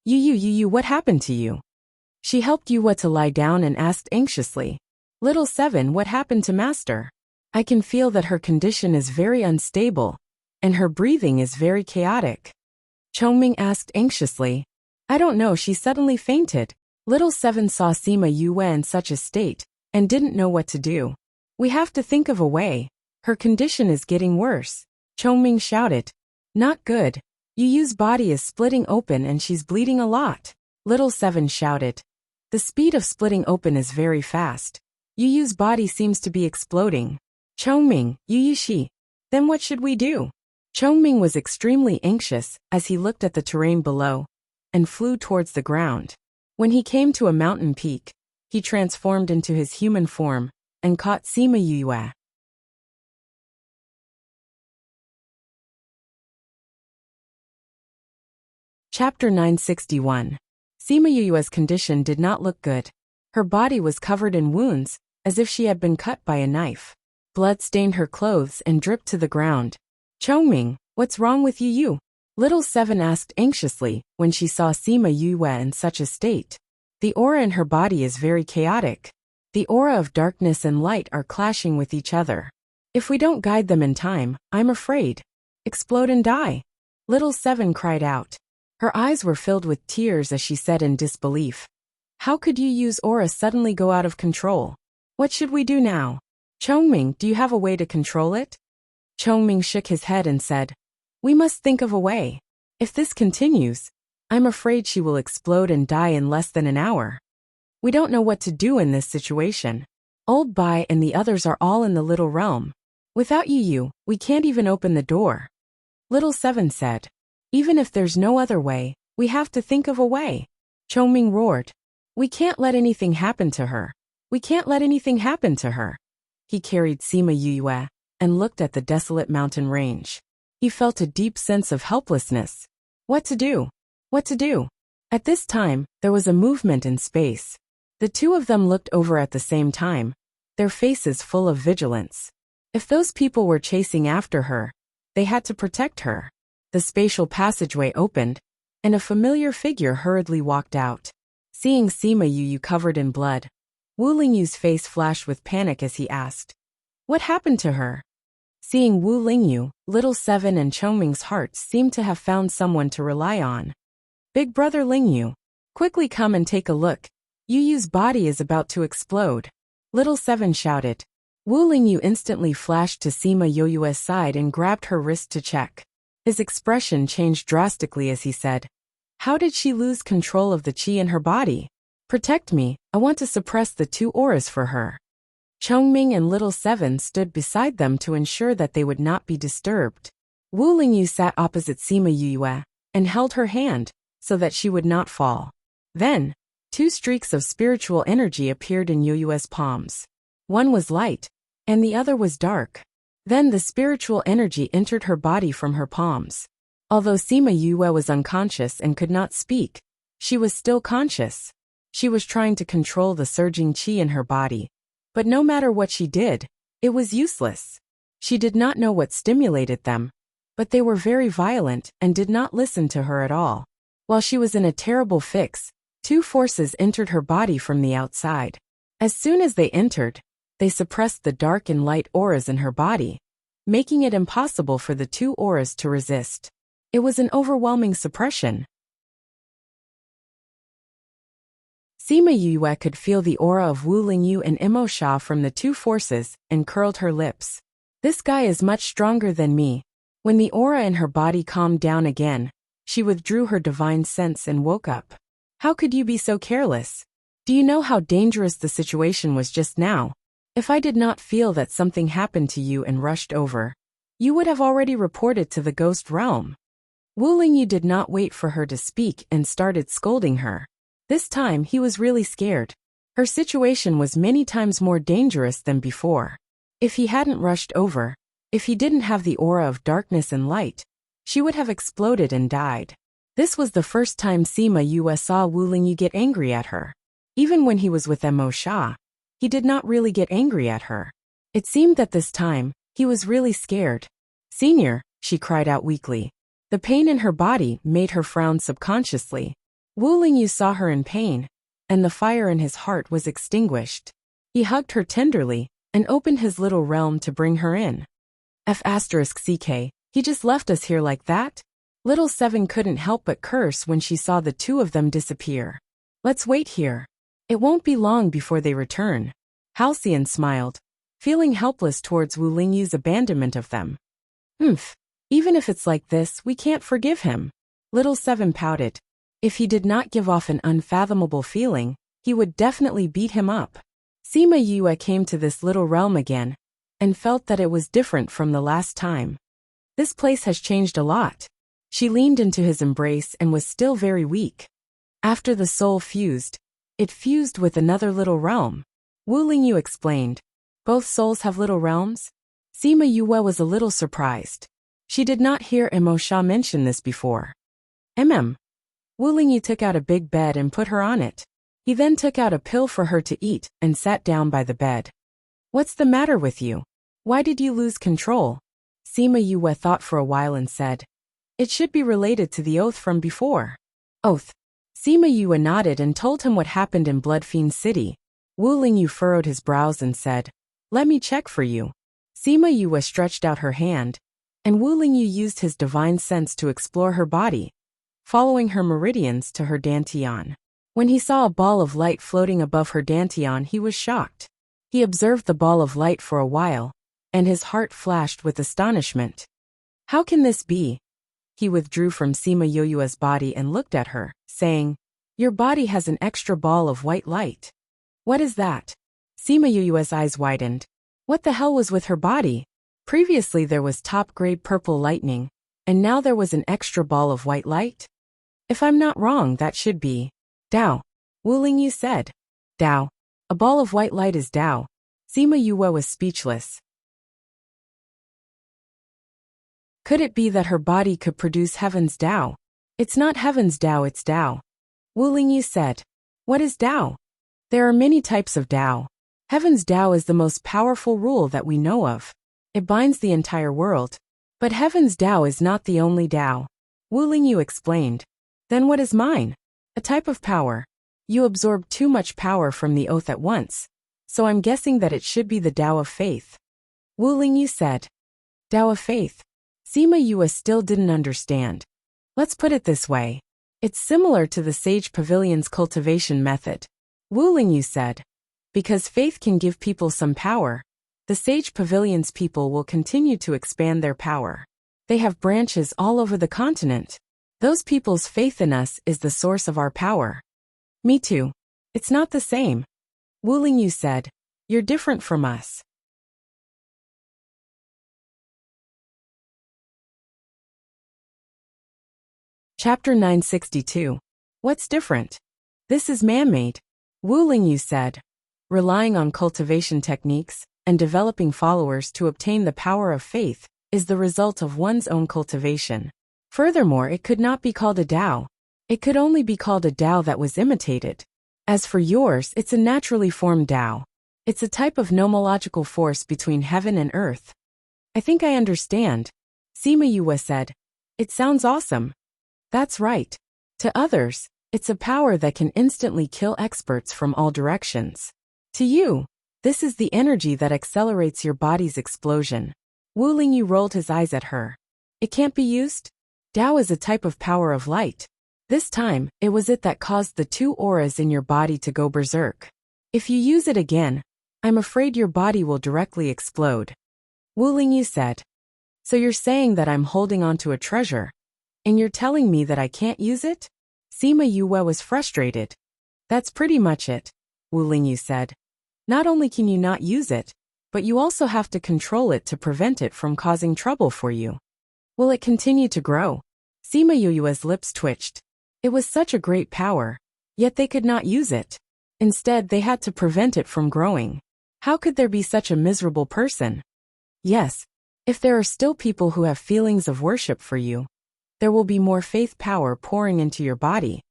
Yu, what happened to you? She helped Yue to lie down and asked anxiously. Little Seven, what happened to Master? I can feel that her condition is very unstable, and her breathing is very chaotic. Chongming asked anxiously. I don't know, she suddenly fainted. Little Seven saw Sima Yue in such a state, and didn't know what to do. We have to think of a way. Her condition is getting worse. Chongming shouted. Not good. Yu's body is splitting open and she's bleeding a lot. Little Seven shouted. The speed of splitting open is very fast. Yu's body seems to be exploding. Chongming, Yushi. Then what should we do? Chongming was extremely anxious as he looked at the terrain below and flew towards the ground. When he came to a mountain peak, he transformed into his human form and caught Sima Yue. Chapter 961. Sima Yue's condition did not look good. Her body was covered in wounds, as if she had been cut by a knife. Blood stained her clothes and dripped to the ground. Chongming, what's wrong with Yu? Little Seven asked anxiously when she saw Sima Yue in such a state. The aura in her body is very chaotic. The aura of darkness and light are clashing with each other. If we don't guide them in time, I'm afraid. Explode and die. Little Seven cried out. Her eyes were filled with tears as she said in disbelief. How could Yu's aura suddenly go out of control? What should we do now? Chongming, do you have a way to control it? Chongming shook his head and said, we must think of a way. If this continues, I'm afraid she will explode and die in less than an hour. We don't know what to do in this situation. Old Bai and the others are all in the little realm. Without Yu, we can't even open the door. Little Seven said. Even if there's no other way, we have to think of a way. Chongming roared. We can't let anything happen to her. We can't let anything happen to her. He carried Sima Yue and looked at the desolate mountain range. He felt a deep sense of helplessness. What to do? What to do? At this time, there was a movement in space. The two of them looked over at the same time, their faces full of vigilance. If those people were chasing after her, they had to protect her. The spatial passageway opened, and a familiar figure hurriedly walked out. Seeing Sima Yue covered in blood, Wu Lingyu's face flashed with panic as he asked, what happened to her? Seeing Wu Lingyu, Little Seven and Chongming's hearts seemed to have found someone to rely on. Big brother Lingyu, quickly come and take a look. Yu's body is about to explode. Little Seven shouted. Wu Lingyu instantly flashed to Sima Yoyue's side and grabbed her wrist to check. His expression changed drastically as he said, "How did she lose control of the qi in her body? Protect me, I want to suppress the two auras for her." Chongming and Little Seven stood beside them to ensure that they would not be disturbed. Wu Lingyu sat opposite Sima Yuyue and held her hand so that she would not fall. Then, two streaks of spiritual energy appeared in Yoyue's palms. One was light, and the other was dark. Then the spiritual energy entered her body from her palms. Although Sima Yue was unconscious and could not speak, she was still conscious. She was trying to control the surging qi in her body. But no matter what she did, it was useless. She did not know what stimulated them, but they were very violent and did not listen to her at all. While she was in a terrible fix, two forces entered her body from the outside. As soon as they entered, they suppressed the dark and light auras in her body, making it impossible for the two auras to resist. It was an overwhelming suppression. Sima Yue could feel the aura of Wu Lingyu and Imo Sha from the two forces and curled her lips. This guy is much stronger than me. When the aura in her body calmed down again, she withdrew her divine sense and woke up. How could you be so careless? Do you know how dangerous the situation was just now? If I did not feel that something happened to you and rushed over, you would have already reported to the ghost realm. Wu Lingyu did not wait for her to speak and started scolding her. This time he was really scared. Her situation was many times more dangerous than before. If he hadn't rushed over, if he didn't have the aura of darkness and light, she would have exploded and died. This was the first time Sima Yue saw Wu Lingyu get angry at her. Even when he was with Mo Sha, he did not really get angry at her. It seemed that this time, he was really scared. "Senior," she cried out weakly. The pain in her body made her frown subconsciously. Wu Lingyu saw her in pain, and the fire in his heart was extinguished. He hugged her tenderly and opened his little realm to bring her in. F***ck, he just left us here like that? Little Seven couldn't help but curse when she saw the two of them disappear. "Let's wait here. It won't be long before they return." Halcyon smiled, feeling helpless towards Wu Lingyu's abandonment of them. Even if it's like this, we can't forgive him." Little Seven pouted. If he did not give off an unfathomable feeling, he would definitely beat him up. Sima Yue came to this little realm again, and felt that it was different from the last time. This place has changed a lot. She leaned into his embrace and was still very weak. After the soul fused, it fused with another little realm. Wu Lingyu explained. "Both souls have little realms?" Sima Yue was a little surprised. She did not hear Mo Sha mention this before. Wu Lingyu took out a big bed and put her on it. He then took out a pill for her to eat and sat down by the bed. "What's the matter with you? Why did you lose control?" Sima Yue thought for a while and said, "It should be related to the oath from before." "Oath?" Sima Yue nodded and told him what happened in Bloodfiend City. Wu Lingyu furrowed his brows and said, "Let me check for you." Sima Yue stretched out her hand, and Wu Lingyu used his divine sense to explore her body, following her meridians to her dantian. When he saw a ball of light floating above her dantian, he was shocked. He observed the ball of light for a while, and his heart flashed with astonishment. How can this be? He withdrew from Sima Yoyue's body and looked at her, saying, "Your body has an extra ball of white light. What is that?" Sima Yoyue's eyes widened. What the hell was with her body? Previously there was top-grade purple lightning, and now there was an extra ball of white light? If I'm not wrong, that should be Dao. Wu Lingyu said. Dao. A ball of white light is Dao. Sima Yue was speechless. Could it be that her body could produce heaven's Dao? It's not heaven's Dao, it's Dao. Wu Lingyu said. What is Dao? There are many types of Dao. Heaven's Dao is the most powerful rule that we know of. It binds the entire world. But heaven's Dao is not the only Dao. Wu Lingyu explained. Then what is mine? A type of power. You absorb too much power from the oath at once, so I'm guessing that it should be the Dao of Faith. Wu Lingyu said. Dao of Faith. Sima Yue still didn't understand. Let's put it this way. It's similar to the Sage Pavilion's cultivation method. Wu Lingyu said. Because faith can give people some power, The Sage Pavilion's people will continue to expand their power. They have branches all over the continent. Those people's faith in us is the source of our power. Me too. It's not the same. Wu Lingyu said, "You're different from us." Chapter 962. What's different? This is man-made. Wu Lingyu said, relying on cultivation techniques and developing followers to obtain the power of faith is the result of one's own cultivation. Furthermore, it could not be called a Tao. It could only be called a Tao that was imitated. As for yours, it's a naturally formed Tao. It's a type of nomological force between heaven and earth. I think I understand. Sima Yue said. It sounds awesome. That's right. To others, it's a power that can instantly kill experts from all directions. To you, this is the energy that accelerates your body's explosion. Wu Lingyu rolled his eyes at her. It can't be used? Tao is a type of power of light. This time, it was it that caused the two auras in your body to go berserk. If you use it again, I'm afraid your body will directly explode. Wu Lingyu said. So you're saying that I'm holding on to a treasure, and you're telling me that I can't use it? Sima Yue was frustrated. That's pretty much it, Wu Lingyu said. Not only can you not use it, but you also have to control it to prevent it from causing trouble for you. Will it continue to grow? Sima Yue's lips twitched. It was such a great power, yet they could not use it. Instead, they had to prevent it from growing. How could there be such a miserable person? Yes, if there are still people who have feelings of worship for you, there will be more faith power pouring into your body,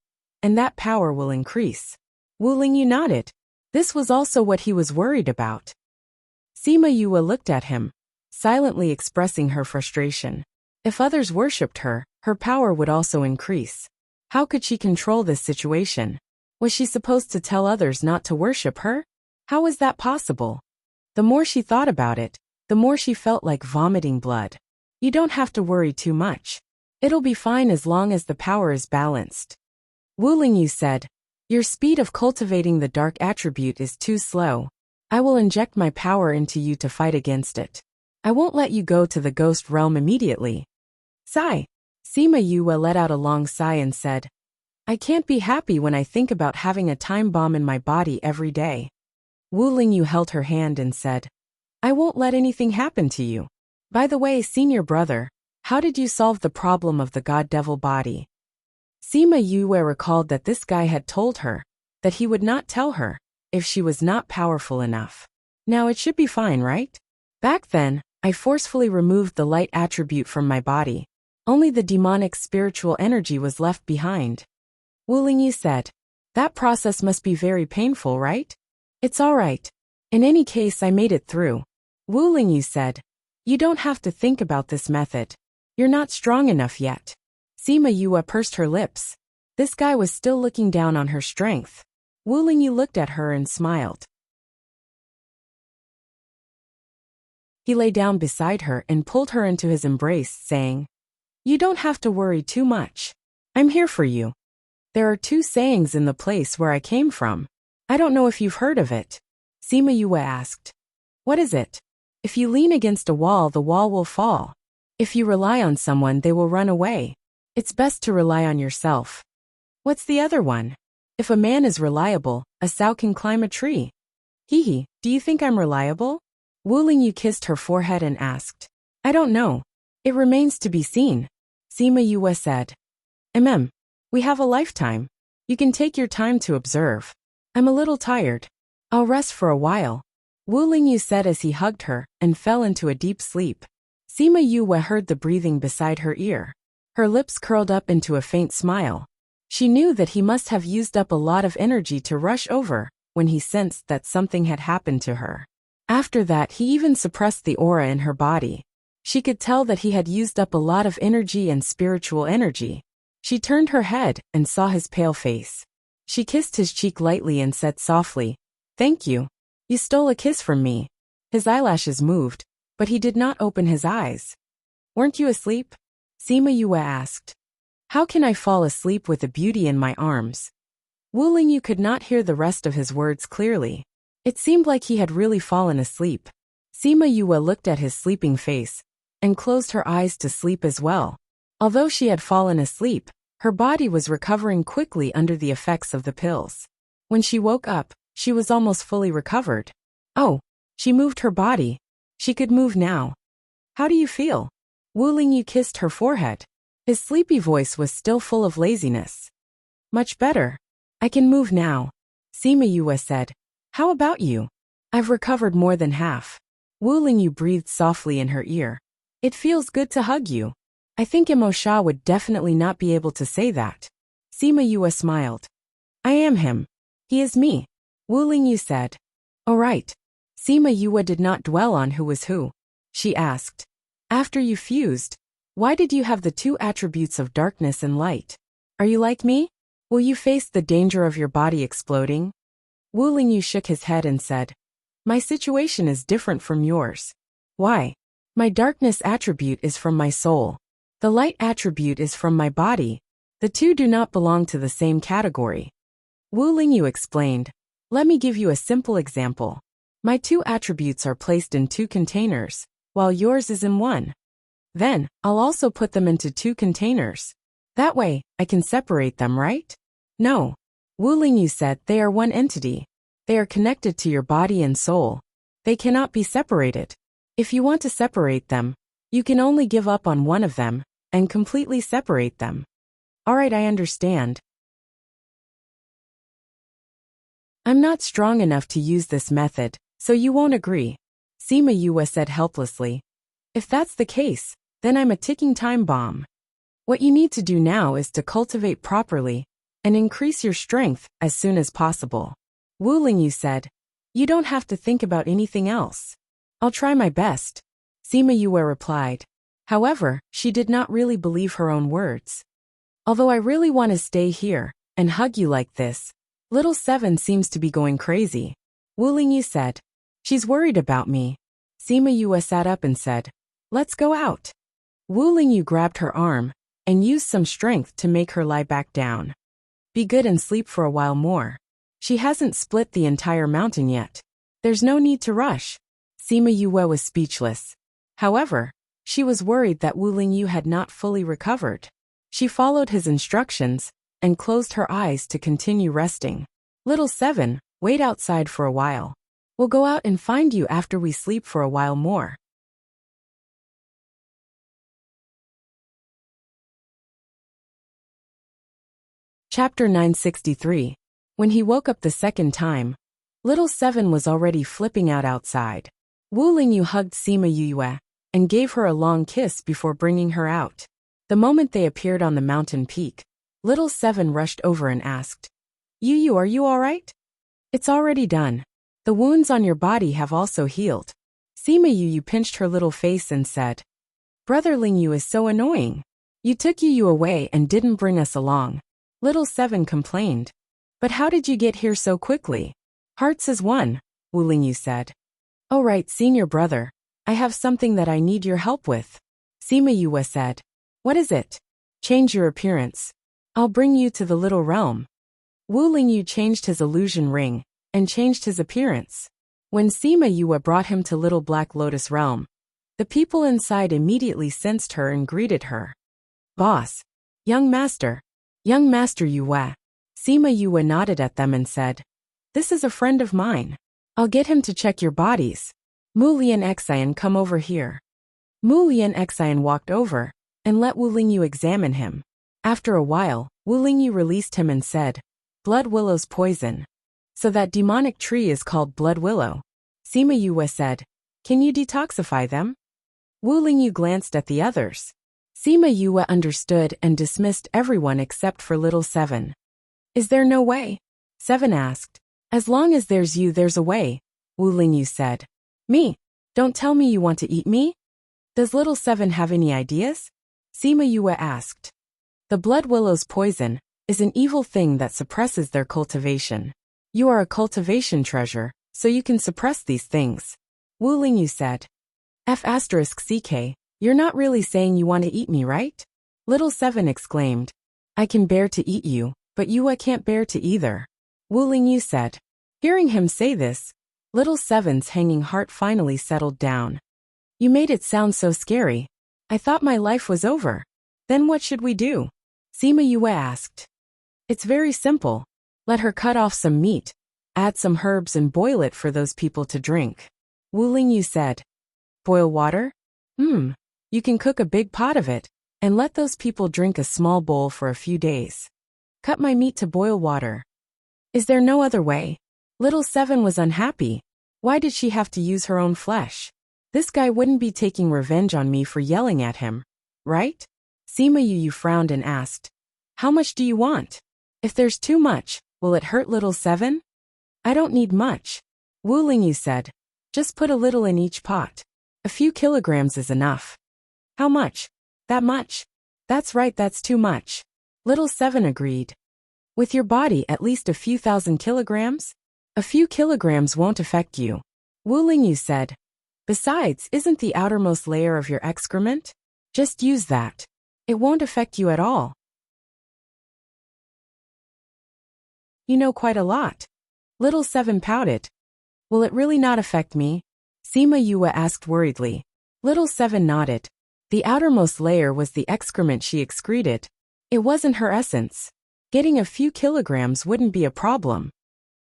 and that power will increase. Wu Lingyu nodded. This was also what he was worried about. Sima Yue looked at him, silently expressing her frustration. If others worshipped her, her power would also increase. How could she control this situation? Was she supposed to tell others not to worship her? How was that possible? The more she thought about it, the more she felt like vomiting blood. You don't have to worry too much. It'll be fine as long as the power is balanced. Wu Lingyu said, your speed of cultivating the dark attribute is too slow. I will inject my power into you to fight against it. I won't let you go to the ghost realm immediately. Sigh. Sima Yue let out a long sigh and said, I can't be happy when I think about having a time bomb in my body every day. Wu Lingyu held her hand and said, I won't let anything happen to you. By the way, senior brother, how did you solve the problem of the god-devil body? Sima Yue recalled that this guy had told her that he would not tell her if she was not powerful enough. Now it should be fine, right? Back then, I forcefully removed the light attribute from my body. Only the demonic spiritual energy was left behind. Wu Lingyu said, that process must be very painful, right? It's all right. In any case, I made it through. Wu Lingyu said, you don't have to think about this method. You're not strong enough yet. Sima Yue pursed her lips. This guy was still looking down on her strength. Wu Lingyu looked at her and smiled. He lay down beside her and pulled her into his embrace, saying, you don't have to worry too much. I'm here for you. There are two sayings in the place where I came from. I don't know if you've heard of it. Sima Yue asked. What is it? If you lean against a wall, the wall will fall. If you rely on someone, they will run away. It's best to rely on yourself. What's the other one? If a man is reliable, a sow can climb a tree. Hee, do you think I'm reliable? Wu Lingyu kissed her forehead and asked. I don't know. It remains to be seen. Sima Yue said. We have a lifetime. You can take your time to observe. I'm a little tired. I'll rest for a while. Wu Lingyu said as he hugged her and fell into a deep sleep. Sima Yue heard the breathing beside her ear. Her lips curled up into a faint smile. She knew that he must have used up a lot of energy to rush over when he sensed that something had happened to her. After that, he even suppressed the aura in her body. She could tell that he had used up a lot of energy and spiritual energy. She turned her head and saw his pale face. She kissed his cheek lightly and said softly, Thank you. You stole a kiss from me. His eyelashes moved, but he did not open his eyes. Weren't you asleep? Sima Yue asked. How can I fall asleep with a beauty in my arms? Wu Lingyu could not hear the rest of his words clearly. It seemed like he had really fallen asleep. Sima Yue looked at his sleeping face and closed her eyes to sleep as well. Although she had fallen asleep, her body was recovering quickly under the effects of the pills. When she woke up, she was almost fully recovered. Oh, she moved her body. She could move now. How do you feel? Wu Lingyu kissed her forehead. His sleepy voice was still full of laziness. Much better. I can move now. Sima Yue said. How about you? I've recovered more than half. Wu Lingyu breathed softly in her ear. It feels good to hug you. I think Imo Sha would definitely not be able to say that. Sima Yue smiled. I am him. He is me. Wu Lingyu said. All right. Sima Yue did not dwell on who was who. She asked. After you fused, why did you have the two attributes of darkness and light? Are you like me? Will you face the danger of your body exploding? Wu Lingyu shook his head and said, my situation is different from yours. Why? My darkness attribute is from my soul. The light attribute is from my body. The two do not belong to the same category. Wu Lingyu explained, let me give you a simple example. My two attributes are placed in two containers, while yours is in one. Then, I'll also put them into two containers. That way, I can separate them, right? No. Wu Lingyu said they are one entity. They are connected to your body and soul. They cannot be separated. If you want to separate them, you can only give up on one of them and completely separate them. Alright, I understand. I'm not strong enough to use this method, so you won't agree. Sima Yue said helplessly. If that's the case, then I'm a ticking time bomb. What you need to do now is to cultivate properly and increase your strength as soon as possible. Wu Lingyu said, you don't have to think about anything else. I'll try my best. Sima Yue replied. However, she did not really believe her own words. Although I really want to stay here and hug you like this, little Seven seems to be going crazy. Wu Lingyu said. She's worried about me. Sima Yue sat up and said, let's go out. Wu Lingyu grabbed her arm and used some strength to make her lie back down. Be good and sleep for a while more. She hasn't split the entire mountain yet. There's no need to rush. Sima Yue was speechless. However, she was worried that Wu Lingyu had not fully recovered. She followed his instructions and closed her eyes to continue resting. Little Seven, wait outside for a while. We'll go out and find you after we sleep for a while more. Chapter 963. When he woke up the second time, little Seven was already flipping out outside. Wu Lingyu hugged Sima Yue and gave her a long kiss before bringing her out. The moment they appeared on the mountain peak, little Seven rushed over and asked, Yu, are you all right? It's already done. The wounds on your body have also healed. Sima Yu pinched her little face and said, Brother Lingyu is so annoying. You took Yu away and didn't bring us along. Little Seven complained. But how did you get here so quickly? Hearts is one, Wu Lingyu said. Oh right, senior brother. I have something that I need your help with. Sima Yue said. What is it? Change your appearance. I'll bring you to the little realm. Wu Lingyu changed his illusion ring and changed his appearance. When Sima Yue brought him to Little Black Lotus Realm, the people inside immediately sensed her and greeted her. Boss. Young Master Yue. Sima Yue nodded at them and said, This is a friend of mine. I'll get him to check your bodies. Mu Lian Xian, come over here. Mu Lian Xian walked over and let Wu Lingyu examine him. After a while, Wu Lingyu released him and said, Blood Willow's poison. So that demonic tree is called Blood Willow. Sima Yue said, Can you detoxify them? Wu Lingyu glanced at the others. Sima Yue understood and dismissed everyone except for little Seven. Is there no way? Seven asked. As long as there's you, there's a way, Wu Lingyu said. Me? Don't tell me you want to eat me? Does little Seven have any ideas? Sima Yue asked. The Blood Willow's poison is an evil thing that suppresses their cultivation. You are a cultivation treasure, so you can suppress these things. Wu Lingyu said. F***CK, you're not really saying you want to eat me, right? Little Seven exclaimed. I can bear to eat you, but Yue can't bear to either. Wu Lingyu said. Hearing him say this, Little Seven's hanging heart finally settled down. You made it sound so scary. I thought my life was over. Then what should we do? Sima Yue asked. It's very simple. Let her cut off some meat, add some herbs and boil it for those people to drink. Wu Lingyu said. Boil water? You can cook a big pot of it, and let those people drink a small bowl for a few days. Cut my meat to boil water. Is there no other way? Little Seven was unhappy. Why did she have to use her own flesh? This guy wouldn't be taking revenge on me for yelling at him, right? Sima Yu frowned and asked. How much do you want? If there's too much, will it hurt Little Seven? I don't need much. Wu Lingyu said. Just put a little in each pot. A few kilograms is enough. How much? That much? That's right, that's too much. Little Seven agreed. With your body at least a few thousand kilograms? A few kilograms won't affect you. Wu Lingyu said. Besides, isn't the outermost layer of your excrement? Just use that. It won't affect you at all. You know quite a lot. Little Seven pouted. Will it really not affect me? Sima Yue asked worriedly. Little Seven nodded. The outermost layer was the excrement she excreted. It wasn't her essence. Getting a few kilograms wouldn't be a problem.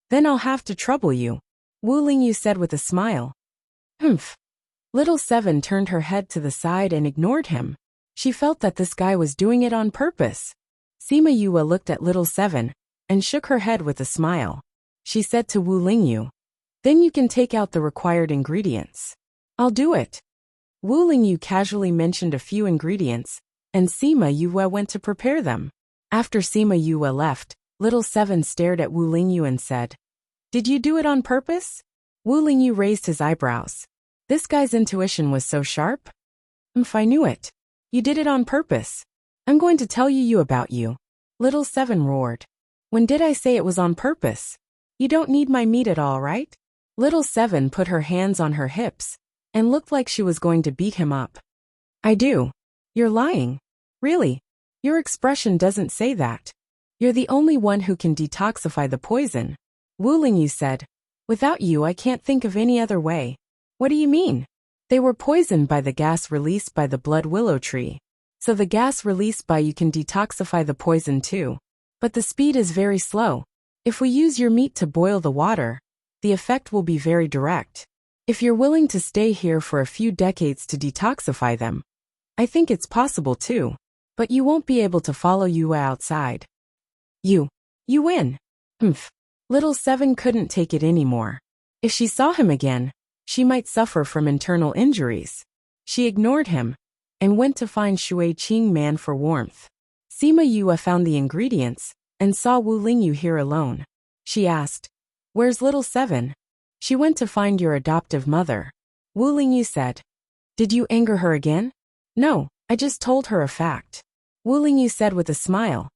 Then I'll have to trouble you, Wu Lingyu said with a smile. Humph. Little Seven turned her head to the side and ignored him. She felt that this guy was doing it on purpose. Sima Yue looked at Little Seven and shook her head with a smile. She said to Wu Lingyu, Then you can take out the required ingredients. I'll do it. Wu Lingyu casually mentioned a few ingredients, and Sima Yue went to prepare them. After Sima Yue left, Little Seven stared at Wu Lingyu and said, Did you do it on purpose? Wu Lingyu raised his eyebrows. This guy's intuition was so sharp. I knew it. You did it on purpose. I'm going to tell you about you. Little Seven roared. When did I say it was on purpose? You don't need my meat at all, right? Little Seven put her hands on her hips and looked like she was going to beat him up. I do. You're lying. Really? Your expression doesn't say that. You're the only one who can detoxify the poison. Wu Lingyu said. Without you, I can't think of any other way. What do you mean? They were poisoned by the gas released by the blood willow tree. So the gas released by you can detoxify the poison too. But the speed is very slow. If we use your meat to boil the water, the effect will be very direct. If you're willing to stay here for a few decades to detoxify them, I think it's possible too. But you won't be able to follow Yue outside. You win. Little Seven couldn't take it anymore. If she saw him again, she might suffer from internal injuries. She ignored him and went to find Shui Qing Man for warmth. Sima Yue found the ingredients and saw Wu Lingyu here alone. She asked, Where's Little Seven? She went to find your adoptive mother. Wu Lingyu said. Did you anger her again? No, I just told her a fact. Wu Lingyu said with a smile.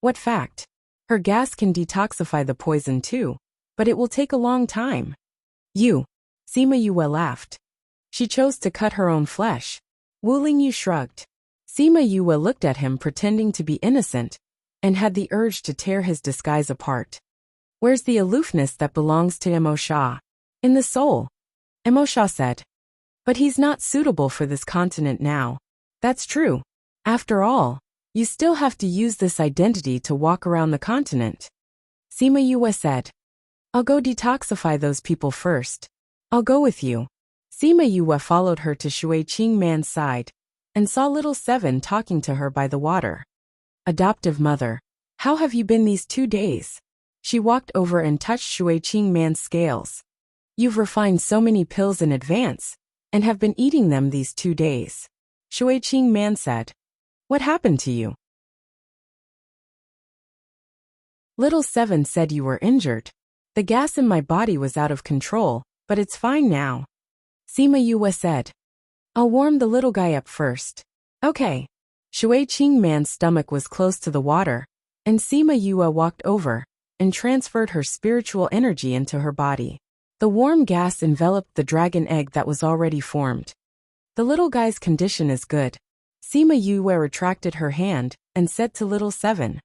What fact? Her gas can detoxify the poison too, but it will take a long time. Sima Yue laughed. She chose to cut her own flesh. Wu Lingyu shrugged. Sima Yue looked at him pretending to be innocent and had the urge to tear his disguise apart. Where's the aloofness that belongs to Emo Sha? In the soul. Emo Sha said. But he's not suitable for this continent now. That's true. After all, you still have to use this identity to walk around the continent. Sima Yue said. I'll go detoxify those people first. I'll go with you. Sima Yue followed her to Shui Qing Man's side and saw Little Seven talking to her by the water. Adoptive mother, how have you been these 2 days? She walked over and touched Shui Qing Man's scales. You've refined so many pills in advance and have been eating them these 2 days. Shui Qing Man said. What happened to you? Little Seven said you were injured. The gas in my body was out of control, but it's fine now. Sima Yue said. I'll warm the little guy up first. Okay. Shui Qing Man's stomach was close to the water, and Sima Yue walked over and transferred her spiritual energy into her body. The warm gas enveloped the dragon egg that was already formed. The little guy's condition is good. Sima Yue retracted her hand and said to Little Seven.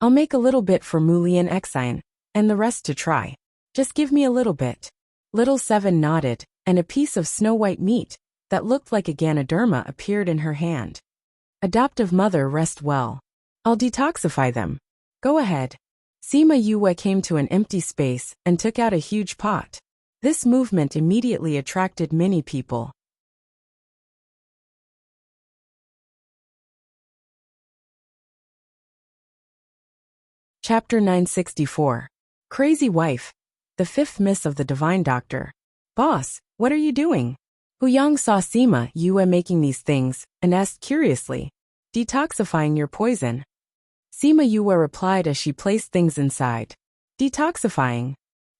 I'll make a little bit for Mulian Exine, and the rest to try. Just give me a little bit. Little Seven nodded, and a piece of snow-white meat that looked like a Ganoderma appeared in her hand. Adoptive mother, rest well. I'll detoxify them. Go ahead. Sima Yue came to an empty space and took out a huge pot. This movement immediately attracted many people. Chapter 964. Crazy Wife. The fifth miss of the Divine Doctor. Boss, what are you doing? Hu Yang saw Sima Yue making these things and asked curiously, detoxifying your poison. Sima Yue replied as she placed things inside. Detoxifying?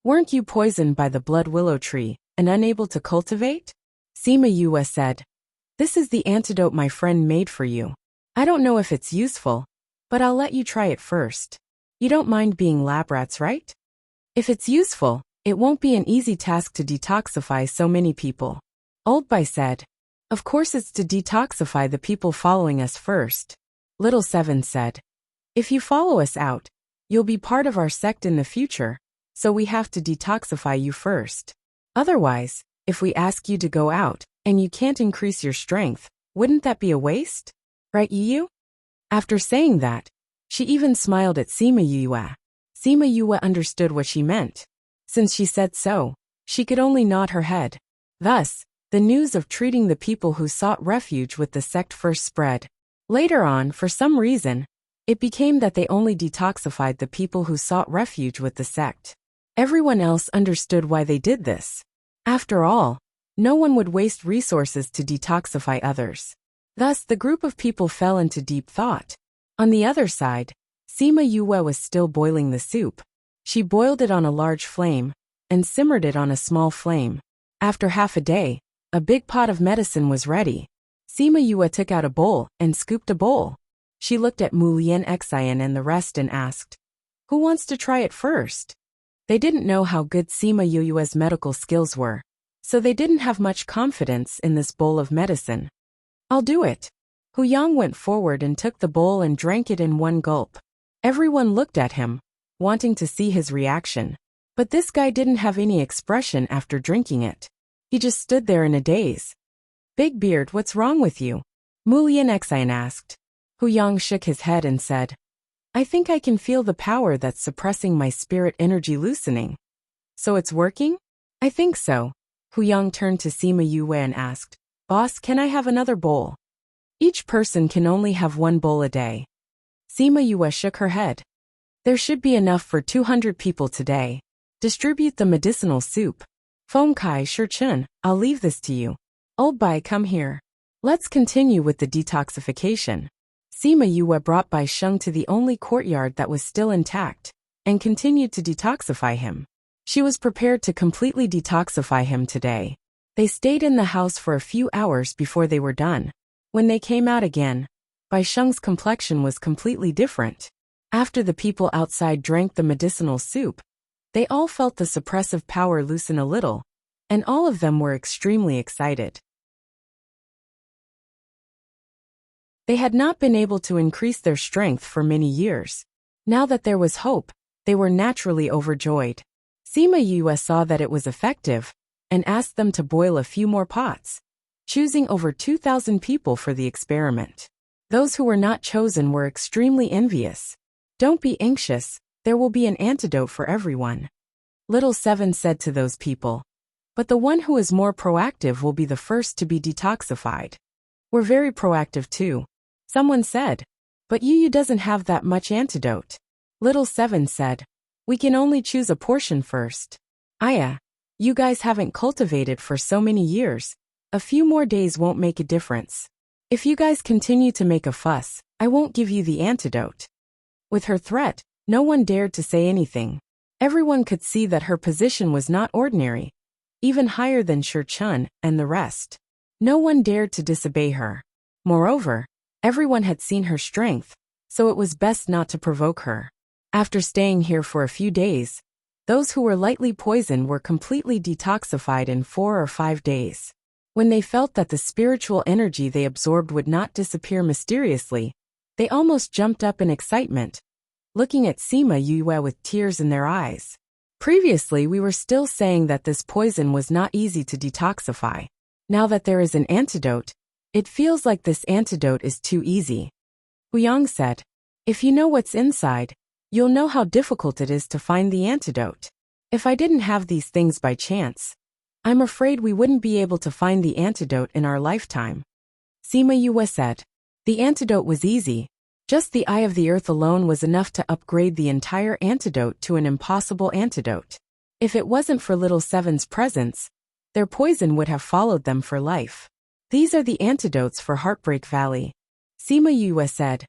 Weren't you poisoned by the blood willow tree and unable to cultivate? Sima Yue said, this is the antidote my friend made for you. I don't know if it's useful, but I'll let you try it first. You don't mind being lab rats, right? If it's useful, it won't be an easy task to detoxify so many people. Old Bai said, of course it's to detoxify the people following us first. Little Seven said, if you follow us out, you'll be part of our sect in the future, so we have to detoxify you first. Otherwise, if we ask you to go out, and you can't increase your strength, wouldn't that be a waste? Right, Yu? After saying that, she even smiled at Sima Yue. Sima Yue understood what she meant. Since she said so, she could only nod her head. Thus, the news of treating the people who sought refuge with the sect first spread. Later on, for some reason, it became that they only detoxified the people who sought refuge with the sect. Everyone else understood why they did this. After all, no one would waste resources to detoxify others. Thus, the group of people fell into deep thought. On the other side, Sima Yue was still boiling the soup. She boiled it on a large flame and simmered it on a small flame. After half a day, a big pot of medicine was ready. Sima Yue took out a bowl and scooped a bowl. She looked at Mu Lian Xian and the rest and asked, who wants to try it first? They didn't know how good Sima Yue's medical skills were, so they didn't have much confidence in this bowl of medicine. I'll do it. Hu Yang went forward and took the bowl and drank it in one gulp. Everyone looked at him, wanting to see his reaction. But this guy didn't have any expression after drinking it. He just stood there in a daze. Big Beard, what's wrong with you? Mu Lian Xian asked. Hu Yang shook his head and said, I think I can feel the power that's suppressing my spirit energy loosening. So it's working? I think so. Hu Yang turned to Sima Yue and asked, Boss, can I have another bowl? Each person can only have one bowl a day. Sima Yue shook her head. There should be enough for 200 people today. Distribute the medicinal soup. Feng Kai, Shurchun, I'll leave this to you. Old Bai, come here. Let's continue with the detoxification. Sima Yue brought Bai Sheng to the only courtyard that was still intact, and continued to detoxify him. She was prepared to completely detoxify him today. They stayed in the house for a few hours before they were done. When they came out again, Bai Sheng's complexion was completely different. After the people outside drank the medicinal soup, they all felt the suppressive power loosen a little, and all of them were extremely excited. They had not been able to increase their strength for many years. Now that there was hope, they were naturally overjoyed. Sima Yue saw that it was effective, and asked them to boil a few more pots, choosing over 2,000 people for the experiment. Those who were not chosen were extremely envious. Don't be anxious, there will be an antidote for everyone. Little Seven said to those people. But the one who is more proactive will be the first to be detoxified. We're very proactive too. Someone said. But Yu doesn't have that much antidote. Little Seven said. We can only choose a portion first. Aya, you guys haven't cultivated for so many years. A few more days won't make a difference. If you guys continue to make a fuss, I won't give you the antidote. With her threat, no one dared to say anything. Everyone could see that her position was not ordinary, even higher than Shurchun and the rest. No one dared to disobey her. Moreover, everyone had seen her strength, so it was best not to provoke her. After staying here for a few days, those who were lightly poisoned were completely detoxified in 4 or 5 days. When they felt that the spiritual energy they absorbed would not disappear mysteriously, they almost jumped up in excitement, looking at Sima Yue with tears in their eyes. Previously, we were still saying that this poison was not easy to detoxify. Now that there is an antidote, it feels like this antidote is too easy. Huyang said, if you know what's inside, you'll know how difficult it is to find the antidote. If I didn't have these things by chance, I'm afraid we wouldn't be able to find the antidote in our lifetime. Sima Yue said, the antidote was easy. Just the eye of the earth alone was enough to upgrade the entire antidote to an impossible antidote. If it wasn't for Little Seven's presence, their poison would have followed them for life. These are the antidotes for Heartbreak Valley. Sima Yue said.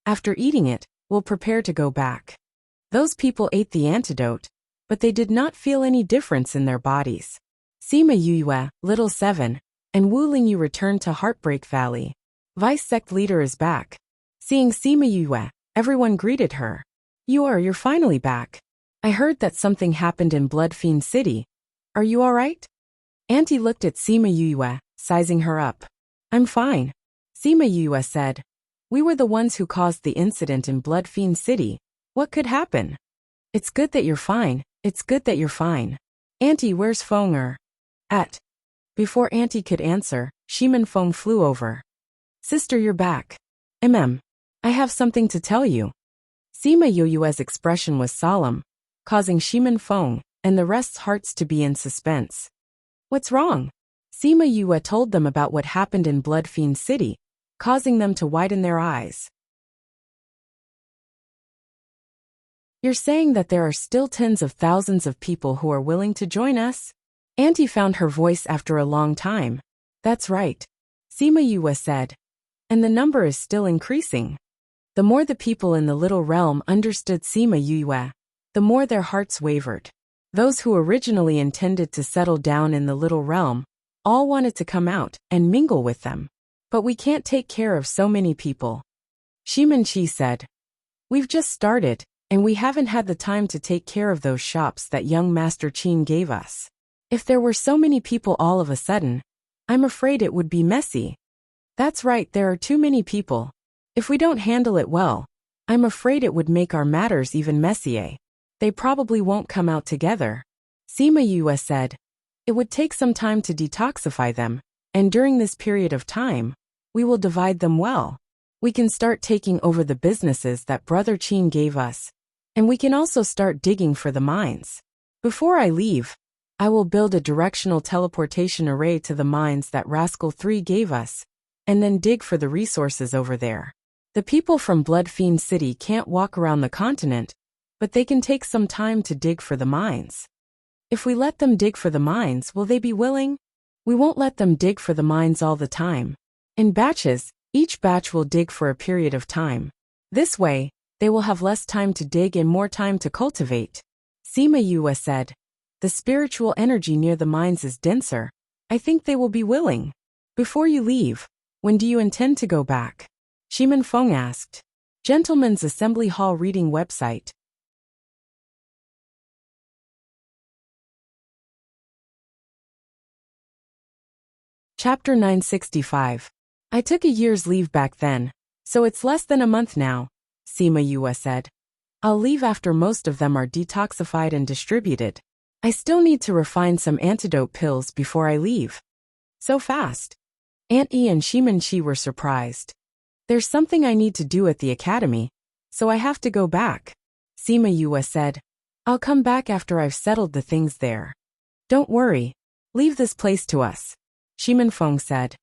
After eating it, we'll prepare to go back. Those people ate the antidote, but they did not feel any difference in their bodies. Sima Yue, Little Seven, and Wu Lingyu returned to Heartbreak Valley. Vice Sect Leader is back. Seeing Sima Yue, everyone greeted her. You're finally back. I heard that something happened in Blood Fiend City. Are you alright? Auntie looked at Sima Yue, sizing her up. I'm fine. Sima Yue said. We were the ones who caused the incident in Blood Fiend City. What could happen? It's good that you're fine. It's good that you're fine. Auntie, where's Feng? Before Auntie could answer, Shimin Feng flew over. Sister, you're back. I have something to tell you. Sima Yue's expression was solemn, causing Shimin Feng and the rest's hearts to be in suspense. What's wrong? Sima Yue told them about what happened in Blood Fiend City, causing them to widen their eyes. You're saying that there are still tens of thousands of people who are willing to join us? Auntie found her voice after a long time. That's right. Sima Yue said. And the number is still increasing. The more the people in the little realm understood Sima Yue, the more their hearts wavered. Those who originally intended to settle down in the little realm all wanted to come out and mingle with them. But we can't take care of so many people. Shimin Chi said. We've just started, and we haven't had the time to take care of those shops that young Master Qin gave us. If there were so many people all of a sudden, I'm afraid it would be messy. That's right, there are too many people. If we don't handle it well, I'm afraid it would make our matters even messier. They probably won't come out together. Sima Yue said. It would take some time to detoxify them, and during this period of time, we will divide them well. We can start taking over the businesses that Brother Qin gave us, and we can also start digging for the mines. Before I leave, I will build a directional teleportation array to the mines that Rascal 3 gave us, and then dig for the resources over there. The people from Blood Fiend City can't walk around the continent, but they can take some time to dig for the mines. If we let them dig for the mines, will they be willing? We won't let them dig for the mines all the time. In batches, each batch will dig for a period of time. This way, they will have less time to dig and more time to cultivate. Sima Yue said. The spiritual energy near the mines is denser. I think they will be willing. Before you leave, when do you intend to go back? Shimin Feng asked. Gentlemen's Assembly Hall Reading Website. Chapter 965. I took a year's leave back then, so it's less than a month now, Sima Yue said. I'll leave after most of them are detoxified and distributed. I still need to refine some antidote pills before I leave. So fast. Aunt E and Shimin Chi were surprised. There's something I need to do at the academy, so I have to go back. Sima Yue said. I'll come back after I've settled the things there. Don't worry. Leave this place to us. Shimin Feng said.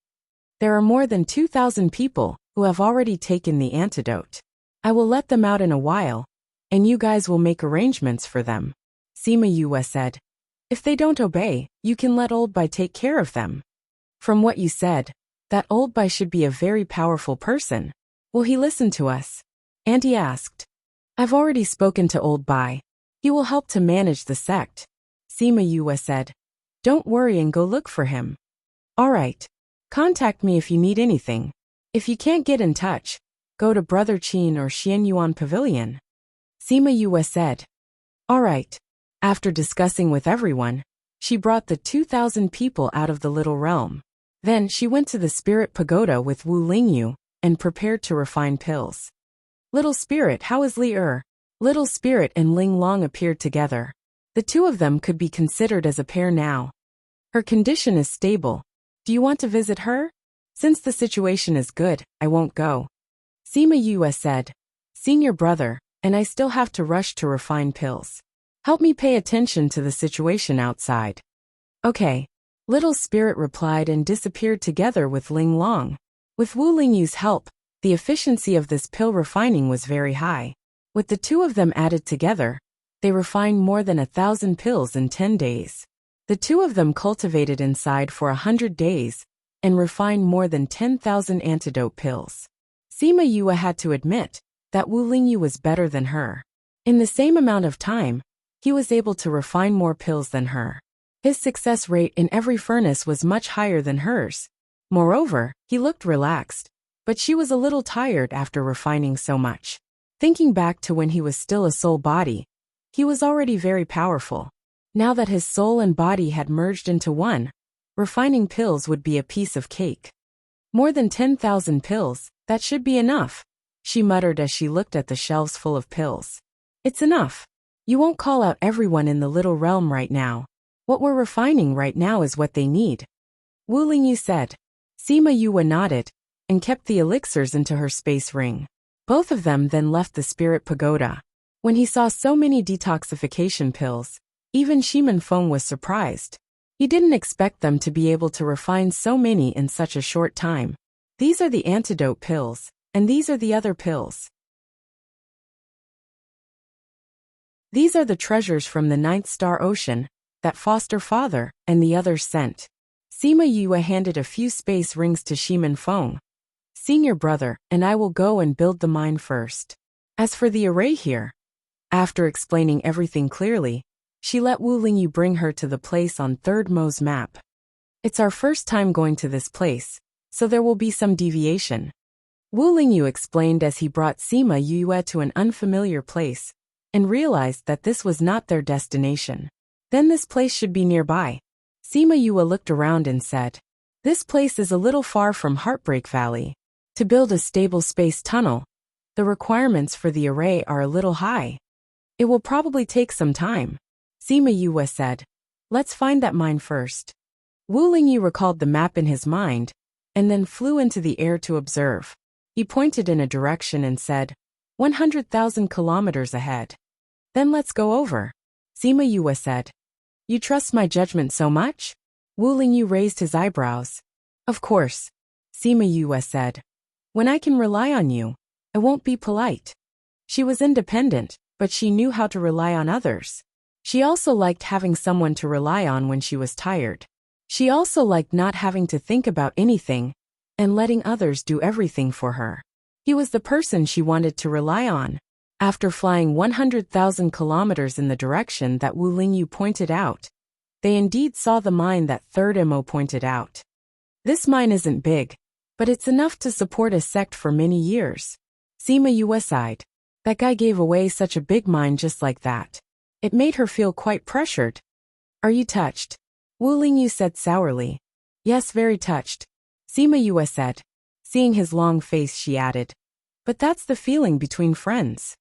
There are more than 2,000 people who have already taken the antidote. I will let them out in a while, and you guys will make arrangements for them. Sima Yue said. If they don't obey, you can let Old Bai take care of them. From what you said, that Old Bai should be a very powerful person. Will he listen to us? Auntie asked. I've already spoken to Old Bai. He will help to manage the sect. Sima Yue said. Don't worry and go look for him. All right. Contact me if you need anything. If you can't get in touch, go to Brother Qin or Xian Yuan Pavilion. Sima Yue said. All right. After discussing with everyone, she brought the 2,000 people out of the little realm. Then she went to the Spirit Pagoda with Wu Lingyu and prepared to refine pills. Little Spirit, how is Li Er? Little Spirit and Ling Long appeared together. The two of them could be considered as a pair now. Her condition is stable. Do you want to visit her? Since the situation is good, I won't go. Sima Yue said. Seeing your brother, and I still have to rush to refine pills. Help me pay attention to the situation outside. Okay. Little Spirit replied and disappeared together with Ling Long. With Wu Lingyu's help, the efficiency of this pill refining was very high. With the two of them added together, they refined more than 1,000 pills in 10 days. The two of them cultivated inside for 100 days and refined more than 10,000 antidote pills. Sima Yue had to admit that Wu Lingyu was better than her. In the same amount of time, he was able to refine more pills than her. His success rate in every furnace was much higher than hers. Moreover, he looked relaxed, but she was a little tired after refining so much. Thinking back to when he was still a soul body, he was already very powerful. Now that his soul and body had merged into one, refining pills would be a piece of cake. More than 10,000 pills, that should be enough, she muttered as she looked at the shelves full of pills. It's enough. You won't call out everyone in the little realm right now. What we're refining right now is what they need. Wu Lingyu said. Sima Yue nodded and kept the elixirs into her space ring. Both of them then left the spirit pagoda. When he saw so many detoxification pills, even Shiman Feng was surprised. He didn't expect them to be able to refine so many in such a short time. These are the antidote pills, and these are the other pills. These are the treasures from the Ninth Star Ocean that Foster Father and the others sent. Sima Yue handed a few space rings to Shiman Feng. Senior brother, and I will go and build the mine first. As for the array here, after explaining everything clearly, she let Wu Lingyu bring her to the place on 3rd Mo's map. It's our first time going to this place, so there will be some deviation. Wu Lingyu explained as he brought Sima Yue to an unfamiliar place, and realized that this was not their destination. Then this place should be nearby. Sima Yue looked around and said, this place is a little far from Heartbreak Valley. To build a stable space tunnel, the requirements for the array are a little high. It will probably take some time. Sima Yue said, let's find that mine first. Wu Lingyu recalled the map in his mind, and then flew into the air to observe. He pointed in a direction and said, 100,000 kilometers ahead. Then let's go over. Sima Yue said, you trust my judgment so much? Wu Lingyu raised his eyebrows. Of course. Sima Yue said, when I can rely on you, I won't be polite. She was independent, but she knew how to rely on others. She also liked having someone to rely on when she was tired. She also liked not having to think about anything and letting others do everything for her. He was the person she wanted to rely on. After flying 100,000 kilometers in the direction that Wu Lingyu pointed out, they indeed saw the mine that 3rd Mo pointed out. This mine isn't big, but it's enough to support a sect for many years. Sima Yue sighed. That guy gave away such a big mine just like that. It made her feel quite pressured. Are you touched? Wu Lingyu said sourly. Yes, very touched. Sima Yue said. Seeing his long face, she added. But that's the feeling between friends.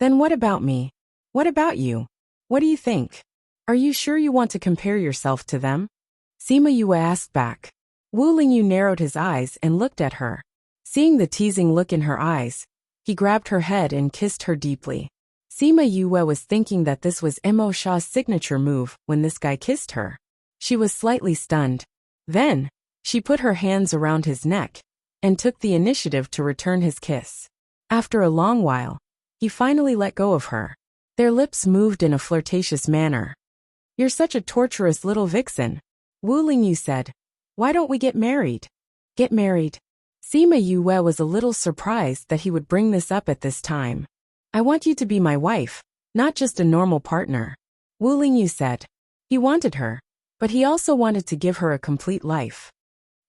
Then what about me? What about you? What do you think? Are you sure you want to compare yourself to them? Sima Yue asked back. Wu Lingyu narrowed his eyes and looked at her. Seeing the teasing look in her eyes, he grabbed her head and kissed her deeply. Sima Yue was thinking that this was Mo Sha's signature move when this guy kissed her. She was slightly stunned. Then, she put her hands around his neck and took the initiative to return his kiss. After a long while, he finally let go of her. Their lips moved in a flirtatious manner. You're such a torturous little vixen, Wu Lingyu said. Why don't we get married? Get married? Sima Yue was a little surprised that he would bring this up at this time. I want you to be my wife, not just a normal partner, Wu Lingyu said. He wanted her, but he also wanted to give her a complete life.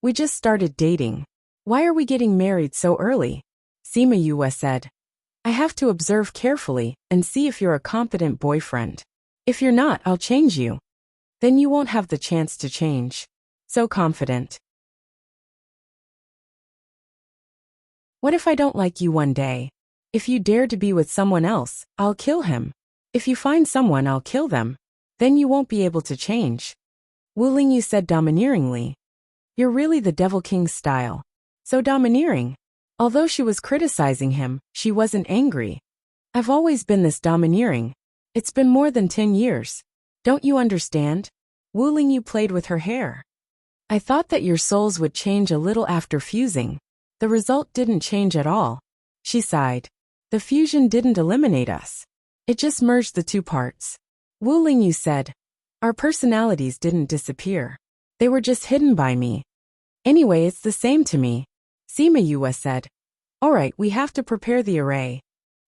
We just started dating. Why are we getting married so early? Sima Yue said. I have to observe carefully and see if you're a competent boyfriend. If you're not, I'll change you. Then you won't have the chance to change. So confident. What if I don't like you one day? If you dare to be with someone else, I'll kill him. If you find someone, I'll kill them. Then you won't be able to change. Wu Lingyu said domineeringly. You're really the Devil King's style. So domineering. Although she was criticizing him, she wasn't angry. I've always been this domineering. It's been more than 10 years. Don't you understand? Wu Lingyu played with her hair. I thought that your souls would change a little after fusing. The result didn't change at all. She sighed. The fusion didn't eliminate us. It just merged the two parts. Wu Lingyu said. Our personalities didn't disappear. They were just hidden by me. Anyway, it's the same to me. Sima Yue said. Alright, we have to prepare the array.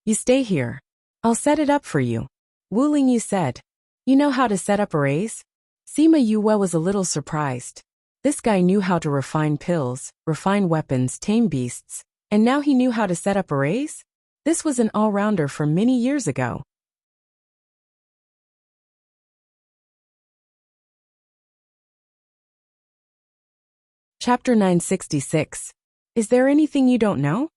You stay here. I'll set it up for you. Wu Lingyu said. You know how to set up arrays? Sima Yue was a little surprised. This guy knew how to refine pills, refine weapons, tame beasts, and now he knew how to set up arrays? This was an all-rounder from many years ago. Chapter 966. Is there anything you don't know?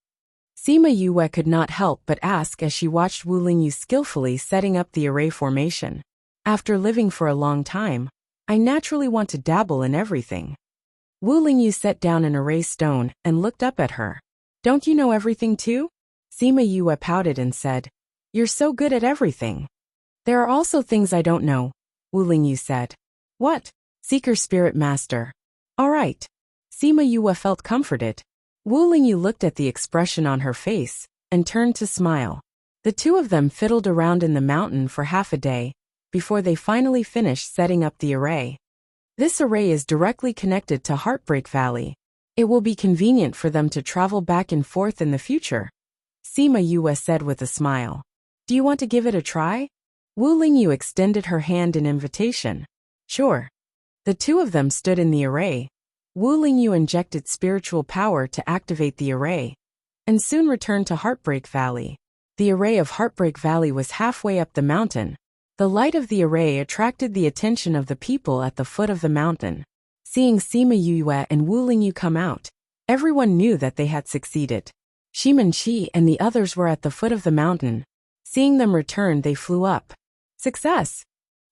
Sima Yue could not help but ask as she watched Wu Lingyu skillfully setting up the array formation. After living for a long time, I naturally want to dabble in everything. Wu Lingyu set down an array stone and looked up at her. Don't you know everything too? Sima Yue pouted and said. You're so good at everything. There are also things I don't know, Wu Lingyu said. What? Seeker Spirit Master. All right. Sima Yue felt comforted. Wu Lingyu looked at the expression on her face and turned to smile. The two of them fiddled around in the mountain for half a day before they finally finished setting up the array. This array is directly connected to Heartbreak Valley. It will be convenient for them to travel back and forth in the future, Sima Yue said with a smile. Do you want to give it a try? Wu Lingyu extended her hand in invitation. Sure. The two of them stood in the array. Wu Lingyu injected spiritual power to activate the array, and soon returned to Heartbreak Valley. The array of Heartbreak Valley was halfway up the mountain. The light of the array attracted the attention of the people at the foot of the mountain. Seeing Sima Yue and Wu Lingyu come out, everyone knew that they had succeeded. Shimenqi and the others were at the foot of the mountain. Seeing them return, they flew up. Success!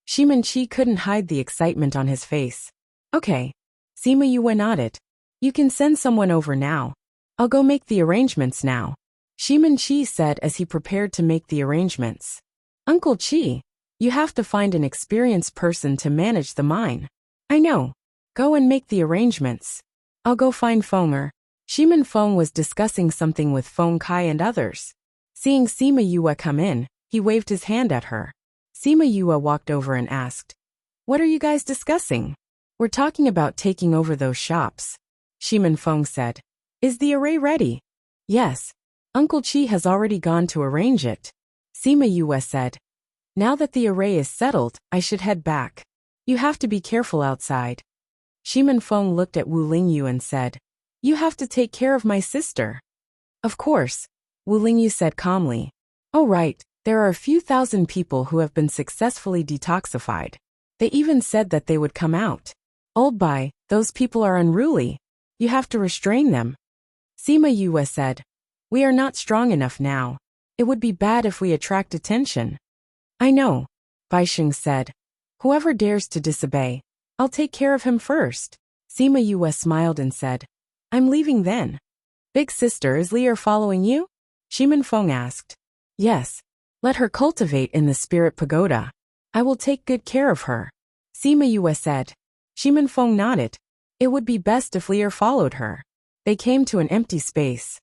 Shimenqi couldn't hide the excitement on his face. Okay. Sima Yue nodded. You can send someone over now. I'll go make the arrangements now. Shimenqi said as he prepared to make the arrangements. Uncle Qi, you have to find an experienced person to manage the mine. I know. Go and make the arrangements. I'll go find Fenger. Shimen Feng was discussing something with Feng Kai and others. Seeing Sima Yue come in, he waved his hand at her. Sima Yue walked over and asked, What are you guys discussing? We're talking about taking over those shops. Shimen Feng said. Is the array ready? Yes. Uncle Qi has already gone to arrange it. Sima Yue said. Now that the array is settled, I should head back. You have to be careful outside. Shimen Feng looked at Wu Lingyu and said, You have to take care of my sister. Of course, Wu Lingyu said calmly. Oh right, there are a few thousand people who have been successfully detoxified. They even said that they would come out. Old Bai, those people are unruly. You have to restrain them. Sima Yue said, We are not strong enough now. It would be bad if we attract attention. I know, Bai Sheng said. Whoever dares to disobey, I'll take care of him first. Sima Yue smiled and said, I'm leaving then. Big sister, is Lier following you? Shimen Feng asked. Yes. Let her cultivate in the spirit pagoda. I will take good care of her. Sima Yue said. Shimen Feng nodded. It would be best if Lier followed her. They came to an empty space.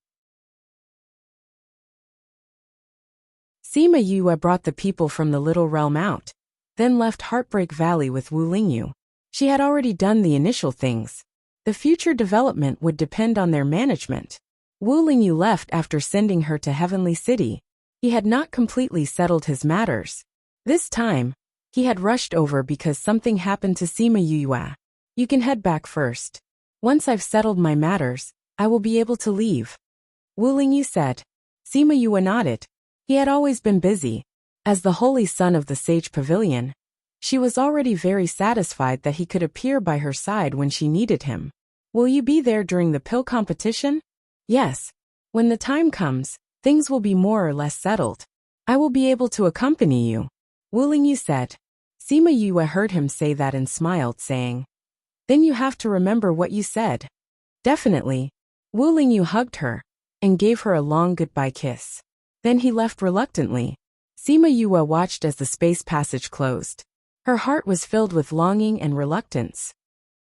Sima Yue brought the people from the little realm out, then left Heartbreak Valley with Wu Lingyu. She had already done the initial things. The future development would depend on their management. Wu Lingyu left after sending her to Heavenly City. He had not completely settled his matters. This time, he had rushed over because something happened to Sima Yue. You can head back first. Once I've settled my matters, I will be able to leave. Wu Lingyu said. Sima Yue nodded. He had always been busy. As the holy son of the Sage Pavilion, she was already very satisfied that he could appear by her side when she needed him. Will you be there during the pill competition? Yes. When the time comes, things will be more or less settled. I will be able to accompany you, Wu Lingyu said. Sima Yue heard him say that and smiled, saying, "Then you have to remember what you said." "Definitely." Wu Lingyu hugged her and gave her a long goodbye kiss. Then he left reluctantly. Sima Yue watched as the space passage closed. Her heart was filled with longing and reluctance.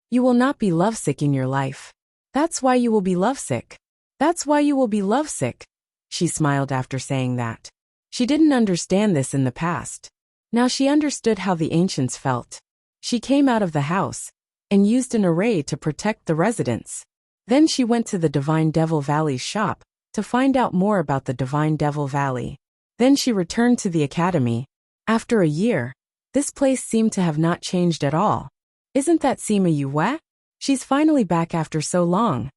You will not be lovesick in your life. That's why you will be lovesick. That's why you will be lovesick. She smiled after saying that. She didn't understand this in the past. Now she understood how the ancients felt. She came out of the house and used an array to protect the residents. Then she went to the Divine Devil Valley's shop to find out more about the Divine Devil Valley. Then she returned to the academy. After a year, this place seemed to have not changed at all. Isn't that Sima Yue? She's finally back after so long.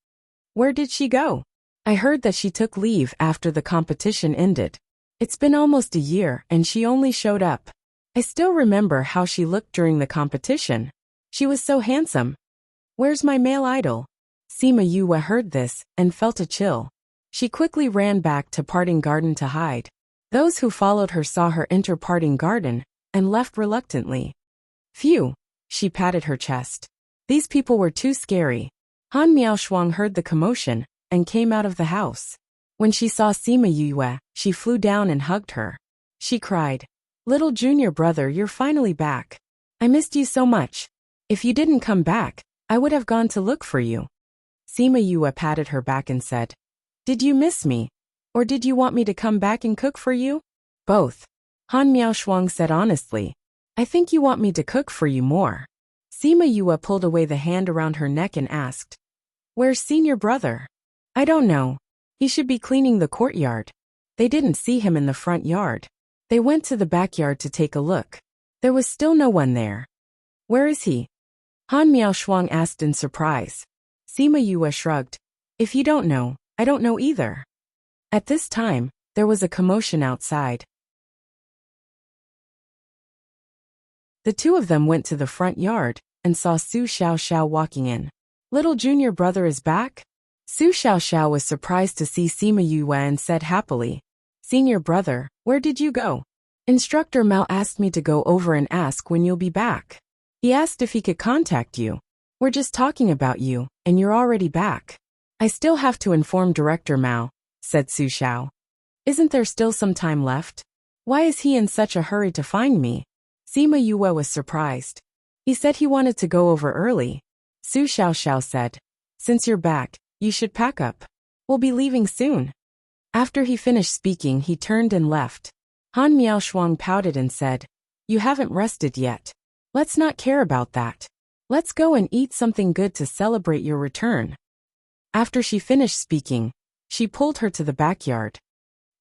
Where did she go? I heard that she took leave after the competition ended. It's been almost a year and she only showed up. I still remember how she looked during the competition. She was so handsome. Where's my male idol? Sima Yue heard this and felt a chill. She quickly ran back to Parting Garden to hide. Those who followed her saw her enter Parting Garden and left reluctantly. Phew, she patted her chest. These people were too scary. Han Miaoshuang heard the commotion and came out of the house. When she saw Sima Yue, she flew down and hugged her. She cried, "Little junior brother, you're finally back. I missed you so much. If you didn't come back, I would have gone to look for you." Sima Yue patted her back and said, "Did you miss me? Or did you want me to come back and cook for you?" "Both." Han Miaoshuang said honestly, "I think you want me to cook for you more." Sima Yue pulled away the hand around her neck and asked, "Where's senior brother?" "I don't know. He should be cleaning the courtyard." They didn't see him in the front yard. They went to the backyard to take a look. There was still no one there. "Where is he?" Han Miaoshuang asked in surprise. Sima Yue shrugged. "If you don't know, I don't know either." At this time, there was a commotion outside. The two of them went to the front yard and saw Su Xiaoxiao walking in. "Little junior brother is back?" Su Xiaoxiao was surprised to see Sima Yue and said happily, "Senior brother, where did you go?" "Instructor Mao asked me to go over and ask when you'll be back. He asked if he could contact you. We're just talking about you, and you're already back." "I still have to inform Director Mao," said Su Xiao. "Isn't there still some time left? Why is he in such a hurry to find me?" Sima Yue was surprised. "He said he wanted to go over early." Su Xiaoxiao said, "Since you're back, you should pack up. We'll be leaving soon." After he finished speaking, he turned and left. Han Miaoshuang pouted and said, "You haven't rested yet. Let's not care about that. Let's go and eat something good to celebrate your return." After she finished speaking, she pulled her to the backyard.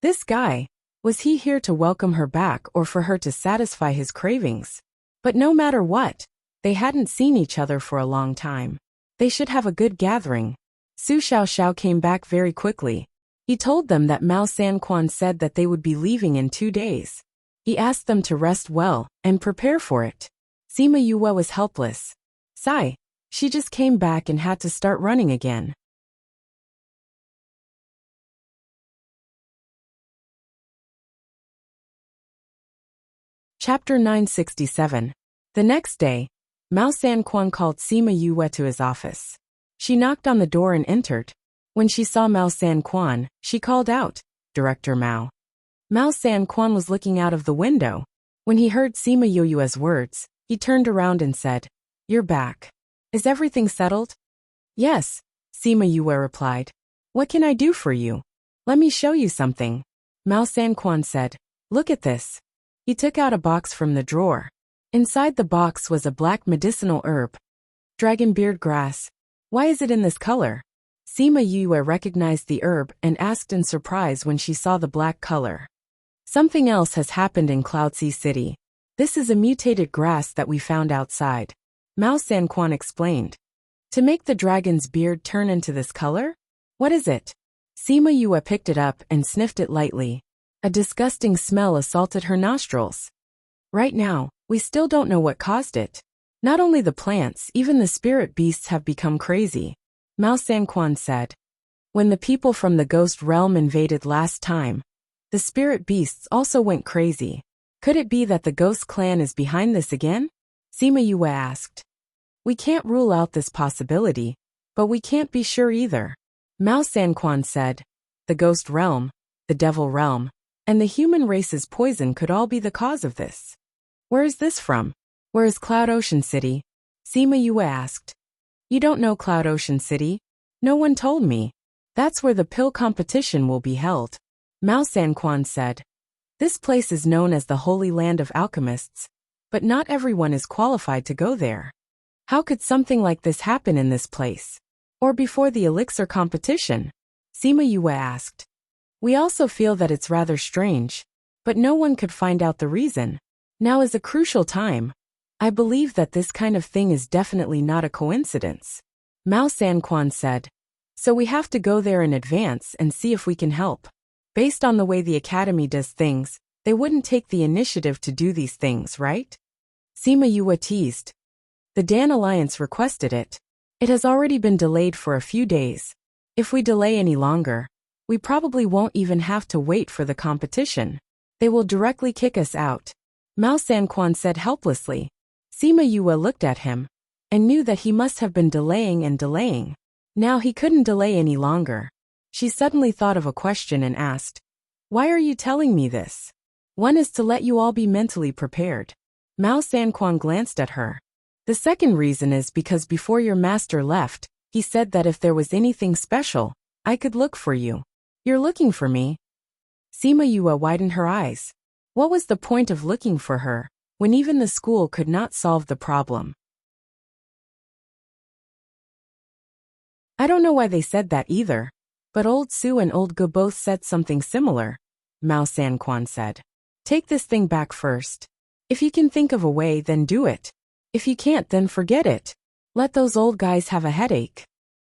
This guy, was he here to welcome her back or for her to satisfy his cravings? But no matter what, they hadn't seen each other for a long time. They should have a good gathering. Su Xiaoxiao came back very quickly. He told them that Mao Sanquan said that they would be leaving in 2 days. He asked them to rest well and prepare for it. Sima Yue was helpless. Sigh, she just came back and had to start running again. Chapter 967. The next day, Mao Sanquan called Sima Yue to his office. She knocked on the door and entered. When she saw Mao Sanquan, she called out, "Director Mao." Mao Sanquan was looking out of the window. When he heard Sima Yue's words, he turned around and said, "You're back. Is everything settled?" "Yes," Sima Yue replied. "What can I do for you?" "Let me show you something." Mao Sanquan said, "Look at this." He took out a box from the drawer. Inside the box was a black medicinal herb. Dragonbeard grass. "Why is it in this color?" Sima Yue recognized the herb and asked in surprise when she saw the black color. "Something else has happened in Cloudsea City. This is a mutated grass that we found outside," Mao Sanquan explained. "To make the dragon's beard turn into this color? What is it?" Sima Yue picked it up and sniffed it lightly. A disgusting smell assaulted her nostrils. "Right now, we still don't know what caused it. Not only the plants, even the spirit beasts have become crazy," Mao Sanquan said. "When the people from the ghost realm invaded last time, the spirit beasts also went crazy. Could it be that the ghost clan is behind this again? Sima Yue asked. We can't rule out this possibility, but we can't be sure either. Mao Sanquan said. The ghost realm, the devil realm, and the human race's poison could all be the cause of this. Where is this from? Where is Cloud Ocean City? Sima Yue asked. You don't know Cloud Ocean City? No one told me. That's where the pill competition will be held. Mao Sanquan said. This place is known as the Holy Land of Alchemists, but not everyone is qualified to go there. How could something like this happen in this place? Or before the elixir competition? Sima Yue asked. We also feel that it's rather strange, but no one could find out the reason. Now is a crucial time. I believe that this kind of thing is definitely not a coincidence. Mao Sanquan said. So we have to go there in advance and see if we can help. Based on the way the academy does things, they wouldn't take the initiative to do these things, right? Sima Yue teased. The Dan Alliance requested it. It has already been delayed for a few days. If we delay any longer, we probably won't even have to wait for the competition. They will directly kick us out. Mao Sanquan said helplessly. Sima Yue looked at him and knew that he must have been delaying and delaying. Now he couldn't delay any longer. She suddenly thought of a question and asked, Why are you telling me this? One is to let you all be mentally prepared. Mao Sanquan glanced at her. The second reason is because before your master left, he said that if there was anything special, I could look for you. You're looking for me? Sima Yue widened her eyes. What was the point of looking for her, when even the school could not solve the problem? I don't know why they said that either. But Old Su and Old Gu both said something similar, Mao Sanquan said. Take this thing back first. If you can think of a way, then do it. If you can't, then forget it. Let those old guys have a headache.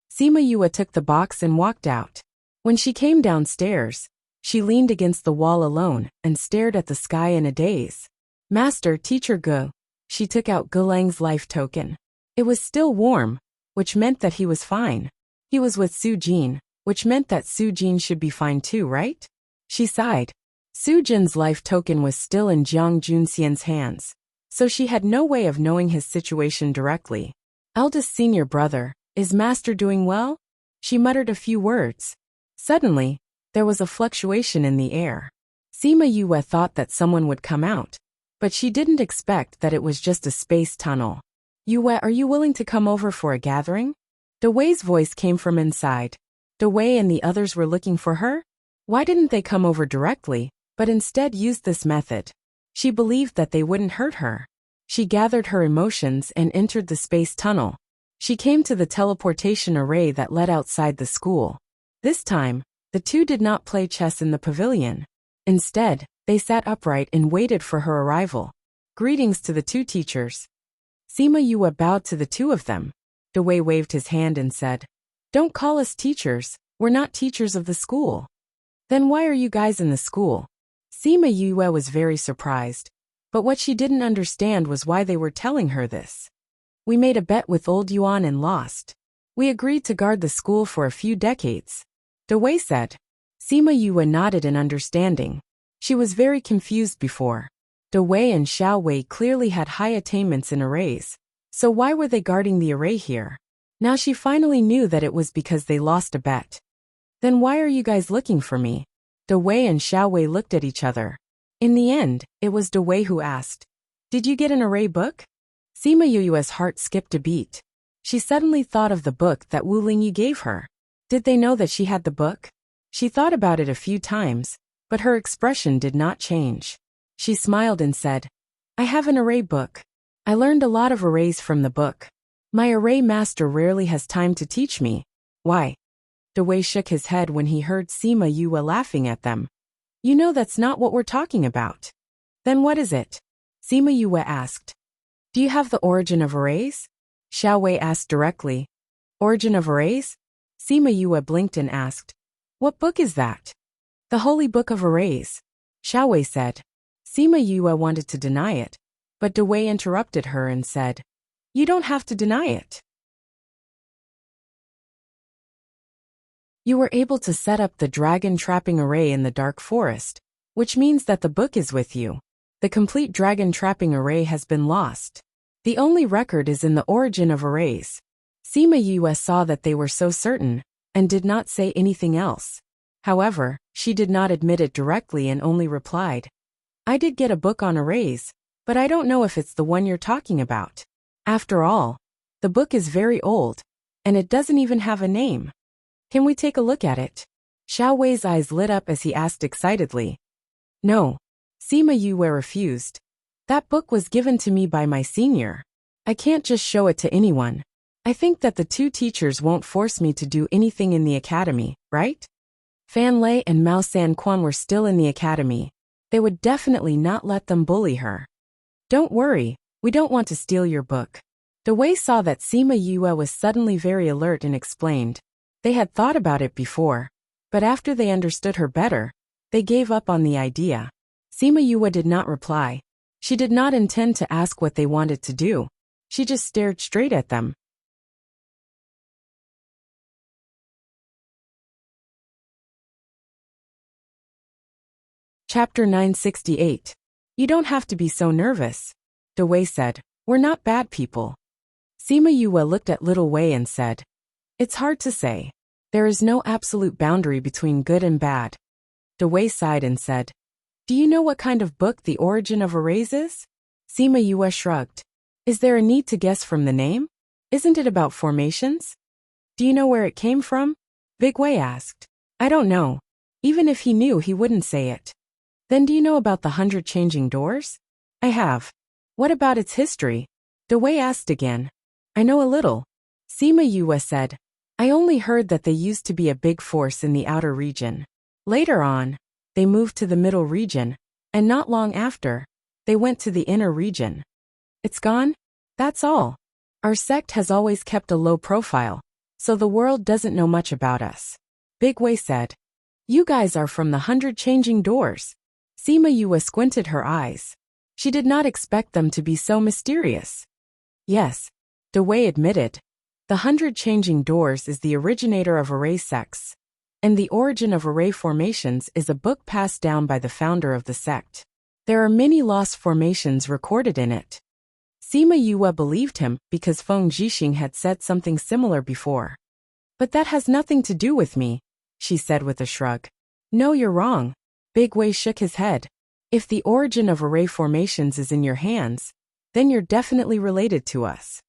Sima Yue took the box and walked out. When she came downstairs, she leaned against the wall alone and stared at the sky in a daze. Master, Teacher Gu. She took out Gu Lang's life token. It was still warm, which meant that he was fine. He was with Su Jin, which meant that Su Jin should be fine too, right? She sighed. Su Jin's life token was still in Jiang Junxian's hands, so she had no way of knowing his situation directly. Eldest senior brother, is Master doing well? She muttered a few words. Suddenly, there was a fluctuation in the air. Sima Yue thought that someone would come out, but she didn't expect that it was just a space tunnel. Yue, are you willing to come over for a gathering? De Wei's voice came from inside. De Wei and the others were looking for her? Why didn't they come over directly, but instead used this method? She believed that they wouldn't hurt her. She gathered her emotions and entered the space tunnel. She came to the teleportation array that led outside the school. This time, the two did not play chess in the pavilion. Instead, they sat upright and waited for her arrival. Greetings to the two teachers. Sima Yue bowed to the two of them. De Wei waved his hand and said, Don't call us teachers, we're not teachers of the school. Then why are you guys in the school? Sima Yue was very surprised, but what she didn't understand was why they were telling her this. We made a bet with old Yuan and lost. We agreed to guard the school for a few decades. De Wei said. Sima Yue nodded in understanding. She was very confused before. De Wei and Xiao Wei clearly had high attainments in arrays, so why were they guarding the array here? Now she finally knew that it was because they lost a bet. Then why are you guys looking for me? De Wei and Xiao Wei looked at each other. In the end, it was De Wei who asked, Did you get an array book? Sima Yue's heart skipped a beat. She suddenly thought of the book that Wu Lingyu gave her. Did they know that she had the book? She thought about it a few times, but her expression did not change. She smiled and said, I have an array book. I learned a lot of arrays from the book. My array master rarely has time to teach me. Why? De Wei shook his head when he heard Sima Yue laughing at them. You know that's not what we're talking about. Then what is it? Sima Yue asked. Do you have the origin of arrays? Xiao Wei asked directly. Origin of arrays? Sima Yue blinked and asked. What book is that? The Holy Book of Arrays. Xiao Wei said. Sima Yue wanted to deny it, but De Wei interrupted her and said, You don't have to deny it. You were able to set up the dragon trapping array in the dark forest, which means that the book is with you. The complete dragon trapping array has been lost. The only record is in the origin of arrays. Sima Yue saw that they were so certain, and did not say anything else. However, she did not admit it directly and only replied, I did get a book on arrays, but I don't know if it's the one you're talking about. After all, the book is very old, and it doesn't even have a name. Can we take a look at it? Xiao Wei's eyes lit up as he asked excitedly. No. Sima Yue refused. That book was given to me by my senior. I can't just show it to anyone. I think that the two teachers won't force me to do anything in the academy, right? Fan Lei and Mao Sanquan were still in the academy. They would definitely not let them bully her. Don't worry, we don't want to steal your book. De Wei saw that Sima Yue was suddenly very alert and explained. They had thought about it before, but after they understood her better, they gave up on the idea. Sima Yue did not reply. She did not intend to ask what they wanted to do. She just stared straight at them. Chapter 968. You don't have to be so nervous. De Wei said, We're not bad people. Sima Yue looked at Little Wei and said, It's hard to say. There is no absolute boundary between good and bad. De Wei sighed and said, Do you know what kind of book The Origin of Arrays is? Sima Yue shrugged. Is there a need to guess from the name? Isn't it about formations? Do you know where it came from? Big Wei asked. I don't know. Even if he knew, he wouldn't say it. Then do you know about the 100 changing doors? I have. What about its history? De Wei asked again. I know a little. Sima Yue said. I only heard that they used to be a big force in the outer region. Later on, they moved to the middle region, and not long after, they went to the inner region. It's gone? That's all. Our sect has always kept a low profile, so the world doesn't know much about us. Big Wei said. You guys are from the 100 changing doors. Sima Yue squinted her eyes. She did not expect them to be so mysterious. Yes, De Wei admitted. The 100 changing doors is the originator of array sects, and The Origin of Array Formations is a book passed down by the founder of the sect. There are many lost formations recorded in it. Sima Yue believed him because Feng Jixing had said something similar before. But that has nothing to do with me, she said with a shrug. No, you're wrong. Big Wei shook his head. If the origin of array formations is in your hands, then you're definitely related to us.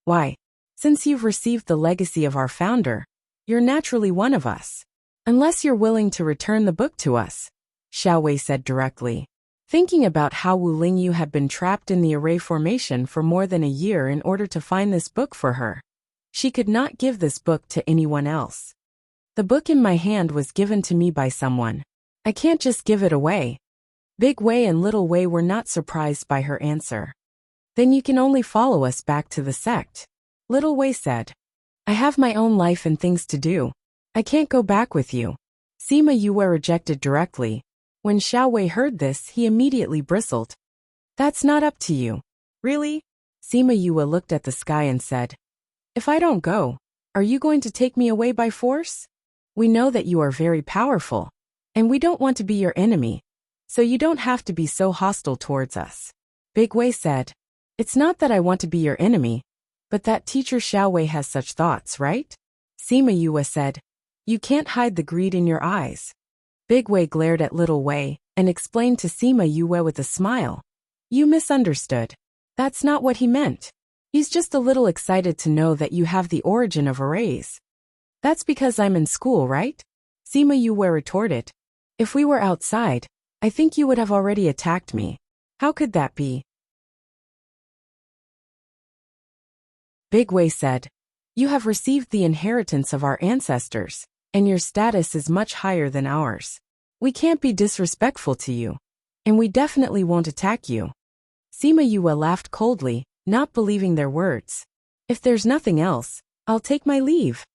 Why? Since you've received the legacy of our founder, you're naturally one of us. Unless you're willing to return the book to us, Xiao Wei said directly. Thinking about how Wu Lingyu had been trapped in the array formation for more than a year in order to find this book for her, she could not give this book to anyone else. The book in my hand was given to me by someone. I can't just give it away. Big Wei and Little Wei were not surprised by her answer. Then you can only follow us back to the sect, Little Wei said. I have my own life and things to do. I can't go back with you. Sima Yue rejected directly. When Xiao Wei heard this, he immediately bristled. That's not up to you. Really? Sima Yue looked at the sky and said, If I don't go, are you going to take me away by force? We know that you are very powerful, and we don't want to be your enemy, so you don't have to be so hostile towards us. Big Wei said, It's not that I want to be your enemy, but that teacher Xiao Wei has such thoughts, right? Sima Yue said, You can't hide the greed in your eyes. Big Wei glared at Little Wei and explained to Sima Yue with a smile. You misunderstood. That's not what he meant. He's just a little excited to know that you have the origin of arrays. That's because I'm in school, right? Sima Yue retorted. If we were outside, I think you would have already attacked me. How could that be? Big Wei said, You have received the inheritance of our ancestors, and your status is much higher than ours. We can't be disrespectful to you, and we definitely won't attack you. Sima Yue laughed coldly, not believing their words. If there's nothing else, I'll take my leave.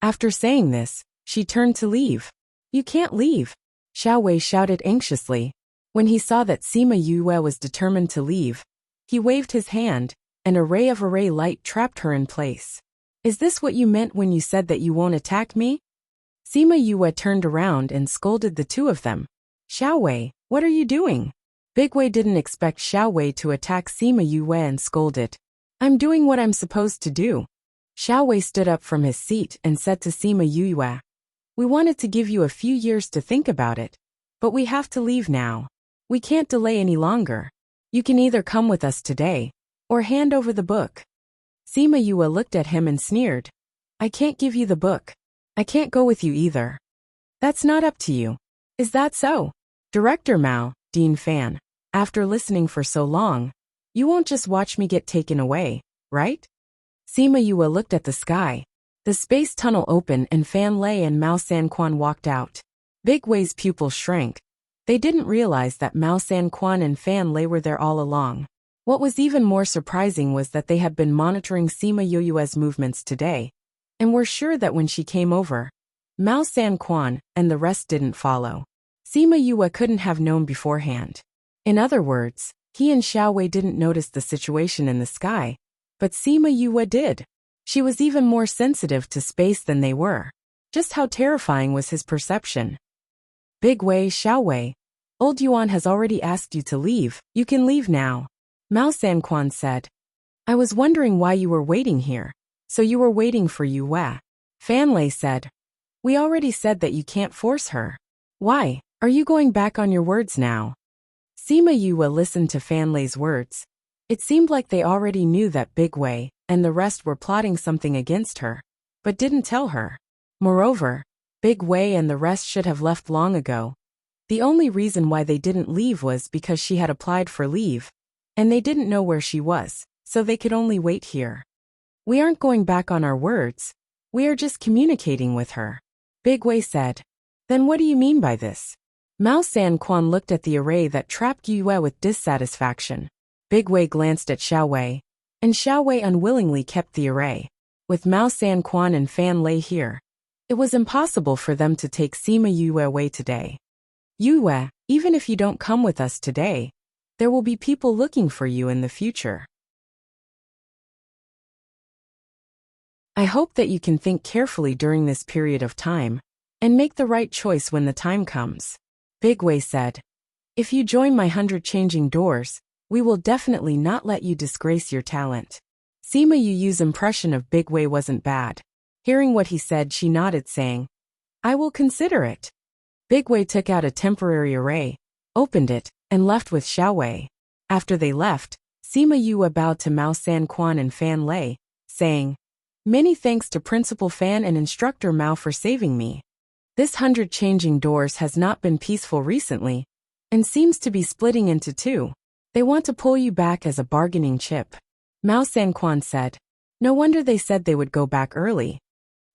After saying this, she turned to leave. You can't leave, Xiao Wei shouted anxiously. When he saw that Sima Yue was determined to leave, he waved his hand, and a ray of array light trapped her in place. Is this what you meant when you said that you won't attack me? Sima Yue turned around and scolded the two of them. Xiao Wei, what are you doing? Big Wei didn't expect Xiao Wei to attack Sima Yue and scolded. I'm doing what I'm supposed to do. Xiao Wei stood up from his seat and said to Sima Yue, we wanted to give you a few years to think about it, but we have to leave now. We can't delay any longer. You can either come with us today, or hand over the book. Sima Yue looked at him and sneered. I can't give you the book. I can't go with you either. That's not up to you. Is that so? Director Mao, Dean Fan, after listening for so long, you won't just watch me get taken away, right? Sima Yue looked at the sky. The space tunnel opened and Fan Lei and Mao Sanquan walked out. Big Wei's pupils shrank. They didn't realize that Mao Sanquan and Fan Lei were there all along. What was even more surprising was that they had been monitoring Sima Yue's movements today, and were sure that when she came over, Mao Sanquan and the rest didn't follow. Sima Yue couldn't have known beforehand. In other words, he and Xiao Wei didn't notice the situation in the sky, but Sima Yue did. She was even more sensitive to space than they were. Just how terrifying was his perception. Big Wei, Xiao Wei, Old Yuan has already asked you to leave. You can leave now. Mao Sanquan said. I was wondering why you were waiting here. So you were waiting for Yue. Fan Lei said. We already said that you can't force her. Why? Are you going back on your words now? Sima Yue listened to Fan Lei's words. It seemed like they already knew that Big Wei and the rest were plotting something against her, but didn't tell her. Moreover, Big Wei and the rest should have left long ago. The only reason why they didn't leave was because she had applied for leave, and they didn't know where she was, so they could only wait here. We aren't going back on our words. We are just communicating with her. Big Wei said. Then what do you mean by this? Mao Sanquan looked at the array that trapped Yue with dissatisfaction. Big Wei glanced at Xiao Wei, and Xiao Wei unwillingly kept the array. With Mao Sanquan and Fan Lei here, it was impossible for them to take Sima Yue away today. Yue, even if you don't come with us today, there will be people looking for you in the future. I hope that you can think carefully during this period of time, and make the right choice when the time comes. Big Wei said. If you join my 100 changing doors, we will definitely not let you disgrace your talent. Sima Yu's impression of Big Wei wasn't bad. Hearing what he said, she nodded, saying, I will consider it. Big Wei took out a temporary array, opened it, and left with Xiao Wei. After they left, Sima Yue bowed to Mao Sanquan and Fan Lei, saying, Many thanks to Principal Fan and Instructor Mao for saving me. This 100 changing doors has not been peaceful recently, and seems to be splitting into two. They want to pull you back as a bargaining chip. Mao Sanquan said. No wonder they said they would go back early.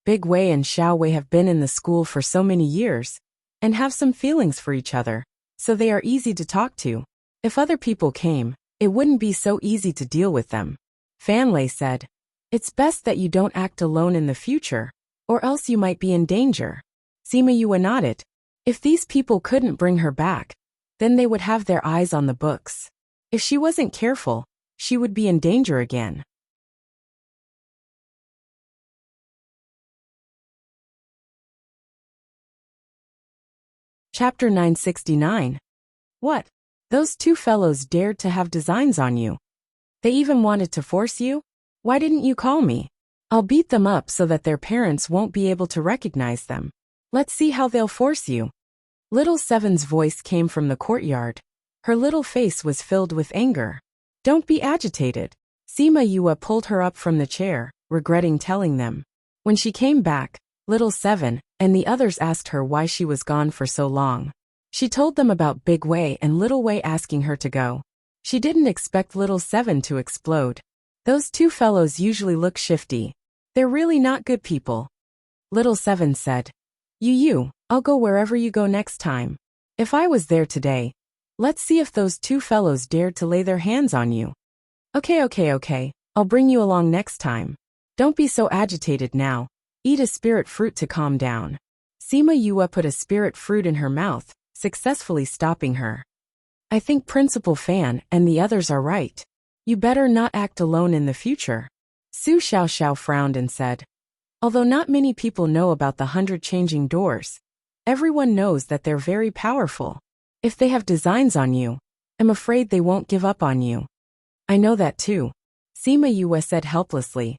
Big Wei and Xiao Wei have been in the school for so many years, and have some feelings for each other, so they are easy to talk to. If other people came, it wouldn't be so easy to deal with them. Fan Lei said. It's best that you don't act alone in the future, or else you might be in danger. Sima Yue nodded. If these people couldn't bring her back, then they would have their eyes on the books. If she wasn't careful, she would be in danger again. Chapter 969. What? Those two fellows dared to have designs on you. They even wanted to force you? Why didn't you call me? I'll beat them up so that their parents won't be able to recognize them. Let's see how they'll force you. Little Seven's voice came from the courtyard. Her little face was filled with anger. Don't be agitated. Sima Yue pulled her up from the chair, regretting telling them. When she came back, Little Seven and the others asked her why she was gone for so long. She told them about Big Wei and Little Wei asking her to go. She didn't expect Little Seven to explode. Those two fellows usually look shifty. They're really not good people. Little Seven said. I'll go wherever you go next time. If I was there today, let's see if those two fellows dared to lay their hands on you. Okay. I'll bring you along next time. Don't be so agitated now. Eat a spirit fruit to calm down. Sima Yue put a spirit fruit in her mouth, successfully stopping her. I think Principal Fan and the others are right. You better not act alone in the future. Su Xiaoxiao frowned and said. Although not many people know about the 100 changing doors, everyone knows that they're very powerful. If they have designs on you, I'm afraid they won't give up on you. I know that too, Sima Yue said helplessly.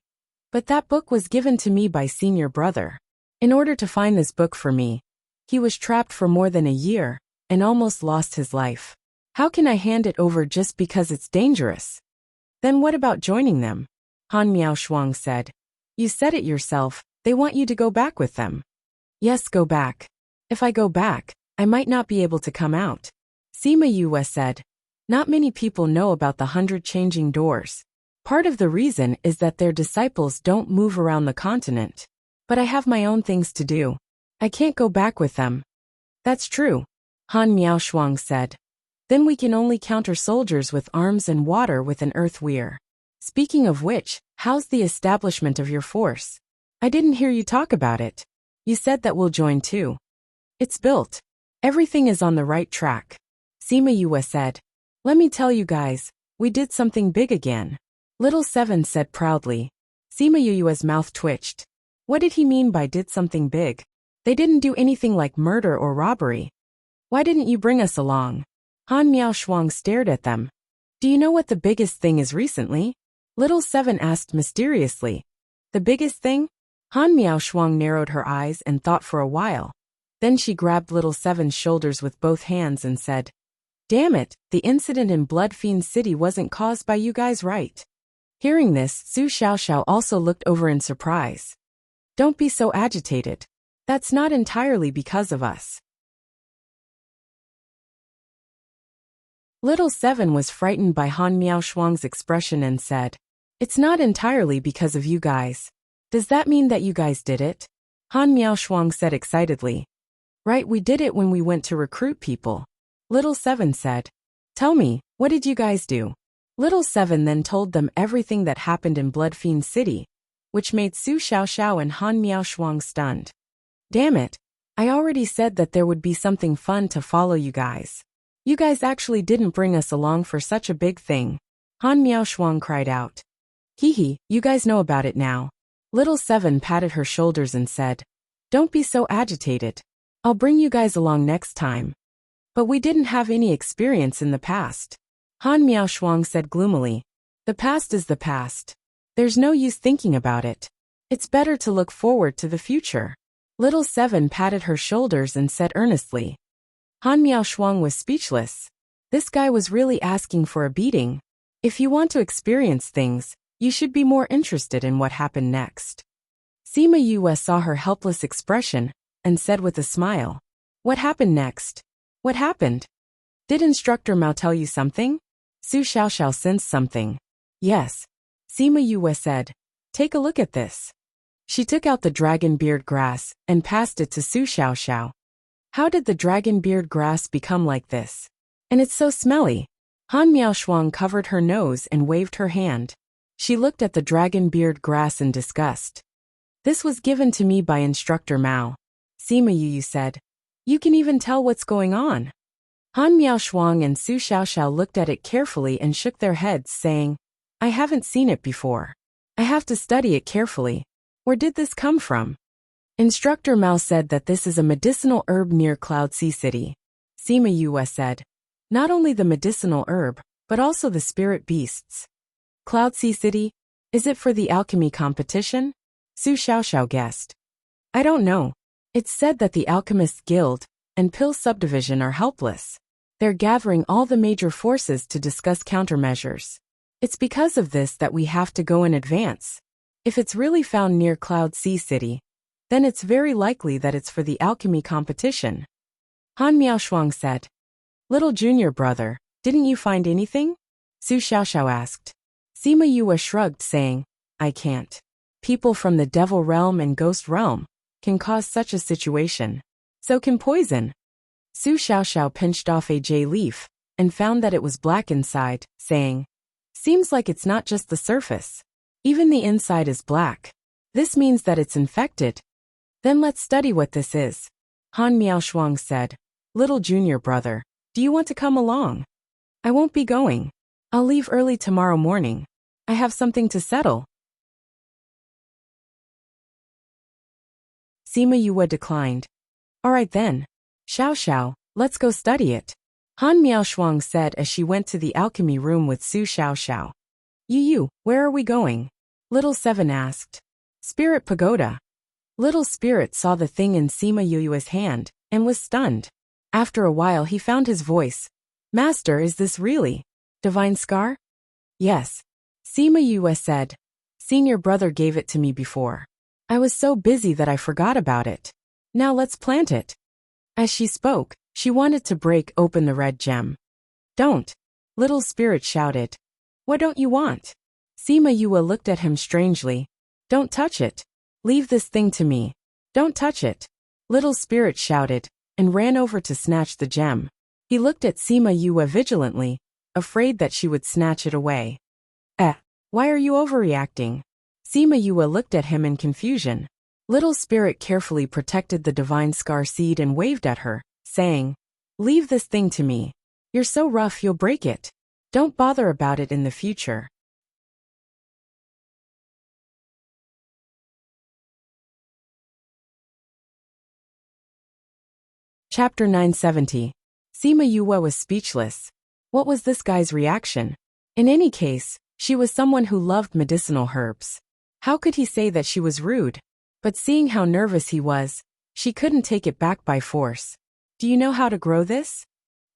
But that book was given to me by senior brother. In order to find this book for me, he was trapped for more than a year and almost lost his life. How can I hand it over just because it's dangerous? Then what about joining them? Han Miaoshuang said. You said it yourself, they want you to go back with them. Yes, go back. If I go back, I might not be able to come out. Sima Yue said. Not many people know about the 100 changing doors. Part of the reason is that their disciples don't move around the continent. But I have my own things to do. I can't go back with them. That's true, Han Miaoshuang said. Then we can only counter soldiers with arms and water with an earth weir. Speaking of which, how's the establishment of your force? I didn't hear you talk about it. You said that we'll join too. It's built. Everything is on the right track. Sima Yue said. Let me tell you guys, we did something big again. Little Seven said proudly. Sima Yue's mouth twitched. What did he mean by did something big? They didn't do anything like murder or robbery. Why didn't you bring us along? Han Miaoshuang stared at them. Do you know what the biggest thing is recently? Little Seven asked mysteriously. The biggest thing? Han Miaoshuang narrowed her eyes and thought for a while. Then she grabbed Little Seven's shoulders with both hands and said, Damn it, the incident in Blood Fiend City wasn't caused by you guys, right? Hearing this, Su Xiaoxiao also looked over in surprise. Don't be so agitated. That's not entirely because of us. Little Seven was frightened by Han Miaoshuang's expression and said, It's not entirely because of you guys. Does that mean that you guys did it? Han Miaoshuang said excitedly. Right, we did it when we went to recruit people. Little Seven said. Tell me, what did you guys do? Little Seven then told them everything that happened in Blood Fiend City, which made Su Xiaoxiao and Han Miaoshuang stunned. Damn it, I already said that there would be something fun to follow you guys. You guys actually didn't bring us along for such a big thing. Han Miaoshuang cried out. Hee, you guys know about it now. Little Seven patted her shoulders and said, Don't be so agitated. I'll bring you guys along next time. But we didn't have any experience in the past. Han Miaoshuang said gloomily. The past is the past. There's no use thinking about it. It's better to look forward to the future. Little Seven patted her shoulders and said earnestly. Han Miaoshuang was speechless. This guy was really asking for a beating. If you want to experience things, you should be more interested in what happened next. Sima Yue saw her helpless expression and said with a smile. What happened next? What happened? Did Instructor Mao tell you something? Su Xiaoxiao sensed something. Yes. Sima Yue said. Take a look at this. She took out the dragon beard grass and passed it to Su Xiaoxiao. How did the dragon beard grass become like this? And it's so smelly. Han Miaoshuang covered her nose and waved her hand. She looked at the dragon beard grass in disgust. This was given to me by Instructor Mao. Sima Yue said. You can even tell what's going on. Han Miaoshuang and Su Xiaoxiao looked at it carefully and shook their heads, saying, I haven't seen it before. I have to study it carefully. Where did this come from? Instructor Mao said that this is a medicinal herb near Cloud Sea City. Sima Yue said. Not only the medicinal herb, but also the spirit beasts. Cloud Sea City? Is it for the alchemy competition? Su Xiaoxiao guessed. I don't know. It's said that the Alchemists Guild and Pill Subdivision are helpless. They're gathering all the major forces to discuss countermeasures. It's because of this that we have to go in advance. If it's really found near Cloud Sea City, then it's very likely that it's for the alchemy competition. Han Miaoshuang said. Little junior brother, didn't you find anything? Su Xiaoxiao asked. Sima Yue shrugged, saying, I can't. People from the Devil Realm and Ghost Realm can cause such a situation. So can poison. Su Xiaoxiao pinched off a jade leaf and found that it was black inside, saying, Seems like it's not just the surface. Even the inside is black. This means that it's infected. Then let's study what this is. Han Miaoshuang said. Little junior brother, do you want to come along? I won't be going. I'll leave early tomorrow morning. I have something to settle. Sima Yue declined. All right then. Xiao Xiao, let's go study it. Han Miaoshuang said as she went to the alchemy room with Su Xiaoxiao. You, where are we going? Little Seven asked. Spirit Pagoda. Little Spirit saw the thing in Sima Yu's hand, and was stunned. After a while he found his voice. Master, is this really divine scar? Yes. Sima Yue said. Senior brother gave it to me before. I was so busy that I forgot about it. Now let's plant it. As she spoke, she wanted to break open the red gem. Don't. Little Spirit shouted. What don't you want? Sima Yue looked at him strangely. Don't touch it. Leave this thing to me. Don't touch it. Little Spirit shouted, and ran over to snatch the gem. He looked at Sima Yue vigilantly, afraid that she would snatch it away. Why are you overreacting? Sima Yue looked at him in confusion. Little Spirit carefully protected the divine scar seed and waved at her, saying, Leave this thing to me. You're so rough you'll break it. Don't bother about it in the future. Chapter 970. Sima Yue was speechless. What was this guy's reaction? In any case, she was someone who loved medicinal herbs. How could he say that she was rude? But seeing how nervous he was, she couldn't take it back by force. Do you know how to grow this?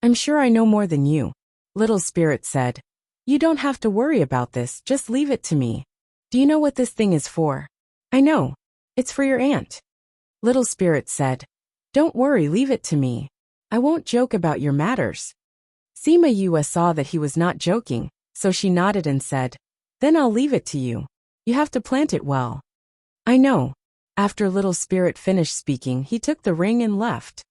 I'm sure I know more than you. Little Spirit said. You don't have to worry about this, just leave it to me. Do you know what this thing is for? I know. It's for your aunt. Little Spirit said. Don't worry, leave it to me. I won't joke about your matters. Sima Yue saw that he was not joking, so she nodded and said, Then I'll leave it to you. You have to plant it well. I know. After Little Spirit finished speaking, he took the ring and left.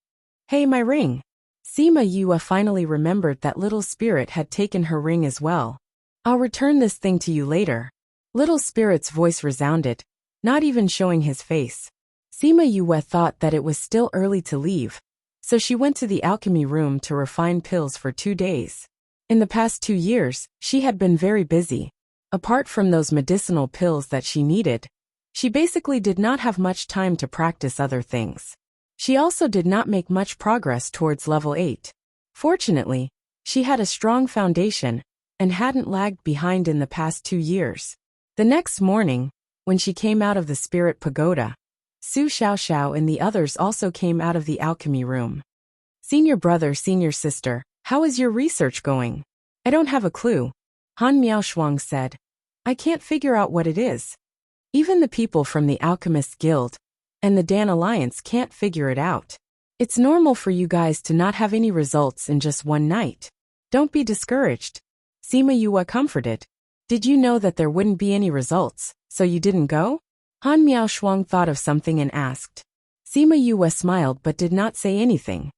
Hey, my ring. Sima Yue finally remembered that Little Spirit had taken her ring as well. I'll return this thing to you later. Little Spirit's voice resounded, not even showing his face. Sima Yue thought that it was still early to leave, so she went to the alchemy room to refine pills for 2 days. In the past 2 years, she had been very busy. Apart from those medicinal pills that she needed, she basically did not have much time to practice other things. She also did not make much progress towards level 8. Fortunately, she had a strong foundation and hadn't lagged behind in the past 2 years. The next morning, when she came out of the Spirit Pagoda, Su Xiaoxiao and the others also came out of the alchemy room. Senior brother, senior sister, how is your research going? I don't have a clue. Han Miaoshuang said. I can't figure out what it is. Even the people from the Alchemist Guild and the Dan Alliance can't figure it out. It's normal for you guys to not have any results in just one night. Don't be discouraged. Sima Yue comforted. Did you know that there wouldn't be any results, so you didn't go? Han Miaoshuang thought of something and asked. Sima Yue smiled but did not say anything.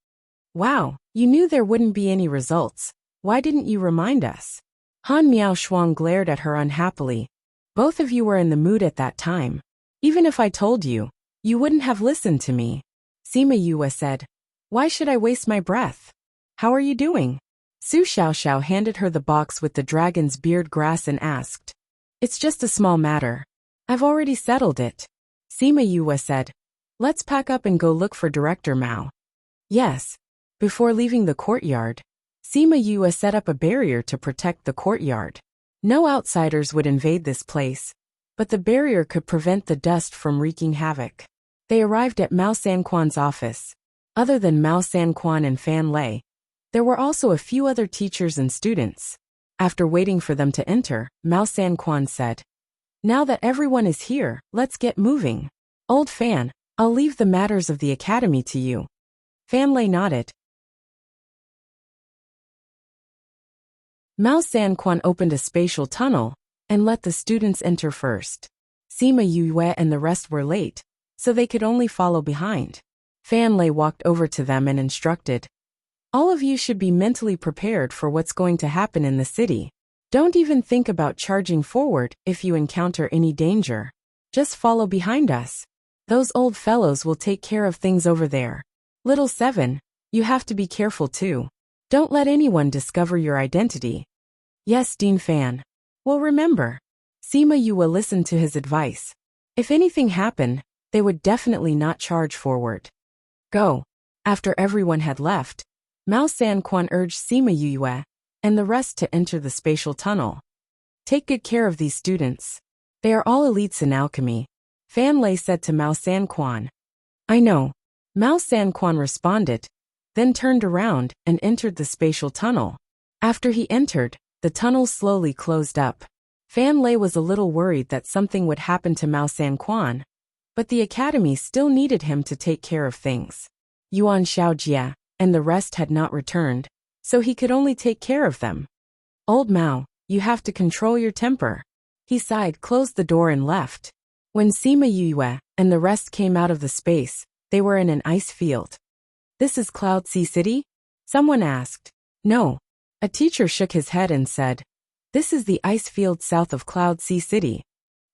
Wow, you knew there wouldn't be any results. Why didn't you remind us? Han Miaoshuang glared at her unhappily. Both of you were in the mood at that time. Even if I told you, you wouldn't have listened to me. Sima Yue said. Why should I waste my breath? How are you doing? Su Xiaoxiao handed her the box with the dragon's beard grass and asked. It's just a small matter. I've already settled it. Sima Yue said. Let's pack up and go look for Director Mao. Yes. Before leaving the courtyard, Sima Yue set up a barrier to protect the courtyard. No outsiders would invade this place, but the barrier could prevent the dust from wreaking havoc. They arrived at Mao Sanquan's office. Other than Mao Sanquan and Fan Lei, there were also a few other teachers and students. After waiting for them to enter, Mao Sanquan said, Now that everyone is here, let's get moving. Old Fan, I'll leave the matters of the academy to you. Fan Lei nodded. Mao Sanquan opened a spatial tunnel and let the students enter first. Sima Yue and the rest were late, so they could only follow behind. Fan Lei walked over to them and instructed. All of you should be mentally prepared for what's going to happen in the city. Don't even think about charging forward if you encounter any danger. Just follow behind us. Those old fellows will take care of things over there. Little Seven, you have to be careful too. Don't let anyone discover your identity. Yes, Dean Fan. Well, remember. Sima Yue listened to his advice. If anything happened, they would definitely not charge forward. Go. After everyone had left, Mao Sanquan urged Sima Yue and the rest to enter the spatial tunnel. Take good care of these students. They are all elites in alchemy, Fan Lei said to Mao Sanquan. I know, Mao Sanquan responded, then turned around and entered the spatial tunnel. After he entered, the tunnel slowly closed up. Fan Lei was a little worried that something would happen to Mao Sanquan, but the academy still needed him to take care of things. Yuan Xiaojia and the rest had not returned, so he could only take care of them. Old Mao, you have to control your temper. He sighed, closed the door and left. When Sima Yue and the rest came out of the space, they were in an ice field. This is Cloud Sea City? Someone asked. No. A teacher shook his head and said, this is the ice field south of Cloud Sea City.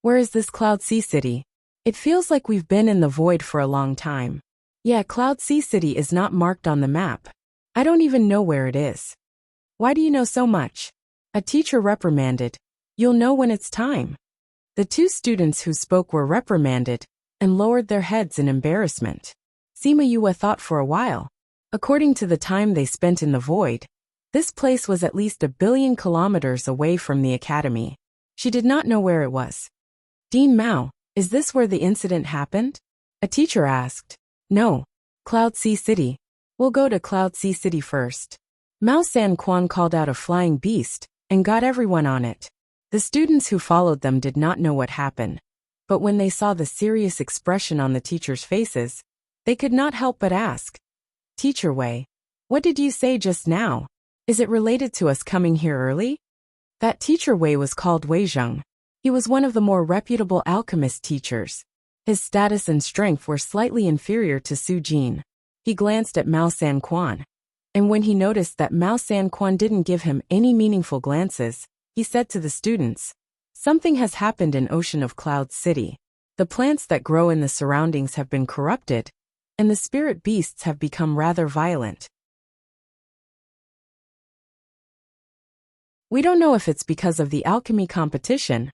Where is this Cloud Sea City? It feels like we've been in the void for a long time. Yeah, Cloud Sea City is not marked on the map. I don't even know where it is. Why do you know so much? A teacher reprimanded. You'll know when it's time. The two students who spoke were reprimanded and lowered their heads in embarrassment. Sima Yue thought for a while. According to the time they spent in the void, this place was at least 1 billion kilometers away from the academy. She did not know where it was. Dean Mao, is this where the incident happened? A teacher asked. No. Cloud Sea City. We'll go to Cloud Sea City first. Mao Sanquan called out a flying beast and got everyone on it. The students who followed them did not know what happened, but when they saw the serious expression on the teachers' faces, they could not help but ask. Teacher Wei, what did you say just now? Is it related to us coming here early? That teacher Wei was called Wei Zheng. He was one of the more reputable alchemist teachers. His status and strength were slightly inferior to Su Jin. He glanced at Mao Sanquan, and when he noticed that Mao Sanquan didn't give him any meaningful glances, he said to the students, something has happened in Ocean of Cloud City. The plants that grow in the surroundings have been corrupted, and the spirit beasts have become rather violent. We don't know if it's because of the alchemy competition,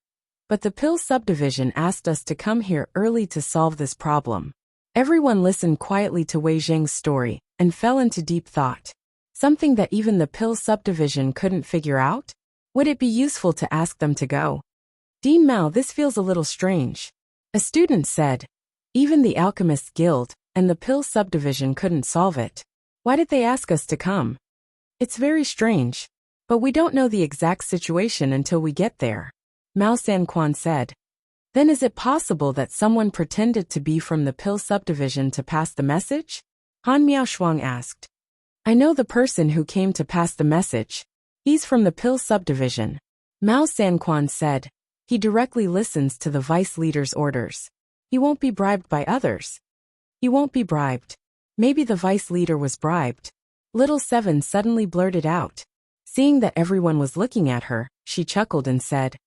but the Pill subdivision asked us to come here early to solve this problem. Everyone listened quietly to Wei Zheng's story and fell into deep thought. Something that even the Pill subdivision couldn't figure out? Would it be useful to ask them to go? Dean Mao, this feels a little strange. A student said. Even the Alchemists Guild and the Pill subdivision couldn't solve it. Why did they ask us to come? It's very strange. But we don't know the exact situation until we get there. Mao Sanquan said. Then is it possible that someone pretended to be from the Pill subdivision to pass the message? Han Miaoshuang asked. I know the person who came to pass the message. He's from the Pill subdivision. Mao Sanquan said. He directly listens to the vice leader's orders. He won't be bribed by others. He won't be bribed. Maybe the vice leader was bribed. Little Seven suddenly blurted out. Seeing that everyone was looking at her, she chuckled and said,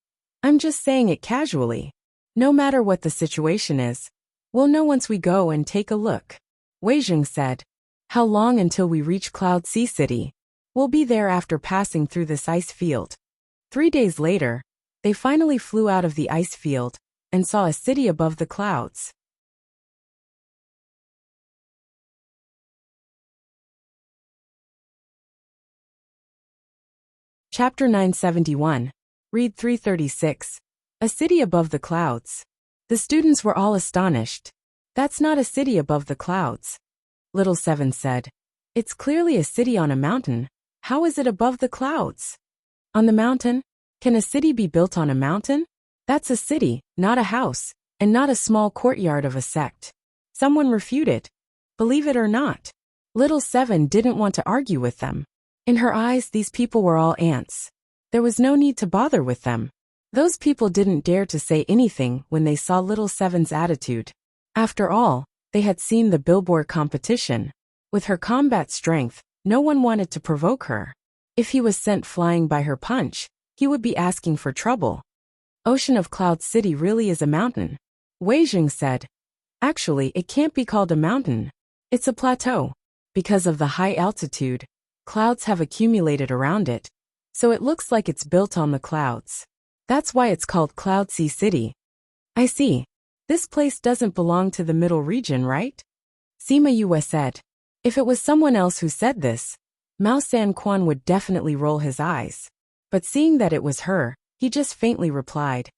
I'm just saying it casually. No matter what the situation is, we'll know once we go and take a look. Wei Zheng said, how long until we reach Cloud Sea City? We'll be there after passing through this ice field. 3 days later, they finally flew out of the ice field and saw a city above the clouds. Chapter 971. Read 336. A city above the clouds. The students were all astonished. That's not a city above the clouds. Little Seven said. It's clearly a city on a mountain. How is it above the clouds? On the mountain? Can a city be built on a mountain? That's a city, not a house, and not a small courtyard of a sect. Someone refuted. Believe it or not. Little Seven didn't want to argue with them. In her eyes, these people were all ants. There was no need to bother with them. Those people didn't dare to say anything when they saw Little Seven's attitude. After all, they had seen the billboard competition. With her combat strength, no one wanted to provoke her. If he was sent flying by her punch, he would be asking for trouble. Ocean of Cloud City really is a mountain. Wei Zheng said. Actually, it can't be called a mountain. It's a plateau. Because of the high altitude, clouds have accumulated around it, so it looks like it's built on the clouds. That's why it's called Cloud Sea City. I see. This place doesn't belong to the middle region, right? Sima Yue said. If it was someone else who said this, Mao San Quan would definitely roll his eyes. But seeing that it was her, he just faintly replied,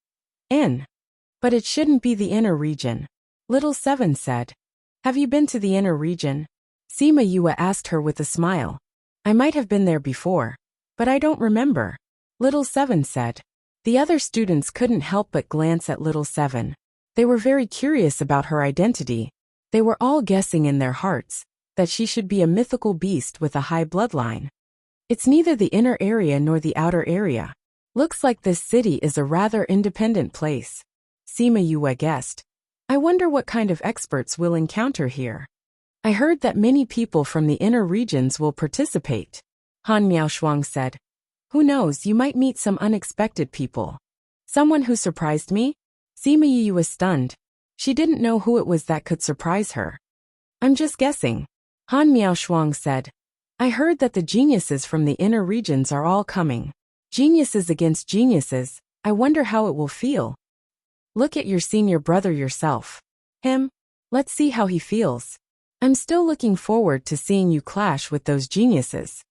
"In. But it shouldn't be the inner region." Little Seven said. "Have you been to the inner region?" Sima Yue asked her with a smile. "I might have been there before, but I don't remember," Little Seven said. The other students couldn't help but glance at Little Seven. They were very curious about her identity. They were all guessing in their hearts that she should be a mythical beast with a high bloodline. It's neither the inner area nor the outer area. Looks like this city is a rather independent place, Sima Yue guessed. I wonder what kind of experts we'll encounter here. I heard that many people from the inner regions will participate, Han Miaoshuang said. Who knows, you might meet some unexpected people. Someone who surprised me? Sima Yue was stunned. She didn't know who it was that could surprise her. I'm just guessing, Han Miaoshuang said. I heard that the geniuses from the inner regions are all coming. Geniuses against geniuses, I wonder how it will feel. Look at your senior brother yourself. Him? Let's see how he feels. I'm still looking forward to seeing you clash with those geniuses.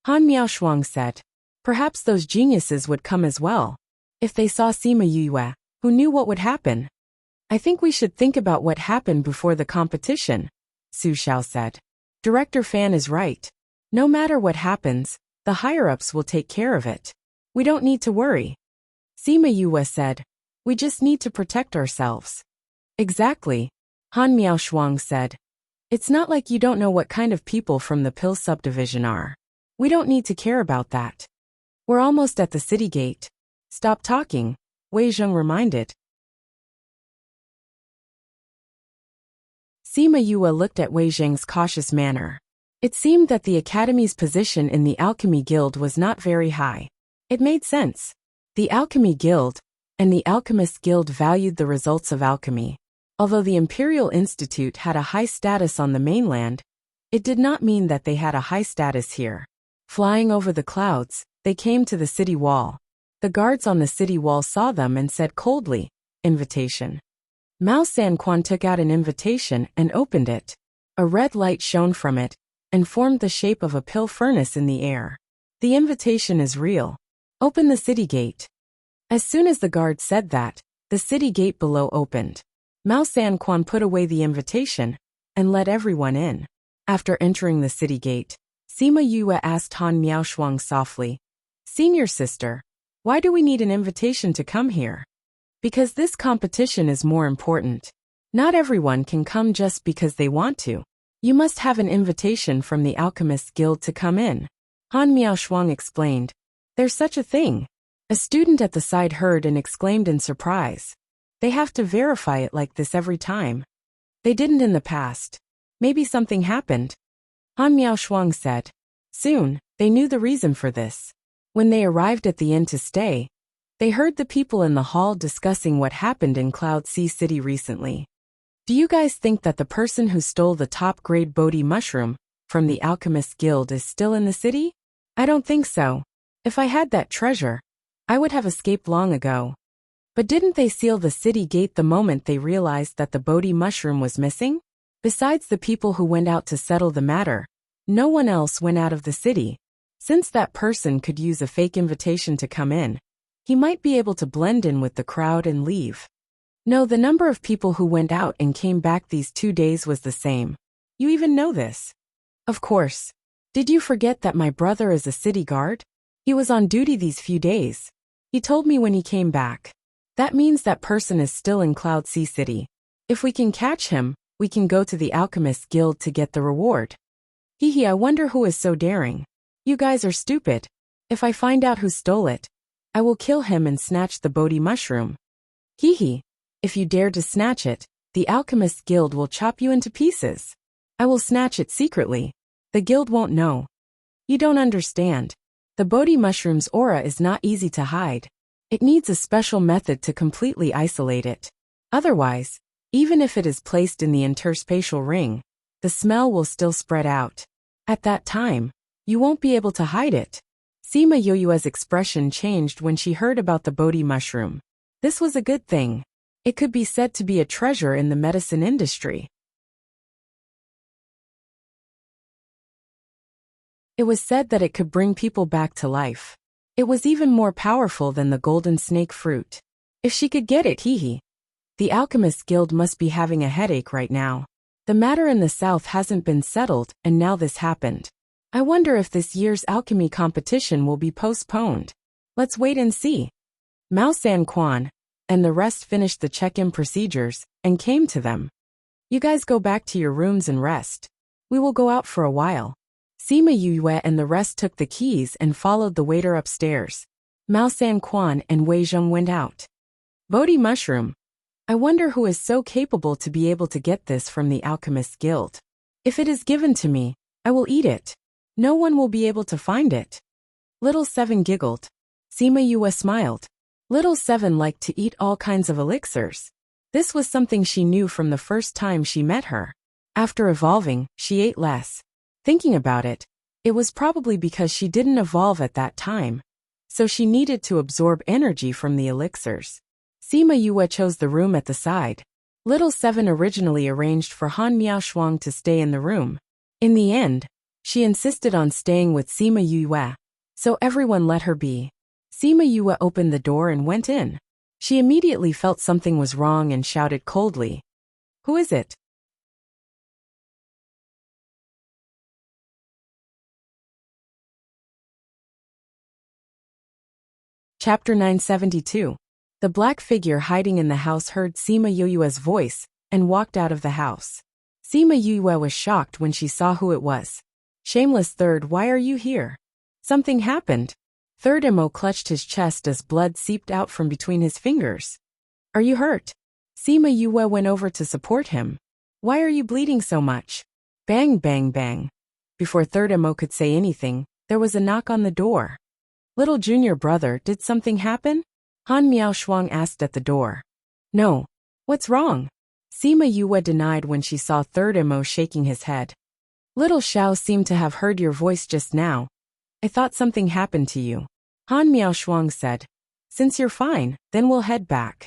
Han Miaoshuang said. Perhaps those geniuses would come as well. If they saw Sima Yue, who knew what would happen. I think we should think about what happened before the competition, Su Xiao said. Director Fan is right. No matter what happens, the higher-ups will take care of it. We don't need to worry. Sima Yue said. We just need to protect ourselves. Exactly, Han Miaoshuang said. It's not like you don't know what kind of people from the Pill subdivision are. We don't need to care about that. We're almost at the city gate. Stop talking, Wei Zheng reminded. Sima Yue looked at Wei Zheng's cautious manner. It seemed that the Academy's position in the Alchemy Guild was not very high. It made sense. The Alchemy Guild and the Alchemist Guild valued the results of alchemy. Although the Imperial Institute had a high status on the mainland, it did not mean that they had a high status here. Flying over the clouds, they came to the city wall. The guards on the city wall saw them and said coldly, "Invitation." Mao San Quan took out an invitation and opened it. A red light shone from it and formed the shape of a pill furnace in the air. The invitation is real. Open the city gate. As soon as the guard said that, the city gate below opened. Mao San Quan put away the invitation and let everyone in. After entering the city gate, Sima Yue asked Han Miaoshuang softly, Senior sister, why do we need an invitation to come here? Because this competition is more important. Not everyone can come just because they want to. You must have an invitation from the Alchemist Guild to come in. Han Miaoshuang explained. There's such a thing. A student at the side heard and exclaimed in surprise. They have to verify it like this every time. They didn't in the past. Maybe something happened. Han Miaoshuang said. Soon, they knew the reason for this. When they arrived at the inn to stay, they heard the people in the hall discussing what happened in Cloud Sea City recently. Do you guys think that the person who stole the top-grade Bodhi mushroom from the Alchemist Guild is still in the city? I don't think so. If I had that treasure, I would have escaped long ago. But didn't they seal the city gate the moment they realized that the Bodhi mushroom was missing? Besides the people who went out to settle the matter, no one else went out of the city. Since that person could use a fake invitation to come in, he might be able to blend in with the crowd and leave. No, the number of people who went out and came back these 2 days was the same. You even know this. Of course. Did you forget that my brother is a city guard? He was on duty these few days. He told me when he came back. That means that person is still in Cloud Sea City. If we can catch him, we can go to the Alchemist Guild to get the reward. Hee, I wonder who is so daring. You guys are stupid. If I find out who stole it, I will kill him and snatch the Bodhi mushroom. Hee. If you dare to snatch it, the Alchemist Guild will chop you into pieces. I will snatch it secretly. The guild won't know. You don't understand. The Bodhi mushroom's aura is not easy to hide. It needs a special method to completely isolate it. Otherwise, even if it is placed in the interspatial ring, the smell will still spread out. At that time, you won't be able to hide it. Sima Yue's expression changed when she heard about the Bodhi mushroom. This was a good thing. It could be said to be a treasure in the medicine industry. It was said that it could bring people back to life. It was even more powerful than the golden snake fruit. If she could get it, hee. The Alchemist Guild must be having a headache right now. The matter in the south hasn't been settled, and now this happened. I wonder if this year's alchemy competition will be postponed. Let's wait and see. Mao San Quan and the rest finished the check-in procedures and came to them. You guys go back to your rooms and rest. We will go out for a while. Sima Yue and the rest took the keys and followed the waiter upstairs. Mao San Quan and Wei Zheng went out. Bodhi mushroom. I wonder who is so capable to be able to get this from the Alchemist Guild. If it is given to me, I will eat it. No one will be able to find it. Little Seven giggled. Sima Yue smiled. Little Seven liked to eat all kinds of elixirs. This was something she knew from the first time she met her. After evolving, she ate less. Thinking about it, it was probably because she didn't evolve at that time. So she needed to absorb energy from the elixirs. Sima Yue chose the room at the side. Little Seven originally arranged for Han Miaoshuang to stay in the room. In the end, she insisted on staying with Sima Yue, so everyone let her be. Sima Yue opened the door and went in. She immediately felt something was wrong and shouted coldly. Who is it? Chapter 972. The black figure hiding in the house heard Sima Yue's voice and walked out of the house. Sima Yue was shocked when she saw who it was. Shameless third, why are you here? Something happened. Third Emo clutched his chest as blood seeped out from between his fingers. Are you hurt? Sima Yue went over to support him. Why are you bleeding so much? Bang bang bang. Before Third Emo could say anything, there was a knock on the door. Little junior brother, did something happen? Han Miaoshuang asked at the door. No. What's wrong? Sima Yue denied when she saw Third Emo shaking his head. Little Xiao seemed to have heard your voice just now. I thought something happened to you. Han Miaoshuang said. Since you're fine, then we'll head back.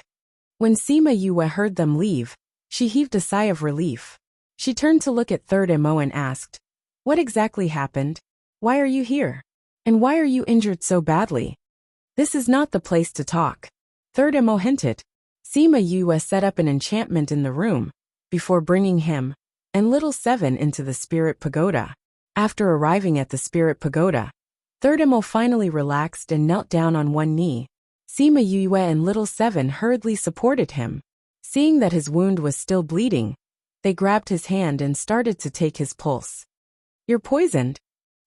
When Sima Yue heard them leave, she heaved a sigh of relief. She turned to look at Third Emo and asked, what exactly happened? Why are you here? And why are you injured so badly? This is not the place to talk. Third Emo hinted. Sima Yue set up an enchantment in the room, before bringing him and Little Seven into the Spirit Pagoda. After arriving at the Spirit Pagoda, Third Emo finally relaxed and knelt down on one knee. Sima Yue and Little Seven hurriedly supported him. Seeing that his wound was still bleeding, they grabbed his hand and started to take his pulse. You're poisoned.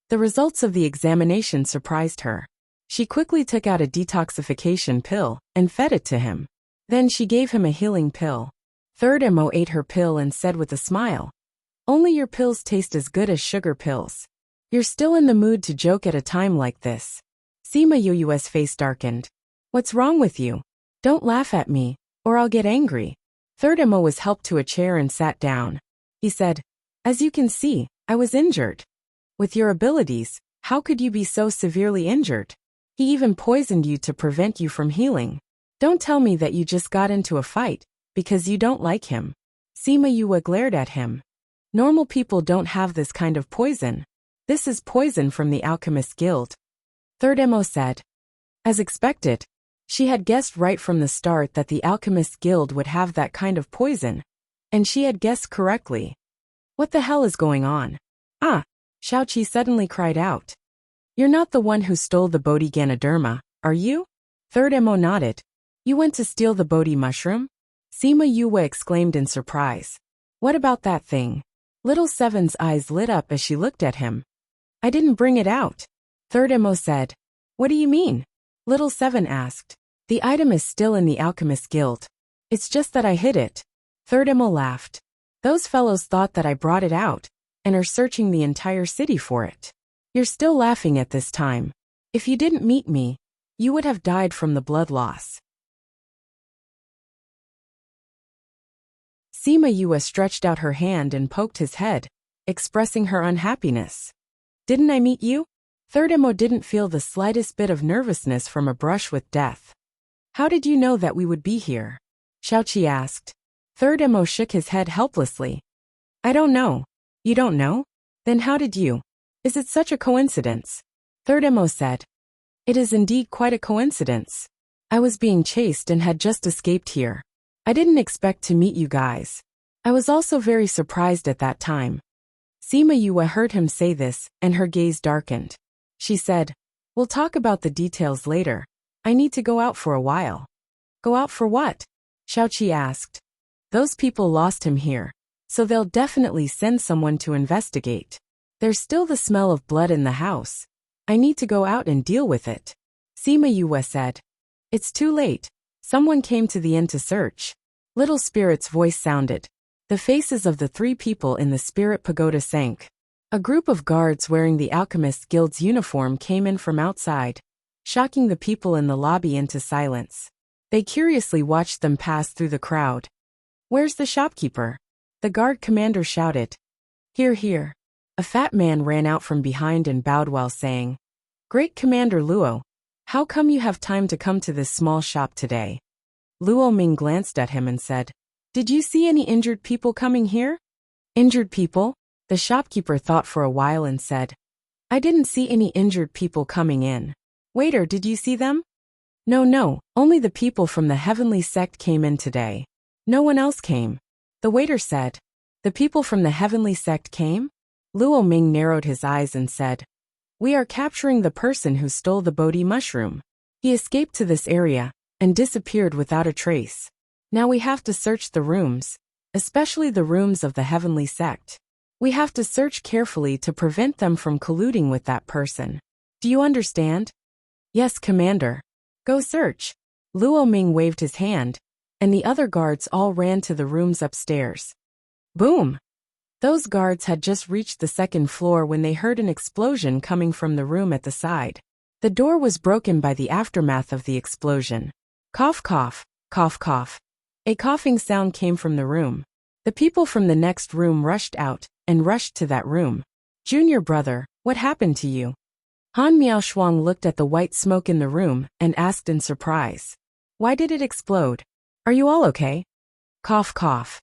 The results of the examination surprised her. She quickly took out a detoxification pill and fed it to him. Then she gave him a healing pill. Third Emo ate her pill and said with a smile, only your pills taste as good as sugar pills. You're still in the mood to joke at a time like this. Sima Yue's face darkened. What's wrong with you? Don't laugh at me, or I'll get angry. Third Emo was helped to a chair and sat down. He said, as you can see, I was injured. With your abilities, how could you be so severely injured? He even poisoned you to prevent you from healing. Don't tell me that you just got into a fight, because you don't like him. Sima Yue glared at him. Normal people don't have this kind of poison. This is poison from the Alchemist Guild. Third Emo said. As expected, she had guessed right from the start that the Alchemist Guild would have that kind of poison, and she had guessed correctly. What the hell is going on? Ah! Xiaoqi suddenly cried out. You're not the one who stole the Bodhi Ganoderma, are you? Third Emo nodded. You went to steal the Bodhi mushroom? Sima Yue exclaimed in surprise. What about that thing? Little Seven's eyes lit up as she looked at him. I didn't bring it out. Third Emo said. What do you mean? Little Seven asked. The item is still in the Alchemist Guild. It's just that I hid it. Third Emo laughed. Those fellows thought that I brought it out, and are searching the entire city for it. You're still laughing at this time. If you didn't meet me, you would have died from the blood loss. Sima Yue stretched out her hand and poked his head, expressing her unhappiness. Didn't I meet you? Third Emo didn't feel the slightest bit of nervousness from a brush with death. How did you know that we would be here? Xiaoqi asked. Third Emo shook his head helplessly. I don't know. You don't know? Then how did you? Is it such a coincidence? Third Mo said. It is indeed quite a coincidence. I was being chased and had just escaped here. I didn't expect to meet you guys. I was also very surprised at that time. Sima Yue heard him say this, and her gaze darkened. She said, We'll talk about the details later. I need to go out for a while. Go out for what? Xiaoqi asked. Those people lost him here, so they'll definitely send someone to investigate. There's still the smell of blood in the house. I need to go out and deal with it. Sima Yue said. It's too late. Someone came to the inn to search. Little Spirit's voice sounded. The faces of the 3 people in the Spirit Pagoda sank. A group of guards wearing the Alchemist Guild's uniform came in from outside, shocking the people in the lobby into silence. They curiously watched them pass through the crowd. Where's the shopkeeper? The guard commander shouted. Here, here. A fat man ran out from behind and bowed while saying, Great Commander Luo, how come you have time to come to this small shop today? Luo Ming glanced at him and said, Did you see any injured people coming here? Injured people? The shopkeeper thought for a while and said, I didn't see any injured people coming in. Waiter, did you see them? No, only the people from the heavenly sect came in today. No one else came. The waiter said, The people from the heavenly sect came? Luo Ming narrowed his eyes and said, We are capturing the person who stole the Bodhi mushroom. He escaped to this area and disappeared without a trace. Now we have to search the rooms, especially the rooms of the heavenly sect. We have to search carefully to prevent them from colluding with that person. Do you understand? Yes, Commander. Go search. Luo Ming waved his hand, and the other guards all ran to the rooms upstairs. Boom! Those guards had just reached the 2nd floor when they heard an explosion coming from the room at the side. The door was broken by the aftermath of the explosion. Cough, cough, cough, cough. A coughing sound came from the room. The people from the next room rushed out and rushed to that room. Junior brother, what happened to you? Han Miaoshuang looked at the white smoke in the room and asked in surprise. Why did it explode? Are you all okay? Cough, cough.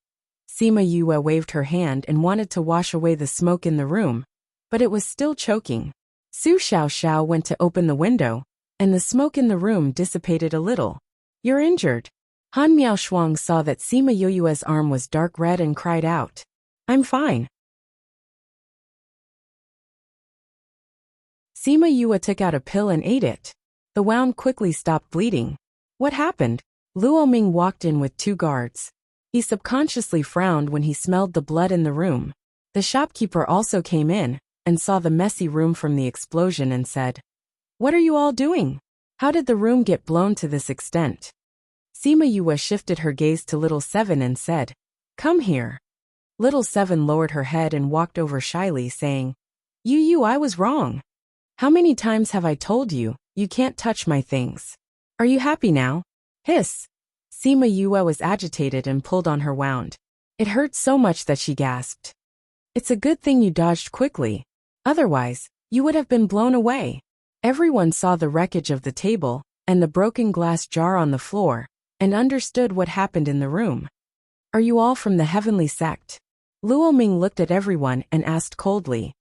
Sima Yue waved her hand and wanted to wash away the smoke in the room, but it was still choking. Su Xiao went to open the window, and the smoke in the room dissipated a little. You're injured. Han Miaoshuang saw that Sima Yue's arm was dark red and cried out. I'm fine. Sima Yue took out a pill and ate it. The wound quickly stopped bleeding. What happened? Luo Ming walked in with 2 guards. He subconsciously frowned when he smelled the blood in the room. The shopkeeper also came in and saw the messy room from the explosion and said, What are you all doing? How did the room get blown to this extent? Sima Yue shifted her gaze to Little Seven and said, Come here. Little Seven lowered her head and walked over shyly, saying, I was wrong. How many times have I told you, you can't touch my things? Are you happy now? Hiss. Sima Yue was agitated and pulled on her wound. It hurt so much that she gasped. It's a good thing you dodged quickly. Otherwise, you would have been blown away. Everyone saw the wreckage of the table and the broken glass jar on the floor and understood what happened in the room. Are you all from the heavenly sect? Luo Ming looked at everyone and asked coldly.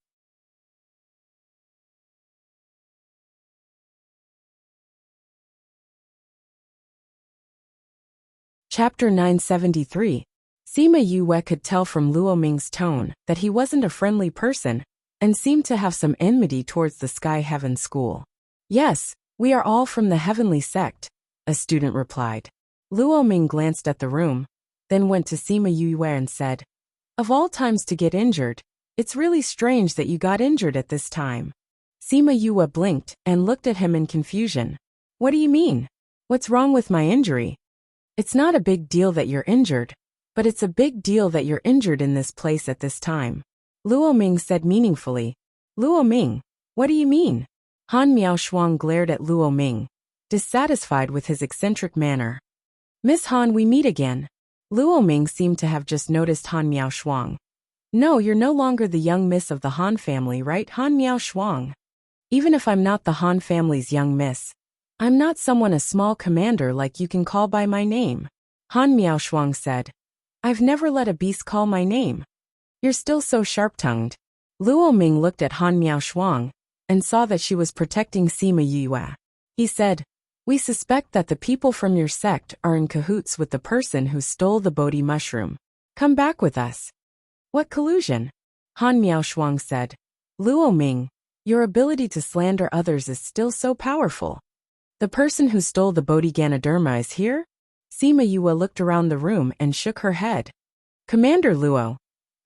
Chapter 973. Sima Yue could tell from Luo Ming's tone that he wasn't a friendly person and seemed to have some enmity towards the Sky Heaven School. Yes, we are all from the heavenly sect, a student replied. Luo Ming glanced at the room, then went to Sima Yue and said, Of all times to get injured, it's really strange that you got injured at this time. Sima Yue blinked and looked at him in confusion. What do you mean? What's wrong with my injury? It's not a big deal that you're injured, but it's a big deal that you're injured in this place at this time. Luo Ming said meaningfully. Luo Ming, what do you mean? Han Miaoshuang glared at Luo Ming, dissatisfied with his eccentric manner. Miss Han, we meet again. Luo Ming seemed to have just noticed Han Miaoshuang. No, you're no longer the young miss of the Han family, right, Han Miaoshuang? Even if I'm not the Han family's young miss, I'm not someone a small commander like you can call by my name. Han Miaoshuang said. I've never let a beast call my name. You're still so sharp-tongued. Luo Ming looked at Han Miao Shuang and saw that she was protecting Sima Yue. He said, "We suspect that the people from your sect are in cahoots with the person who stole the Bodhi mushroom. Come back with us." "What collusion?" Han Miao Shuang said. "Luo Ming, your ability to slander others is still so powerful. The person who stole the Bodhi Ganoderma is here?" Sima Yue looked around the room and shook her head. "Commander Luo,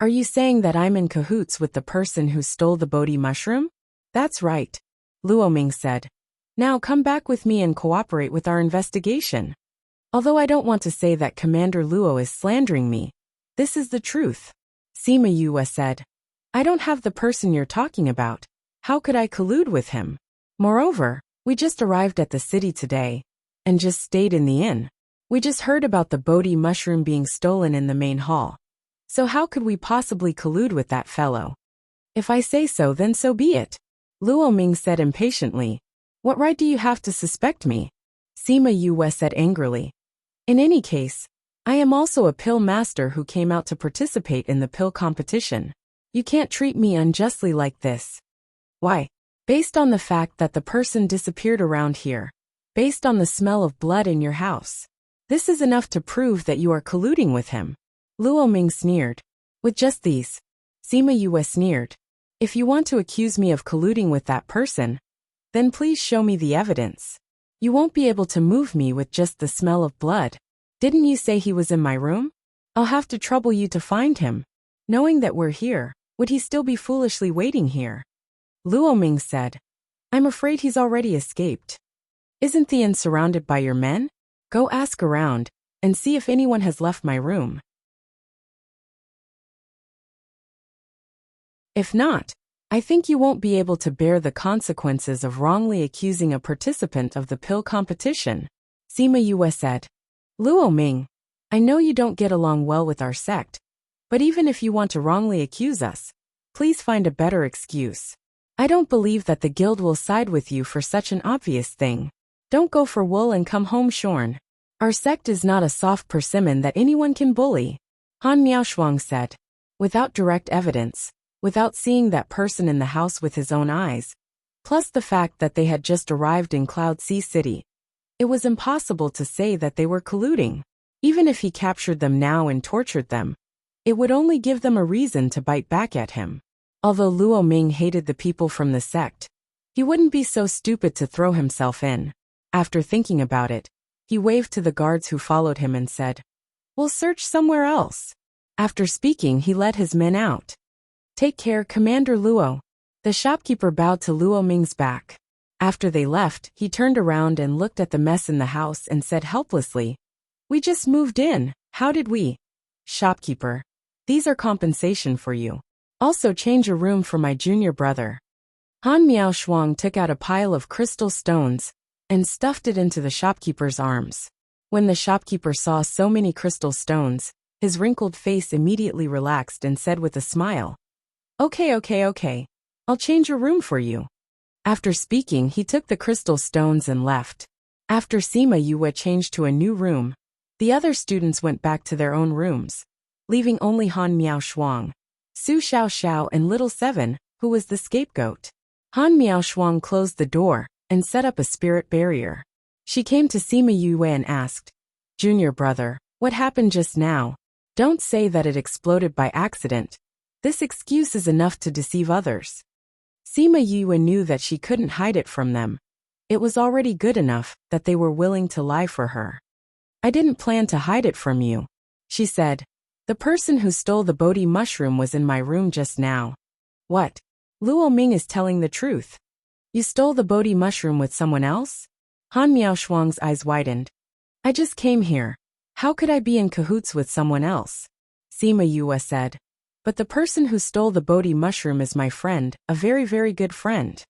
are you saying that I'm in cahoots with the person who stole the Bodhi mushroom?" "That's right," Luo Ming said. "Now come back with me and cooperate with our investigation. Although I don't want to say that Commander Luo is slandering me, this is the truth," Sima Yue said. "I don't have the person you're talking about. How could I collude with him? Moreover, we just arrived at the city today and just stayed in the inn. We just heard about the Bodhi mushroom being stolen in the main hall. So how could we possibly collude with that fellow? If I say so, then so be it," Luo Ming said impatiently. "What right do you have to suspect me?" Sima Yue said angrily. "In any case, I am also a pill master who came out to participate in the pill competition. You can't treat me unjustly like this." "Why?" "Based on the fact that the person disappeared around here. Based on the smell of blood in your house. This is enough to prove that you are colluding with him," Luo Ming sneered. "With just these?" Sima Yue sneered. "If you want to accuse me of colluding with that person, then please show me the evidence. You won't be able to move me with just the smell of blood. Didn't you say he was in my room? I'll have to trouble you to find him. Knowing that we're here, would he still be foolishly waiting here?" Luo Ming said. "I'm afraid he's already escaped. Isn't the inn surrounded by your men? Go ask around and see if anyone has left my room. If not, I think you won't be able to bear the consequences of wrongly accusing a participant of the pill competition," Sima Yue said. "Luo Ming, I know you don't get along well with our sect, but even if you want to wrongly accuse us, please find a better excuse. I don't believe that the guild will side with you for such an obvious thing. Don't go for wool and come home shorn. Our sect is not a soft persimmon that anyone can bully," Han Miaoshuang said. Without direct evidence, without seeing that person in the house with his own eyes, plus the fact that they had just arrived in Cloud Sea City, it was impossible to say that they were colluding. Even if he captured them now and tortured them, it would only give them a reason to bite back at him. Although Luo Ming hated the people from the sect, he wouldn't be so stupid to throw himself in. After thinking about it, he waved to the guards who followed him and said, "We'll search somewhere else." After speaking, he led his men out. "Take care, Commander Luo." The shopkeeper bowed to Luo Ming's back. After they left, he turned around and looked at the mess in the house and said helplessly, "We just moved in. How did we?" "Shopkeeper, these are compensation for you. Also change a room for my junior brother." Han Miaoshuang took out a pile of crystal stones and stuffed it into the shopkeeper's arms. When the shopkeeper saw so many crystal stones, his wrinkled face immediately relaxed and said with a smile, Okay. I'll change a room for you." After speaking, he took the crystal stones and left. After Sima Yue changed to a new room, the other students went back to their own rooms, leaving only Han Miaoshuang, Su Xiaoxiao and Little Seven, who was the scapegoat. Han Miaoshuang closed the door and set up a spirit barrier. She came to Sima Yue and asked, "Junior brother, what happened just now? Don't say that it exploded by accident. This excuse is enough to deceive others." Sima Yue knew that she couldn't hide it from them. It was already good enough that they were willing to lie for her. "I didn't plan to hide it from you," she said. "The person who stole the Bodhi mushroom was in my room just now." "What? Luo Ming is telling the truth. You stole the Bodhi mushroom with someone else?" Han Miaoshuang's eyes widened. "I just came here. How could I be in cahoots with someone else?" Sima Yue said. "But the person who stole the Bodhi mushroom is my friend, a very, very good friend."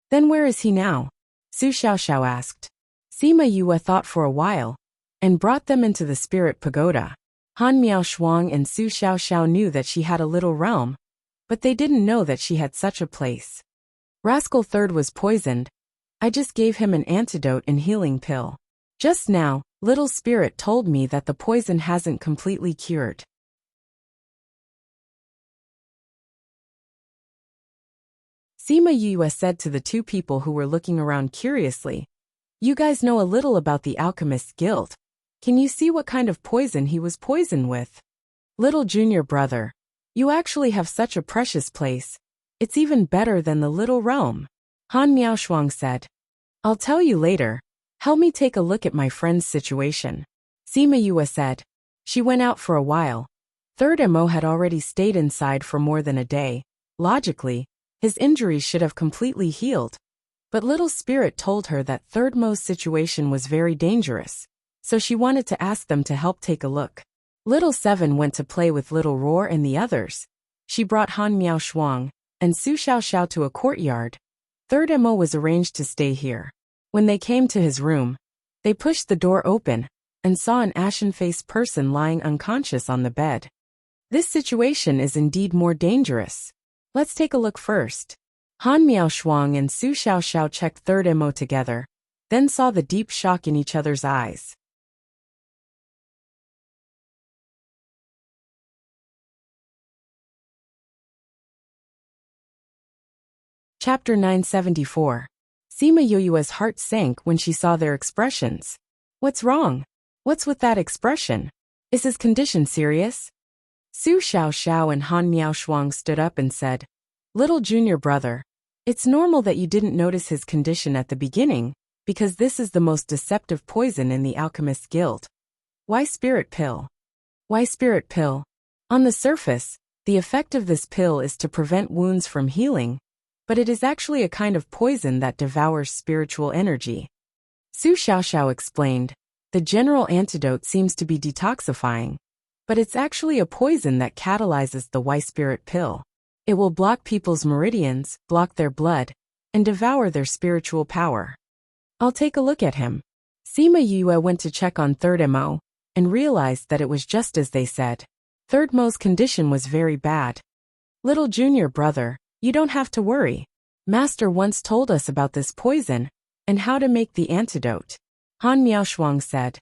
"Then where is he now?" Su Xiaoxiao asked. Sima Yue thought for a while and brought them into the spirit pagoda. Han Miaoshuang and Su Xiaoxiao knew that she had a little realm, but they didn't know that she had such a place. "Rascal Third was poisoned. I just gave him an antidote and healing pill. Just now, Little Spirit told me that the poison hasn't completely cured." Sima Yue said to the two people who were looking around curiously. You guys know a little about the Alchemist's Guild. Can you see what kind of poison he was poisoned with? Little junior brother, you actually have such a precious place. It's even better than the little realm. Han Miaoshuang said. I'll tell you later. Help me take a look at my friend's situation. Sima Yue said. She went out for a while. Third Mo had already stayed inside for more than a day. Logically, his injuries should have completely healed. But Little Spirit told her that Third Mo's situation was very dangerous, so she wanted to ask them to help take a look. Little Seven went to play with Little Roar and the others. She brought Han Miaoshuang and Su Xiaoxiao to a courtyard. Third Mo was arranged to stay here. When they came to his room, they pushed the door open and saw an ashen-faced person lying unconscious on the bed. This situation is indeed more dangerous. Let's take a look first. Han Miaoshuang and Su Xiaoxiao checked Third Mo together, then saw the deep shock in each other's eyes. Chapter 974. Sima Yue's heart sank when she saw their expressions. What's wrong? What's with that expression? Is his condition serious? Su Xiaoxiao and Han Miaoshuang stood up and said, Little junior brother, it's normal that you didn't notice his condition at the beginning, because this is the most deceptive poison in the Alchemist's Guild. Why spirit pill? Why spirit pill? On the surface, the effect of this pill is to prevent wounds from healing, but it is actually a kind of poison that devours spiritual energy. Su Xiaoxiao explained, the general antidote seems to be detoxifying, but it's actually a poison that catalyzes the Y spirit pill. It will block people's meridians, block their blood, and devour their spiritual power. I'll take a look at him. Sima Yue went to check on Third Mo, and realized that it was just as they said. Third Mo's condition was very bad. Little junior brother, you don't have to worry. Master once told us about this poison, and how to make the antidote. Han Miaoshuang said.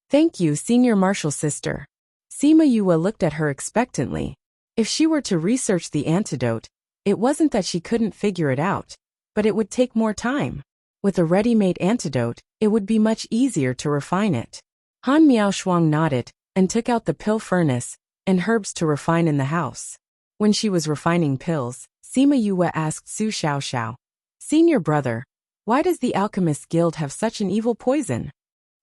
Thank you, senior martial sister. Sima Yue looked at her expectantly. If she were to research the antidote, it wasn't that she couldn't figure it out, but it would take more time. With a ready-made antidote, it would be much easier to refine it. Han Miaoshuang nodded, and took out the pill furnace and herbs to refine in the house. When she was refining pills, Sima Yue asked Su Xiaoxiao, Senior brother, why does the Alchemist's Guild have such an evil poison?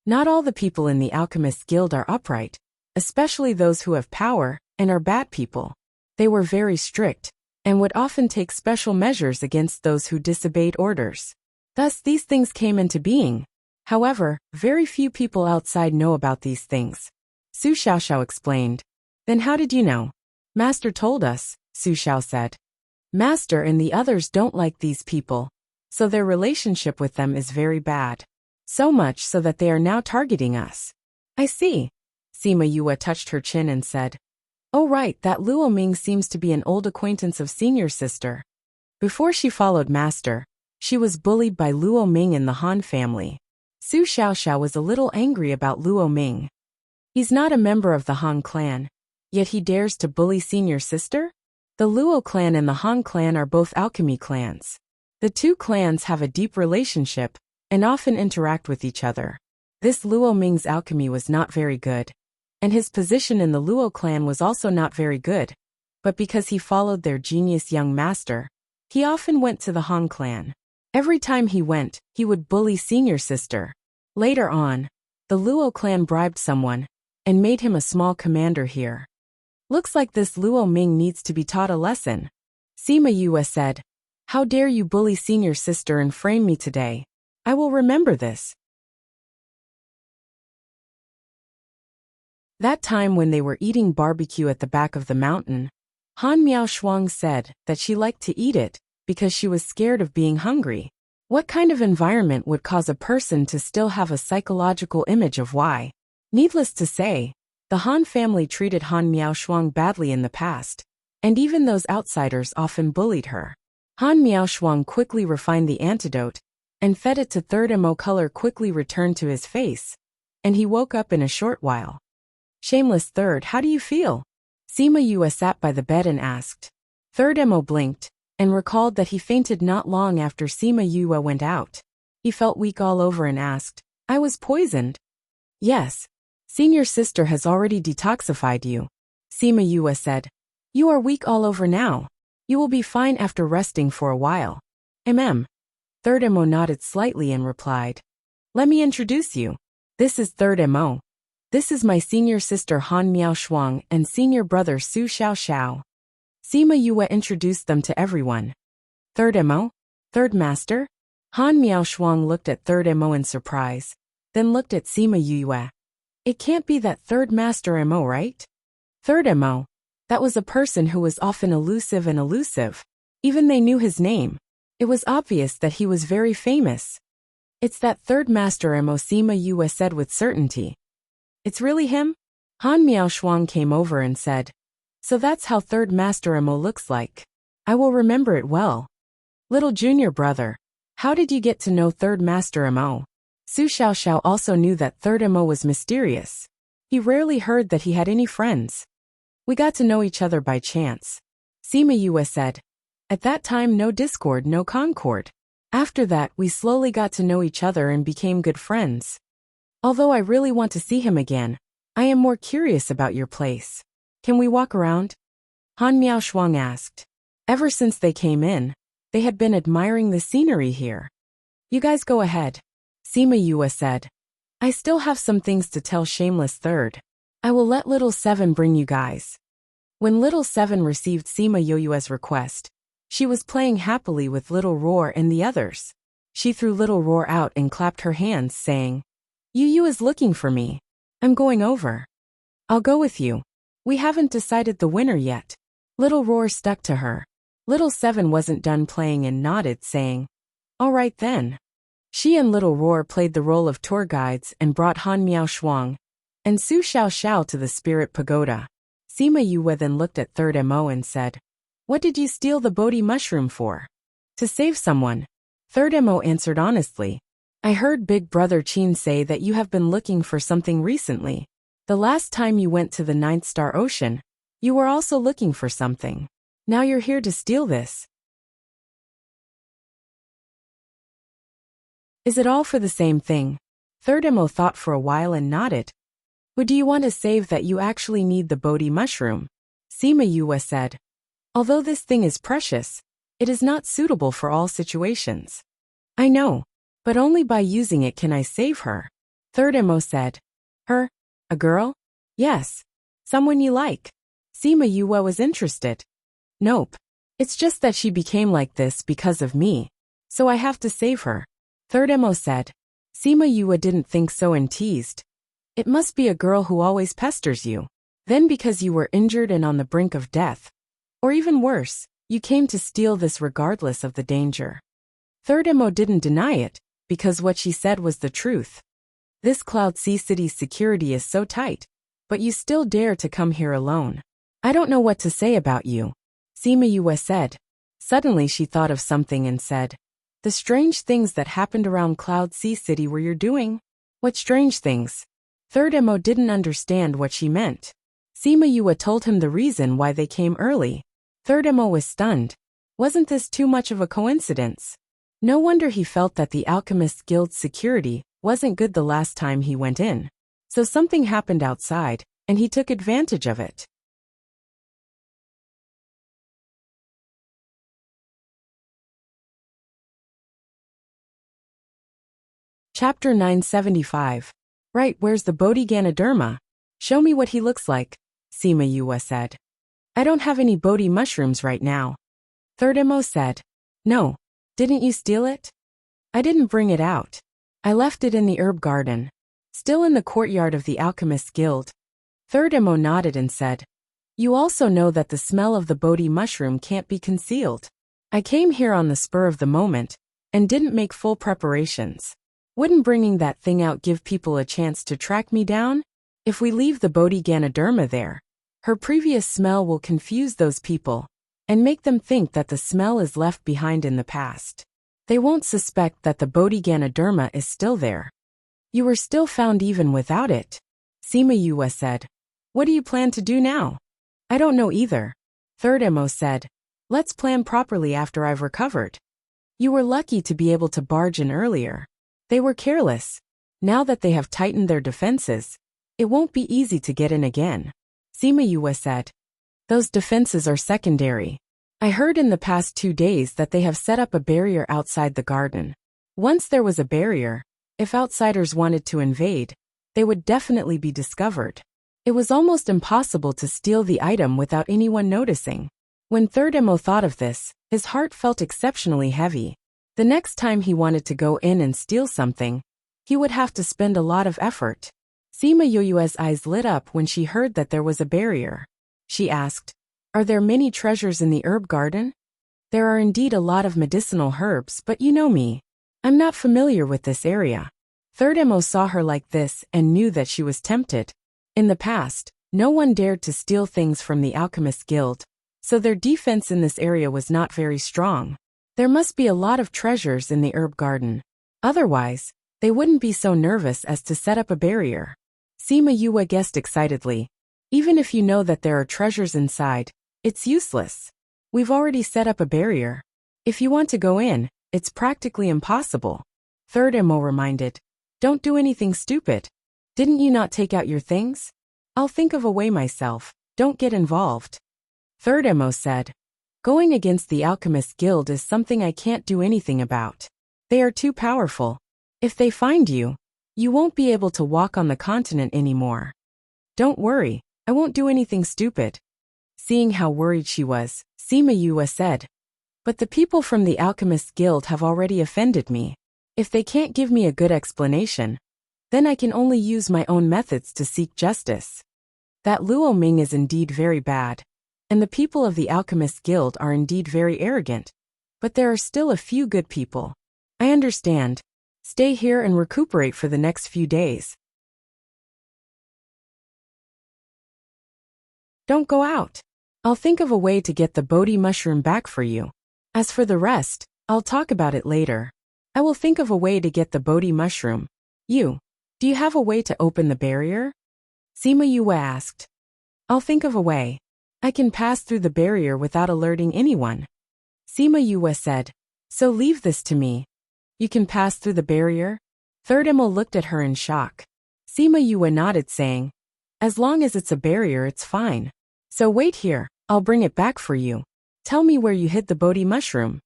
Not all the people in the Alchemist's Guild are upright, especially those who have power and are bad people. They were very strict, and would often take special measures against those who disobeyed orders. Thus these things came into being. However, very few people outside know about these things. Su Xiaoxiao explained. Then how did you know? Master told us, Su Xiao said. Master and the others don't like these people, so their relationship with them is very bad. So much so that they are now targeting us. I see. Sima Yue touched her chin and said, Oh right, that Luo Ming seems to be an old acquaintance of senior sister. Before she followed Master, she was bullied by Luo Ming in the Han family. Su Xiaoxiao was a little angry about Luo Ming. He's not a member of the Han clan, yet he dares to bully senior sister? The Luo clan and the Han clan are both alchemy clans. The two clans have a deep relationship, and often interact with each other. This Luo Ming's alchemy was not very good, and his position in the Luo clan was also not very good, but because he followed their genius young master, he often went to the Han clan. Every time he went, he would bully senior sister. Later on, the Luo clan bribed someone, and made him a small commander here. Looks like this Luo Ming needs to be taught a lesson. Sima Yue said, How dare you bully senior sister and frame me today? I will remember this. That time when they were eating barbecue at the back of the mountain, Han Miaoshuang said that she liked to eat it because she was scared of being hungry. What kind of environment would cause a person to still have a psychological image of why? Needless to say, the Han family treated Han Miaoshuang badly in the past, and even those outsiders often bullied her. Han Miaoshuang quickly refined the antidote, and fed it to Third Mo. Color quickly returned to his face, and he woke up in a short while. Shameless Third, how do you feel? Sima Yue sat by the bed and asked. Third Mo blinked, and recalled that he fainted not long after Sima Yue went out. He felt weak all over and asked, "I was poisoned?" "Yes. Senior sister has already detoxified you," Sima Yue said. "You are weak all over now. You will be fine after resting for a while." Third Mo nodded slightly and replied, "Let me introduce you. This is Third Mo. This is my senior sister Han Miao Shuang and senior brother Su Xiao Xiao." Sima Yue introduced them to everyone. "Third Mo? Third Master?" Han Miao Shuang looked at Third Mo in surprise, then looked at Sima Yue. "It can't be that Third Master Mo, right?" Third Mo. That was a person who was often elusive and elusive. Even they knew his name. It was obvious that he was very famous. "It's that Third Master Mo," Sima Yue said with certainty. "It's really him?" Han Miao Shuang came over and said, "So that's how Third Master Mo looks like. I will remember it well." "Little junior brother, how did you get to know Third Master Mo?" Su Xiao Xiao also knew that Third Mo was mysterious. He rarely heard that he had any friends. "We got to know each other by chance," Sima Yue said. "At that time, no discord, no concord. After that, we slowly got to know each other and became good friends. Although I really want to see him again, I am more curious about your place. Can we walk around?" Han Miao Shuang asked. Ever since they came in, they had been admiring the scenery here. "You guys go ahead," Sima Yue said. "I still have some things to tell Shameless Third. I will let Little Seven bring you guys." When Little Seven received Sima Yue's request, she was playing happily with Little Roar and the others. She threw Little Roar out and clapped her hands, saying, Yu is looking for me. I'm going over." "I'll go with you. We haven't decided the winner yet." Little Roar stuck to her. Little Seven wasn't done playing and nodded, saying, "All right then." She and Little Roar played the role of tour guides and brought Han Miao Shuang and Su Xiao Xiao to the Spirit Pagoda. Sima Yue then looked at Third Mo and said, "What did you steal the Bodhi mushroom for?" "To save someone," Third Mo answered honestly. "I heard Big Brother Qin say that you have been looking for something recently. The last time you went to the Ninth Star Ocean, you were also looking for something. Now you're here to steal this. Is it all for the same thing?" Third Mo thought for a while and nodded. "Who do you want to save that you actually need the Bodhi mushroom?" Sima Yue said. "Although this thing is precious, it is not suitable for all situations." "I know, but only by using it can I save her," Third Mo said. "Her? A girl?" "Yes. Someone you like." Sima Yue was interested. "Nope. It's just that she became like this because of me, so I have to save her," Third Mo said. Sima Yue didn't think so and teased. "It must be a girl who always pesters you. Then because you were injured and on the brink of death. Or even worse, you came to steal this regardless of the danger." Third Mo didn't deny it, because what she said was the truth. "This Cloud Sea City's security is so tight, but you still dare to come here alone. I don't know what to say about you," Sima Yue said. Suddenly she thought of something and said, "The strange things that happened around Cloud Sea City were you doing?" "What strange things?" Third Mo didn't understand what she meant. Sima Yue told him the reason why they came early. Third Mo was stunned. Wasn't this too much of a coincidence? No wonder he felt that the Alchemist Guild's security wasn't good the last time he went in. So something happened outside, and he took advantage of it. Chapter 975. "Right, where's the Bodhi Ganoderma? Show me what he looks like," Sima Yue said. "I don't have any Bodhi mushrooms right now." Third Mo said. "No. Didn't you steal it?" "I didn't bring it out. I left it in the herb garden, still in the courtyard of the Alchemist Guild." Third Mo nodded and said, "You also know that the smell of the Bodhi mushroom can't be concealed. I came here on the spur of the moment, and didn't make full preparations. Wouldn't bringing that thing out give people a chance to track me down? If we leave the Bodhi Ganoderma there, her previous smell will confuse those people, and make them think that the smell is left behind in the past. They won't suspect that the Bodhi Ganoderma is still there. You were still found even without it," Sima Yue said. "What do you plan to do now?" "I don't know either," Third Mo said. Let's plan properly after I've recovered. You were lucky to be able to barge in earlier. They were careless. Now that they have tightened their defenses, it won't be easy to get in again. Sima Yue said. Those defenses are secondary. I heard in the past 2 days that they have set up a barrier outside the garden. Once there was a barrier, if outsiders wanted to invade, they would definitely be discovered. It was almost impossible to steal the item without anyone noticing. When Third Emo thought of this, his heart felt exceptionally heavy. The next time he wanted to go in and steal something, he would have to spend a lot of effort. Sima Yue's eyes lit up when she heard that there was a barrier. She asked, "Are there many treasures in the herb garden?" "There are indeed a lot of medicinal herbs, but you know me. I'm not familiar with this area." Third Emo saw her like this and knew that she was tempted. In the past, no one dared to steal things from the Alchemist Guild, so their defense in this area was not very strong. There must be a lot of treasures in the herb garden. Otherwise, they wouldn't be so nervous as to set up a barrier. Sima Yue guessed excitedly. Even if you know that there are treasures inside, it's useless. We've already set up a barrier. If you want to go in, it's practically impossible. Third Emo reminded. Don't do anything stupid. Didn't you not take out your things? I'll think of a way myself. Don't get involved. Third Emo said. Going against the Alchemist Guild is something I can't do anything about. They are too powerful. If they find you, you won't be able to walk on the continent anymore. Don't worry, I won't do anything stupid. Seeing how worried she was, Sima Yue said. But the people from the Alchemist Guild have already offended me. If they can't give me a good explanation, then I can only use my own methods to seek justice. That Luo Ming is indeed very bad, and the people of the Alchemist Guild are indeed very arrogant, but there are still a few good people. I understand. Stay here and recuperate for the next few days. Don't go out. I'll think of a way to get the Bodhi mushroom back for you. As for the rest, I'll talk about it later. I will think of a way to get the Bodhi mushroom. Do you have a way to open the barrier? Sima Yue asked. I'll think of a way. I can pass through the barrier without alerting anyone. Sima Yue said. So leave this to me. You can pass through the barrier? Third Emo looked at her in shock. Sima Yue nodded saying, as long as it's a barrier it's fine. So wait here, I'll bring it back for you. Tell me where you hid the Bodhi mushroom.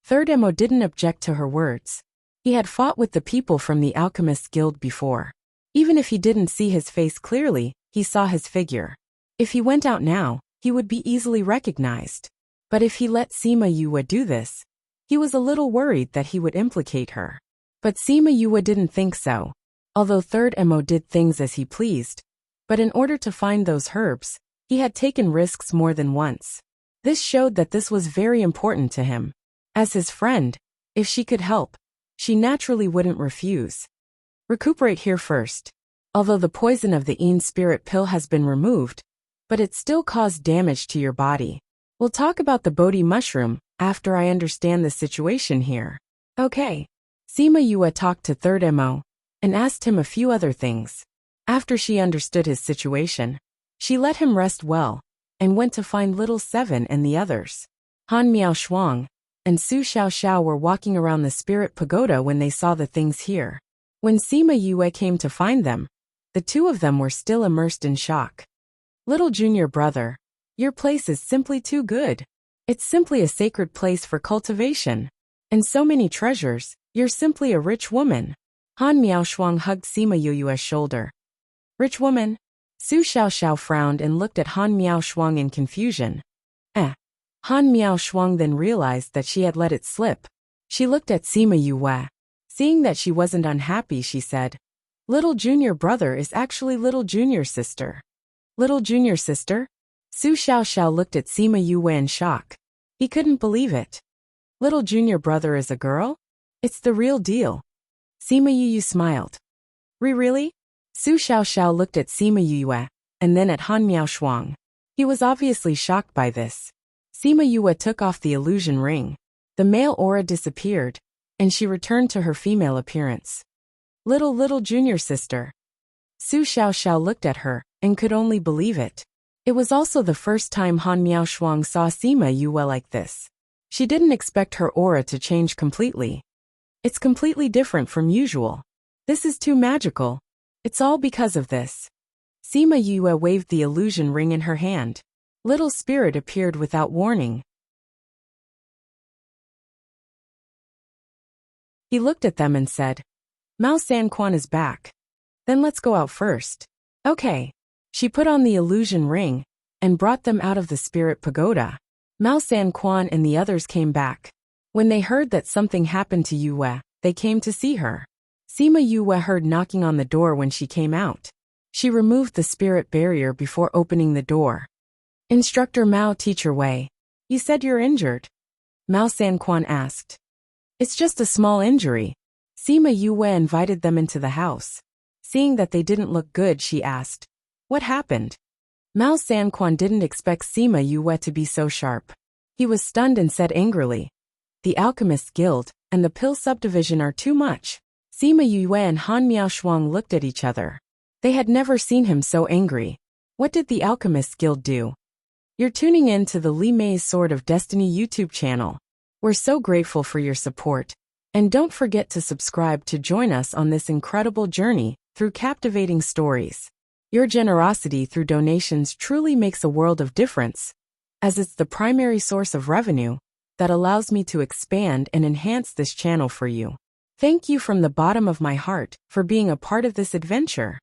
Third Emo didn't object to her words. He had fought with the people from the Alchemist Guild before. Even if he didn't see his face clearly, he saw his figure. If he went out now, he would be easily recognized. But if he let Sima Yue do this, he was a little worried that he would implicate her. But Sima Yue didn't think so. Although Third Emo did things as he pleased, but in order to find those herbs, he had taken risks more than once. This showed that this was very important to him. As his friend, if she could help, she naturally wouldn't refuse. Recuperate here first. Although the poison of the Een Spirit pill has been removed, but it still caused damage to your body. We'll talk about the Bodhi mushroom after I understand the situation here. Okay. Sima Yue talked to Third Emo and asked him a few other things. After she understood his situation, she let him rest well and went to find Little Seven and the others. Han Miao Shuang and Su Xiao were walking around the Spirit Pagoda when they saw the things here. When Sima Yue came to find them, the two of them were still immersed in shock. Little junior brother, your place is simply too good. It's simply a sacred place for cultivation. And so many treasures, you're simply a rich woman. Han Miao Shuang hugged Sima Yue's shoulder. Rich woman? Su Xiao frowned and looked at Han Miao Shuang in confusion. Han Miao Shuang then realized that she had let it slip. She looked at Sima Yue. Seeing that she wasn't unhappy, she said, Little junior brother is actually little junior sister. Little junior sister? Su Xiao looked at Sima Yue in shock. He couldn't believe it. Little junior brother is a girl? It's the real deal. Sima Yue smiled. Really? Su Xiao looked at Sima Yue, and then at Han Miao Shuang. He was obviously shocked by this. Sima Yue took off the illusion ring. The male aura disappeared, and she returned to her female appearance. Little junior sister. Su Xiao looked at her, and could only believe it. It was also the first time Han Miaoshuang saw Sima Yue like this. She didn't expect her aura to change completely. It's completely different from usual. This is too magical. It's all because of this. Sima Yue waved the illusion ring in her hand. Little spirit appeared without warning. He looked at them and said, Mao Sanquan is back. Then let's go out first. Okay. She put on the illusion ring and brought them out of the spirit pagoda. Mao Sanquan and the others came back. When they heard that something happened to Yue, they came to see her. Sima Yue heard knocking on the door when she came out. She removed the spirit barrier before opening the door. Instructor Mao, teach your way. You said you're injured. Mao Sanquan asked. It's just a small injury. Sima Yue invited them into the house. Seeing that they didn't look good, she asked, what happened? Mao Sanquan didn't expect Sima Yue to be so sharp. He was stunned and said angrily, the Alchemist's Guild and the Pill Subdivision are too much. Sima Yue and Han Miaoshuang looked at each other. They had never seen him so angry. What did the Alchemist's Guild do? You're tuning in to the Li Mei's Sword of Destiny YouTube channel. We're so grateful for your support. And don't forget to subscribe to join us on this incredible journey through captivating stories. Your generosity through donations truly makes a world of difference, as it's the primary source of revenue that allows me to expand and enhance this channel for you. Thank you from the bottom of my heart for being a part of this adventure.